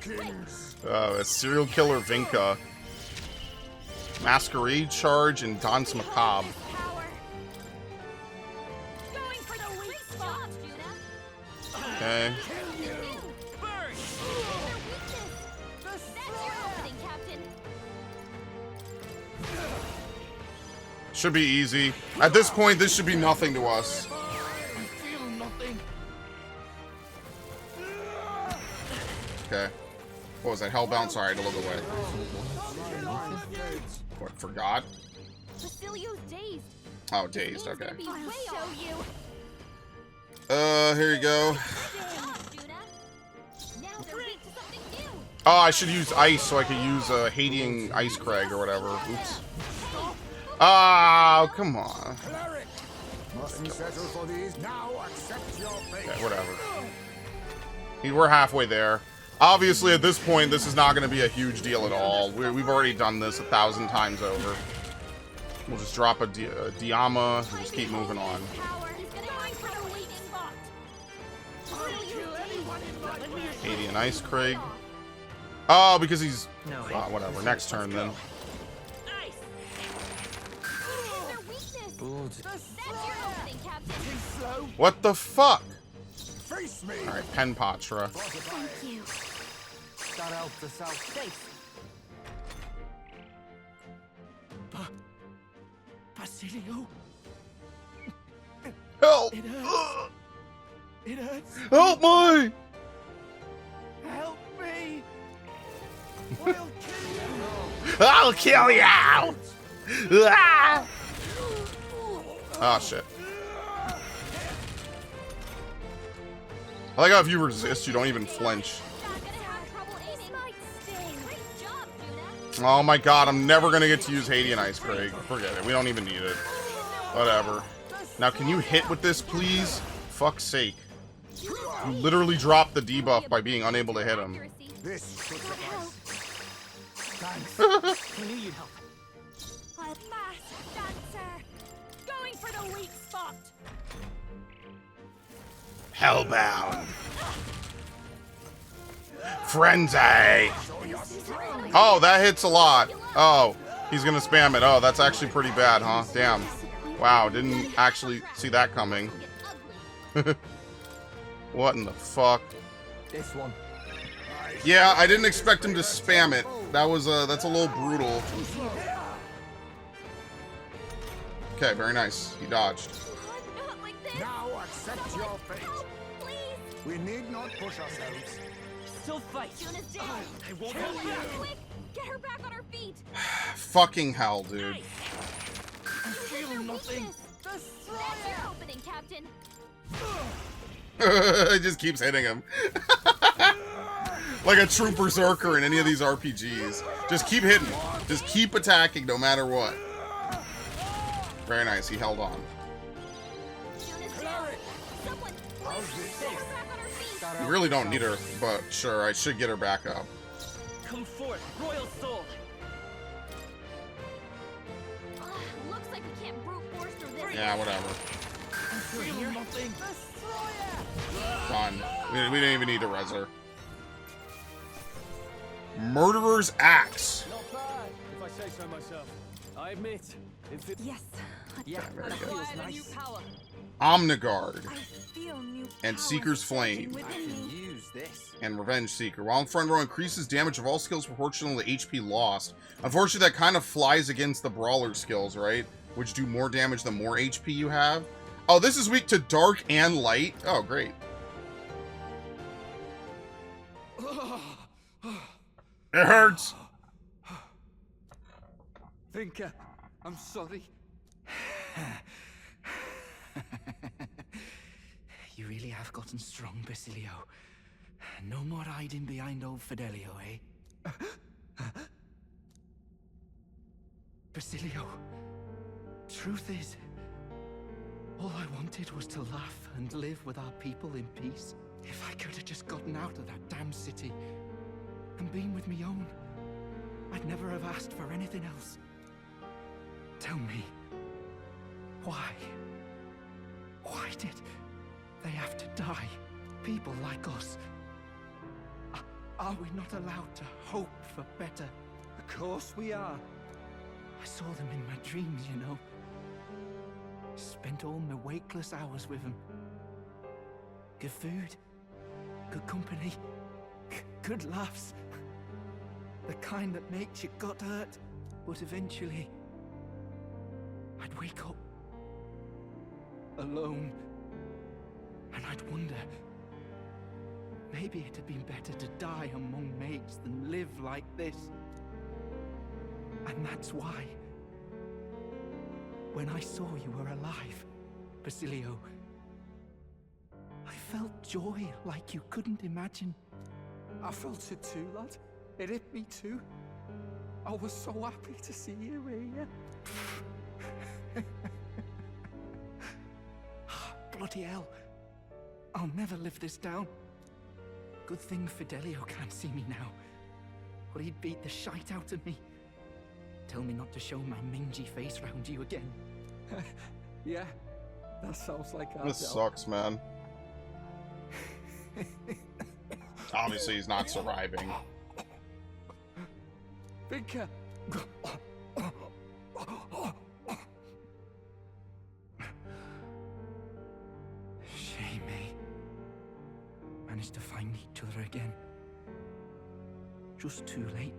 A serial killer Vinca. Masquerade Charge and Dance Macabre. Okay. Should be easy. At this point, this should be nothing to us. I feel nothing. Okay. What was that? Hellbound? Sorry, I had to look away. What, forgot? Basilio's dazed. Oh, dazed, okay. I'll show you. Here you go. Oh, I should use ice so I could use Hadian Ice Crag or whatever. Oops. Oh, come on. Mustn't settle for these. Now accept your fate. Okay, whatever. We're halfway there. Obviously, at this point, this is not going to be a huge deal at all. We've already done this 1,000 times over. We'll just drop a Diama and just keep moving on. Hadian Ice Crag. Oh, because he's... whatever. Next turn, then. What the fuck? Alright, Penpatra. Thank you. That helped us out. Basilio? Help! It hurts. It hurts. Help me! Help me! I'll kill you! I'll kill you! Ah! Oh, shit. I like how if you resist, you don't even flinch. Oh my god, I'm never gonna get to use Hadian Ice Crag. Forget it, we don't even need it. Whatever. Now, can you hit with this, please? Fuck's sake. You literally dropped the debuff by being unable to hit him. This should suffice. Thanks. We knew you'd help. A fast dancer. Going for the weak spot. Hellbound. Frenzy. Oh, that hits a lot. Oh, he's gonna spam it. Oh, that's actually pretty bad, huh? Damn. Wow, didn't actually see that coming. What in the fuck? This one. Yeah, I didn't expect him to spam it. That was that's a little brutal. Okay, very nice. He dodged. Now accept your fate. We need not push ourselves. Still fight. I won't help you. Quick, get her back on her feet. Fucking hell, dude. I feel nothing. That's your opening, Captain. It just keeps hitting him. Like a true berserker in any of these RPGs. Just keep hitting. Just keep attacking no matter what. Very nice, he held on. You really don't need her, but sure, I should get her back up. Come forth, Royal Soul. Looks like we can't brute force through this. Yeah, whatever. Feel nothing. Done. We didn't even need to res her. Murderer's Axe. Not bad, if I say so myself. I admit, if it... Yes. Yeah, very good. Feels nice. Omniguard. Feel new And Seeker's Flame. Use this. And Revenge Seeker. While in front row, increases damage of all skills proportional to HP lost. Unfortunately, that kind of flies against the Brawler skills, right? Which do more damage the more HP you have. Oh, this is weak to Dark and Light? Oh, great. It hurts. Thinker, I'm sorry. You really have gotten strong, Basilio. No more hiding behind old Fidelio, eh? Basilio, truth is, all I wanted was to laugh and live with our people in peace. If I could have just gotten out of that damn city and been with me own, I'd never have asked for anything else. Tell me, why? Why did they have to die? People like us. Are we not allowed to hope for better? Of course we are. I saw them in my dreams, you know. Spent all my wakeless hours with them. Good food, good company, good laughs. The kind that makes you gut hurt, but eventually I'd wake up alone, and I'd wonder, maybe it'd have been better to die among mates than live like this. And that's why, when I saw you were alive, Basilio, I felt joy like you couldn't imagine. I felt it too, lad. It hit me too. I was so happy to see you here. Bloody hell. I'll never live this down. Good thing Fidelio can't see me now, or he'd beat the shite out of me. Tell me not to show my mangy face round you again. Yeah, that sounds like our This deal. sucks, man. Obviously, he's not surviving. Vinka! Shame, eh? Managed to find each other again. Just too late.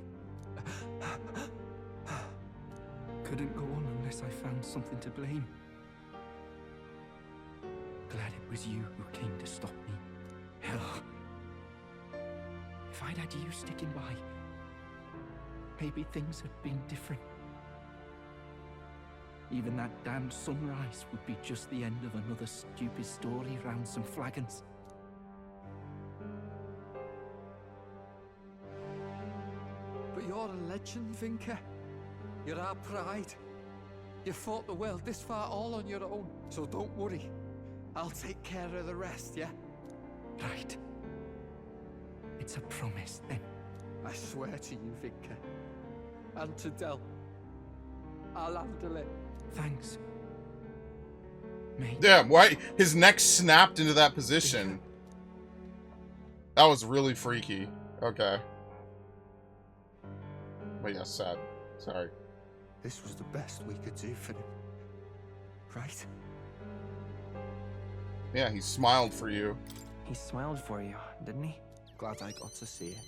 Couldn't go on unless I found something to blame. Glad it was you who came to stop me. Hell. If I'd had you sticking by, maybe things had been different. Even that damned sunrise would be just the end of another stupid story round some flagons. But you're a legend, Vinka. You're our pride. You fought the world this far all on your own, so don't worry. I'll take care of the rest, yeah? Right. It's a promise, then. I swear to you, Vinka. And to Del. I'll handle it. Thanks. Mate. Yeah, why? His neck snapped into that position. That was really freaky. Okay. But yeah, sad. Sorry. This was the best we could do for him. Right? Yeah, he smiled for you. He smiled for you, didn't he? Glad I got to see it.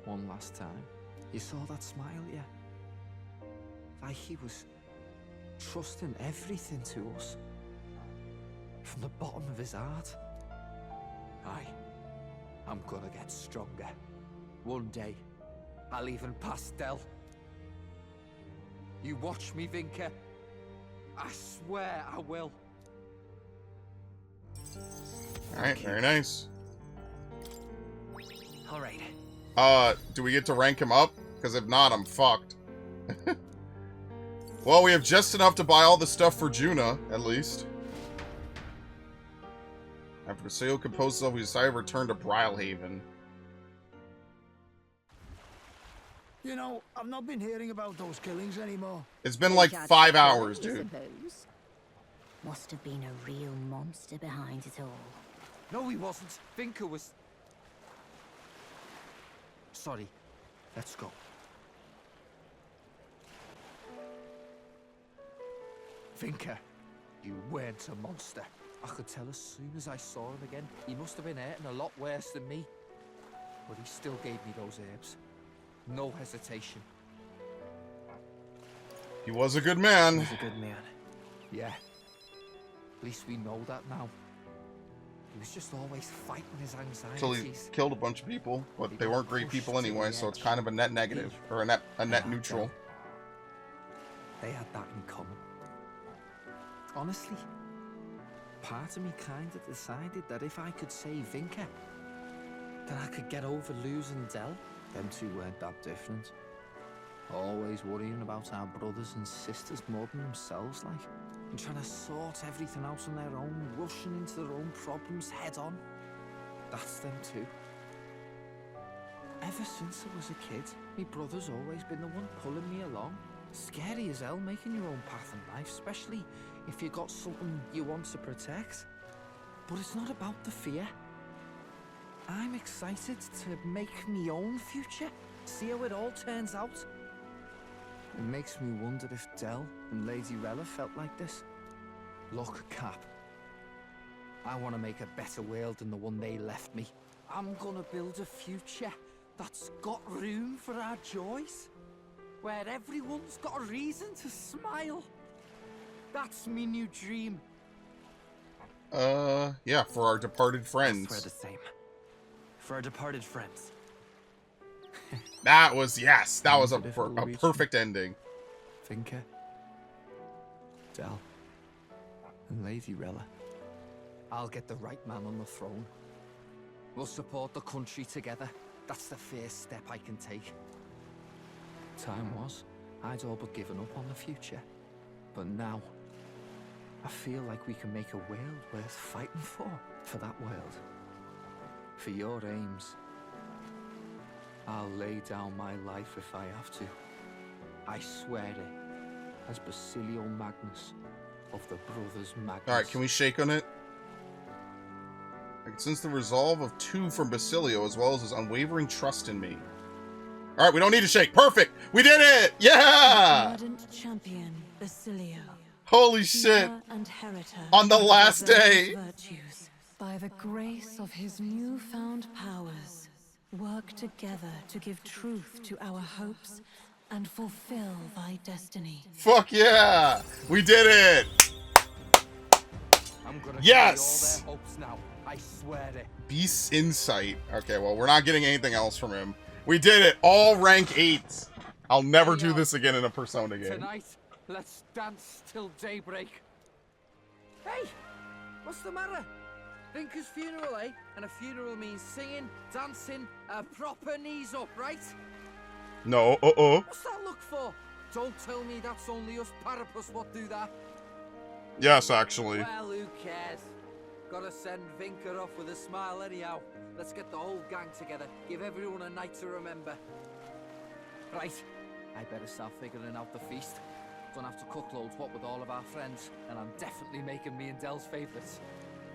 One last time. You saw that smile, yeah? Like he was trusting everything to us. From the bottom of his heart. I'm gonna get stronger. One day, I'll even pass Del. You watch me, Vinka. I swear I will. Alright, very nice. Alright. Do we get to rank him up? Because if not, I'm fucked. Well, we have just enough to buy all the stuff for Juna, at least. After Sale composed himself, we decided to return to Brylehaven. You know, I've not been hearing about those killings anymore. It's been like 5 hours, dude. Must have been a real monster behind it all. No, he wasn't. Vinka was... Sorry. Let's go. Vinka, you weren't a monster. I could tell as soon as I saw him again. He must have been hurting a lot worse than me. But he still gave me those herbs. No hesitation. He was a good man. He was a good man. Yeah. At least we know that now. He was just always fighting his anxieties. Until he killed a bunch of people, but they weren't great people anyway, so it's kind of a net negative, or a net neutral. They had that in common. Honestly, part of me kind of decided that if I could save Vinka, then I could get over losing Del. Them two weren't that different. Always worrying about our brothers and sisters more than themselves, like. And trying to sort everything out on their own, rushing into their own problems head on. That's them too. Ever since I was a kid, my brother's always been the one pulling me along. Scary as hell making your own path in life, especially if you got something you want to protect. But it's not about the fear. I'm excited to make my own future, see how it all turns out. It makes me wonder if Del and Lady Rella felt like this. Look, Cap. I want to make a better world than the one they left me. I'm gonna build a future that's got room for our joys. Where everyone's got a reason to smile. That's me new dream. Yeah, for our departed friends. We're the same. For our departed friends. That was, yes, that was a perfect ending. Vinka, Del, and Lady Rella. I'll get the right man on the throne. We'll support the country together. That's the first step I can take. Time was, I'd all but given up on the future. But now, I feel like we can make a world worth fighting for. For that world. For your aims. I'll lay down my life if I have to. I swear it. As Basilio Magnus of the Brothers Magnus. Alright, can we shake on it? I can sense the resolve of 2 from Basilio, as well as his unwavering trust in me. Alright, we don't need to shake. Perfect! We did it! Yeah! Ardent champion, Basilio. Holy shit! And heritor On the last of those day! Virtues, by the grace of his newfound powers, work together to give truth to our hopes and fulfill thy destiny. Fuck yeah! We did it! I'm gonna yes! all their hopes now. I swear it. Beast's Insight. Okay, well, we're not getting anything else from him. We did it! All rank 8s! I'll never do this again in a Persona game. Tonight, let's dance till daybreak. Hey! What's the matter? Vinker's funeral, eh? And a funeral means singing, dancing, proper knees up, right? No, What's that look for? Don't tell me that's only us Parapus what do that. Yes, actually. Well, who cares? Gotta send Vinker off with a smile anyhow. Let's get the whole gang together. Give everyone a night to remember. Right. I better start figuring out the feast. Don't have to cook loads, what with all of our friends. And I'm definitely making me and Dell's favourites.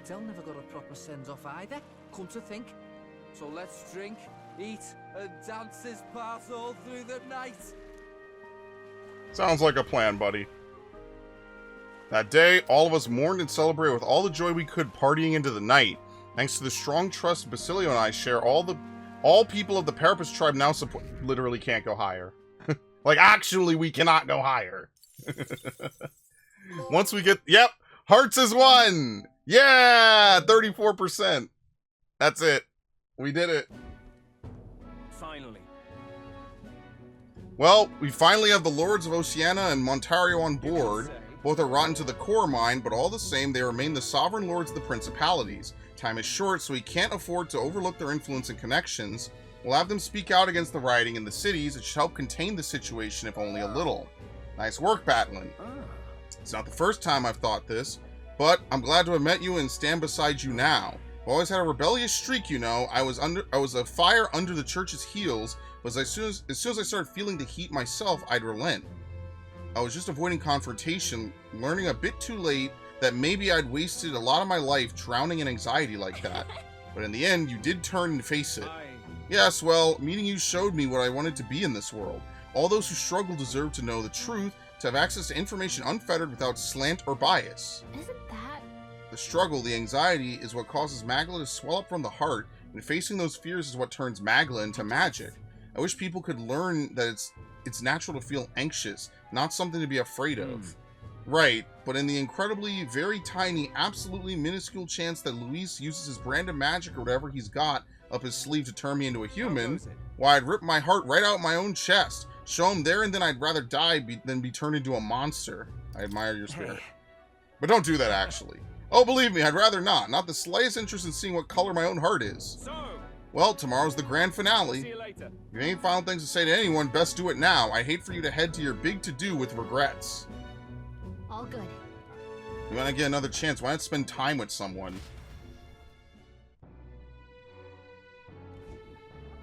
Dell never got a proper send-off either, come to think. So let's drink, eat, and dance his parts all through the night. Sounds like a plan, buddy. That day, all of us mourned and celebrated with all the joy we could, partying into the night. Thanks to the strong trust Basilio and I share, all people of the Parapus tribe now support. Literally can't go higher. Like, actually, we cannot go higher. Once we get, yep, hearts is 1. Yeah, 34%. That's it. We did it. Finally. Well, we finally have the Lords of Oceania and Montario on board. Both are rotten to the core mine, but all the same, they remain the sovereign lords of the principalities. Time is short, so we can't afford to overlook their influence and connections. We'll have them speak out against the rioting in the cities. It should help contain the situation, if only a little. Nice work, Batlin. It's not the first time I've thought this, but I'm glad to have met you and stand beside you now. I've always had a rebellious streak, you know. I was a fire under the church's heels, but as soon as I started feeling the heat myself, I'd relent. I was just avoiding confrontation, learning a bit too late that maybe I'd wasted a lot of my life drowning in anxiety like that. But in the end, you did turn and face it. Yes, well, meeting you showed me what I wanted to be in this world. All those who struggle deserve to know the truth, to have access to information unfettered without slant or bias. Isn't that... The struggle, the anxiety, is what causes Magla to swell up from the heart, and facing those fears is what turns Magla into magic. I wish people could learn that it's natural to feel anxious, not something to be afraid of. Right, but in the incredibly, very tiny, absolutely minuscule chance that Luis uses his brand of magic or whatever he's got up his sleeve to turn me into a human, why, I'd rip my heart right out my own chest, show him there and then I'd rather die than be turned into a monster. I admire your spirit. But don't do that, actually. Oh, believe me, I'd rather not. Not the slightest interest in seeing what color my own heart is. Well, tomorrow's the grand finale. See you later. If you have any final things to say to anyone, best do it now. I hate for you to head to your big to-do with regrets. All good. You want to get another chance, why not spend time with someone?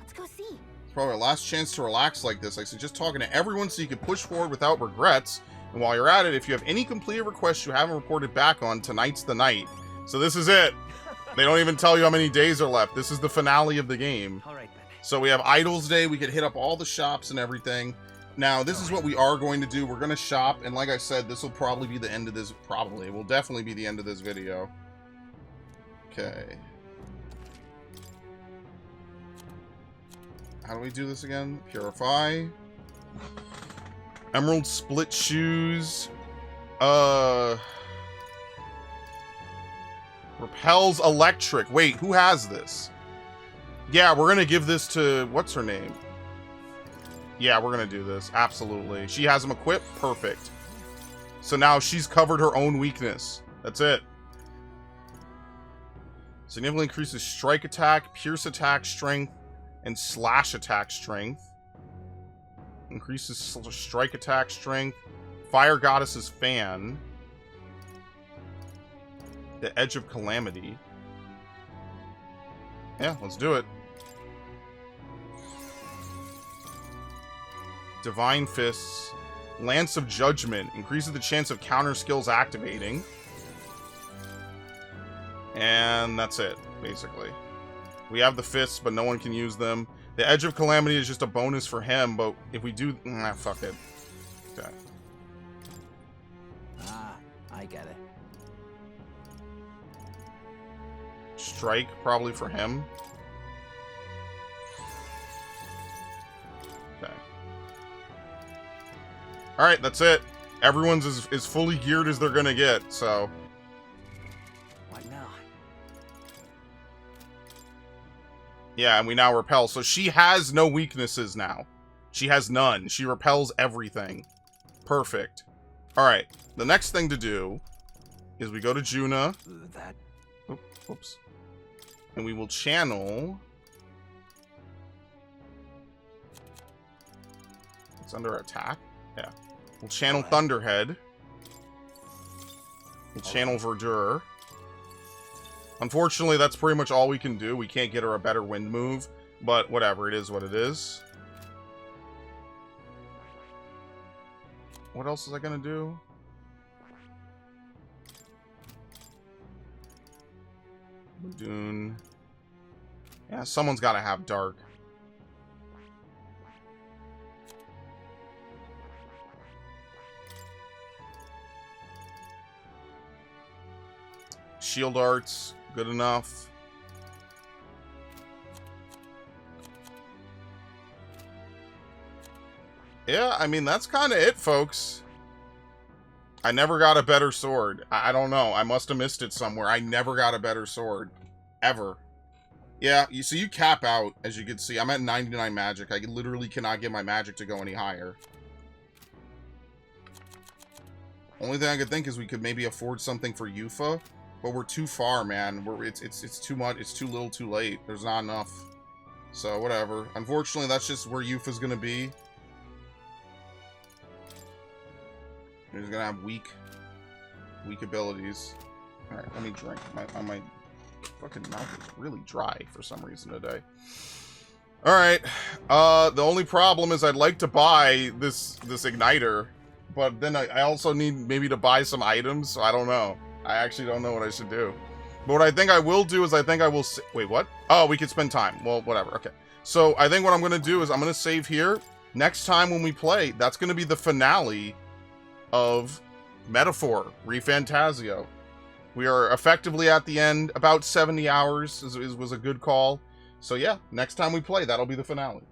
Let's go see. It's probably our last chance to relax like this. I suggest talking to everyone so you can push forward without regrets. And while you're at it, if you have any completed requests you haven't reported back on, tonight's the night. So this is it. They don't even tell you how many days are left. This is the finale of the game. All right, then. So we have Idols Day. We could hit up all the shops and everything. Now, this is what we are going to do. We're going to shop. And like I said, this will probably be the end of this. Probably. It will definitely be the end of this video. Okay. How do we do this again? Purify. Emerald split shoes. Repels electric. Wait, who has this? Yeah, we're gonna give this to... What's her name? Yeah, we're gonna do this. Absolutely. She has them equipped. Perfect. So now she's covered her own weakness. That's it. Significantly increases strike attack, pierce attack, strength, and slash attack strength. Increases strike attack strength. Fire Goddess's Fan. The Edge of Calamity. Yeah, let's do it. Divine Fists. Lance of Judgment. Increases the chance of counter skills activating. And that's it, basically. We have the fists, but no one can use them. The Edge of Calamity is just a bonus for him, but if we do... Nah, fuck it. Okay. Ah, I get it. Strike, probably for him. Okay. Alright, that's it. Everyone's as fully geared as they're gonna get, so... What now? Yeah, and we now repel. So she has no weaknesses now. She has none. She repels everything. Perfect. Alright, the next thing to do is we go to Juna. That... Oops. And we will channel... It's under attack? Yeah. We'll channel Thunderhead. We'll channel Verdure. Unfortunately, that's pretty much all we can do. We can't get her a better wind move, but whatever, it is what it is. What else is I gonna do? Dune. Yeah, someone's gotta have Dark. Shield Arts, good enough. Yeah, I mean, that's kind of it, folks. I never got a better sword. I don't know. I must have missed it somewhere. I never got a better sword. Ever. Yeah, so you cap out, as you can see. I'm at 99 magic. I literally cannot get my magic to go any higher. Only thing I could think is we could maybe afford something for Yufa. But we're too far, man. It's too much. It's too little, too late. There's not enough. So whatever. Unfortunately, that's just where Yufa's gonna be. He's gonna have weak abilities. All right, let me drink. My fucking mouth is really dry for some reason today. All right. The only problem is I'd like to buy this igniter, but then I also need maybe to buy some items. So I don't know. I actually don't know what I should do. But what I think I will do is I think I will... Wait, what? Oh, we could spend time. Well, whatever. Okay. So I think what I'm going to do is I'm going to save here. Next time when we play, that's going to be the finale of Metaphor, ReFantazio. We are effectively at the end. About 70 hours was a good call. So yeah, next time we play, that'll be the finale.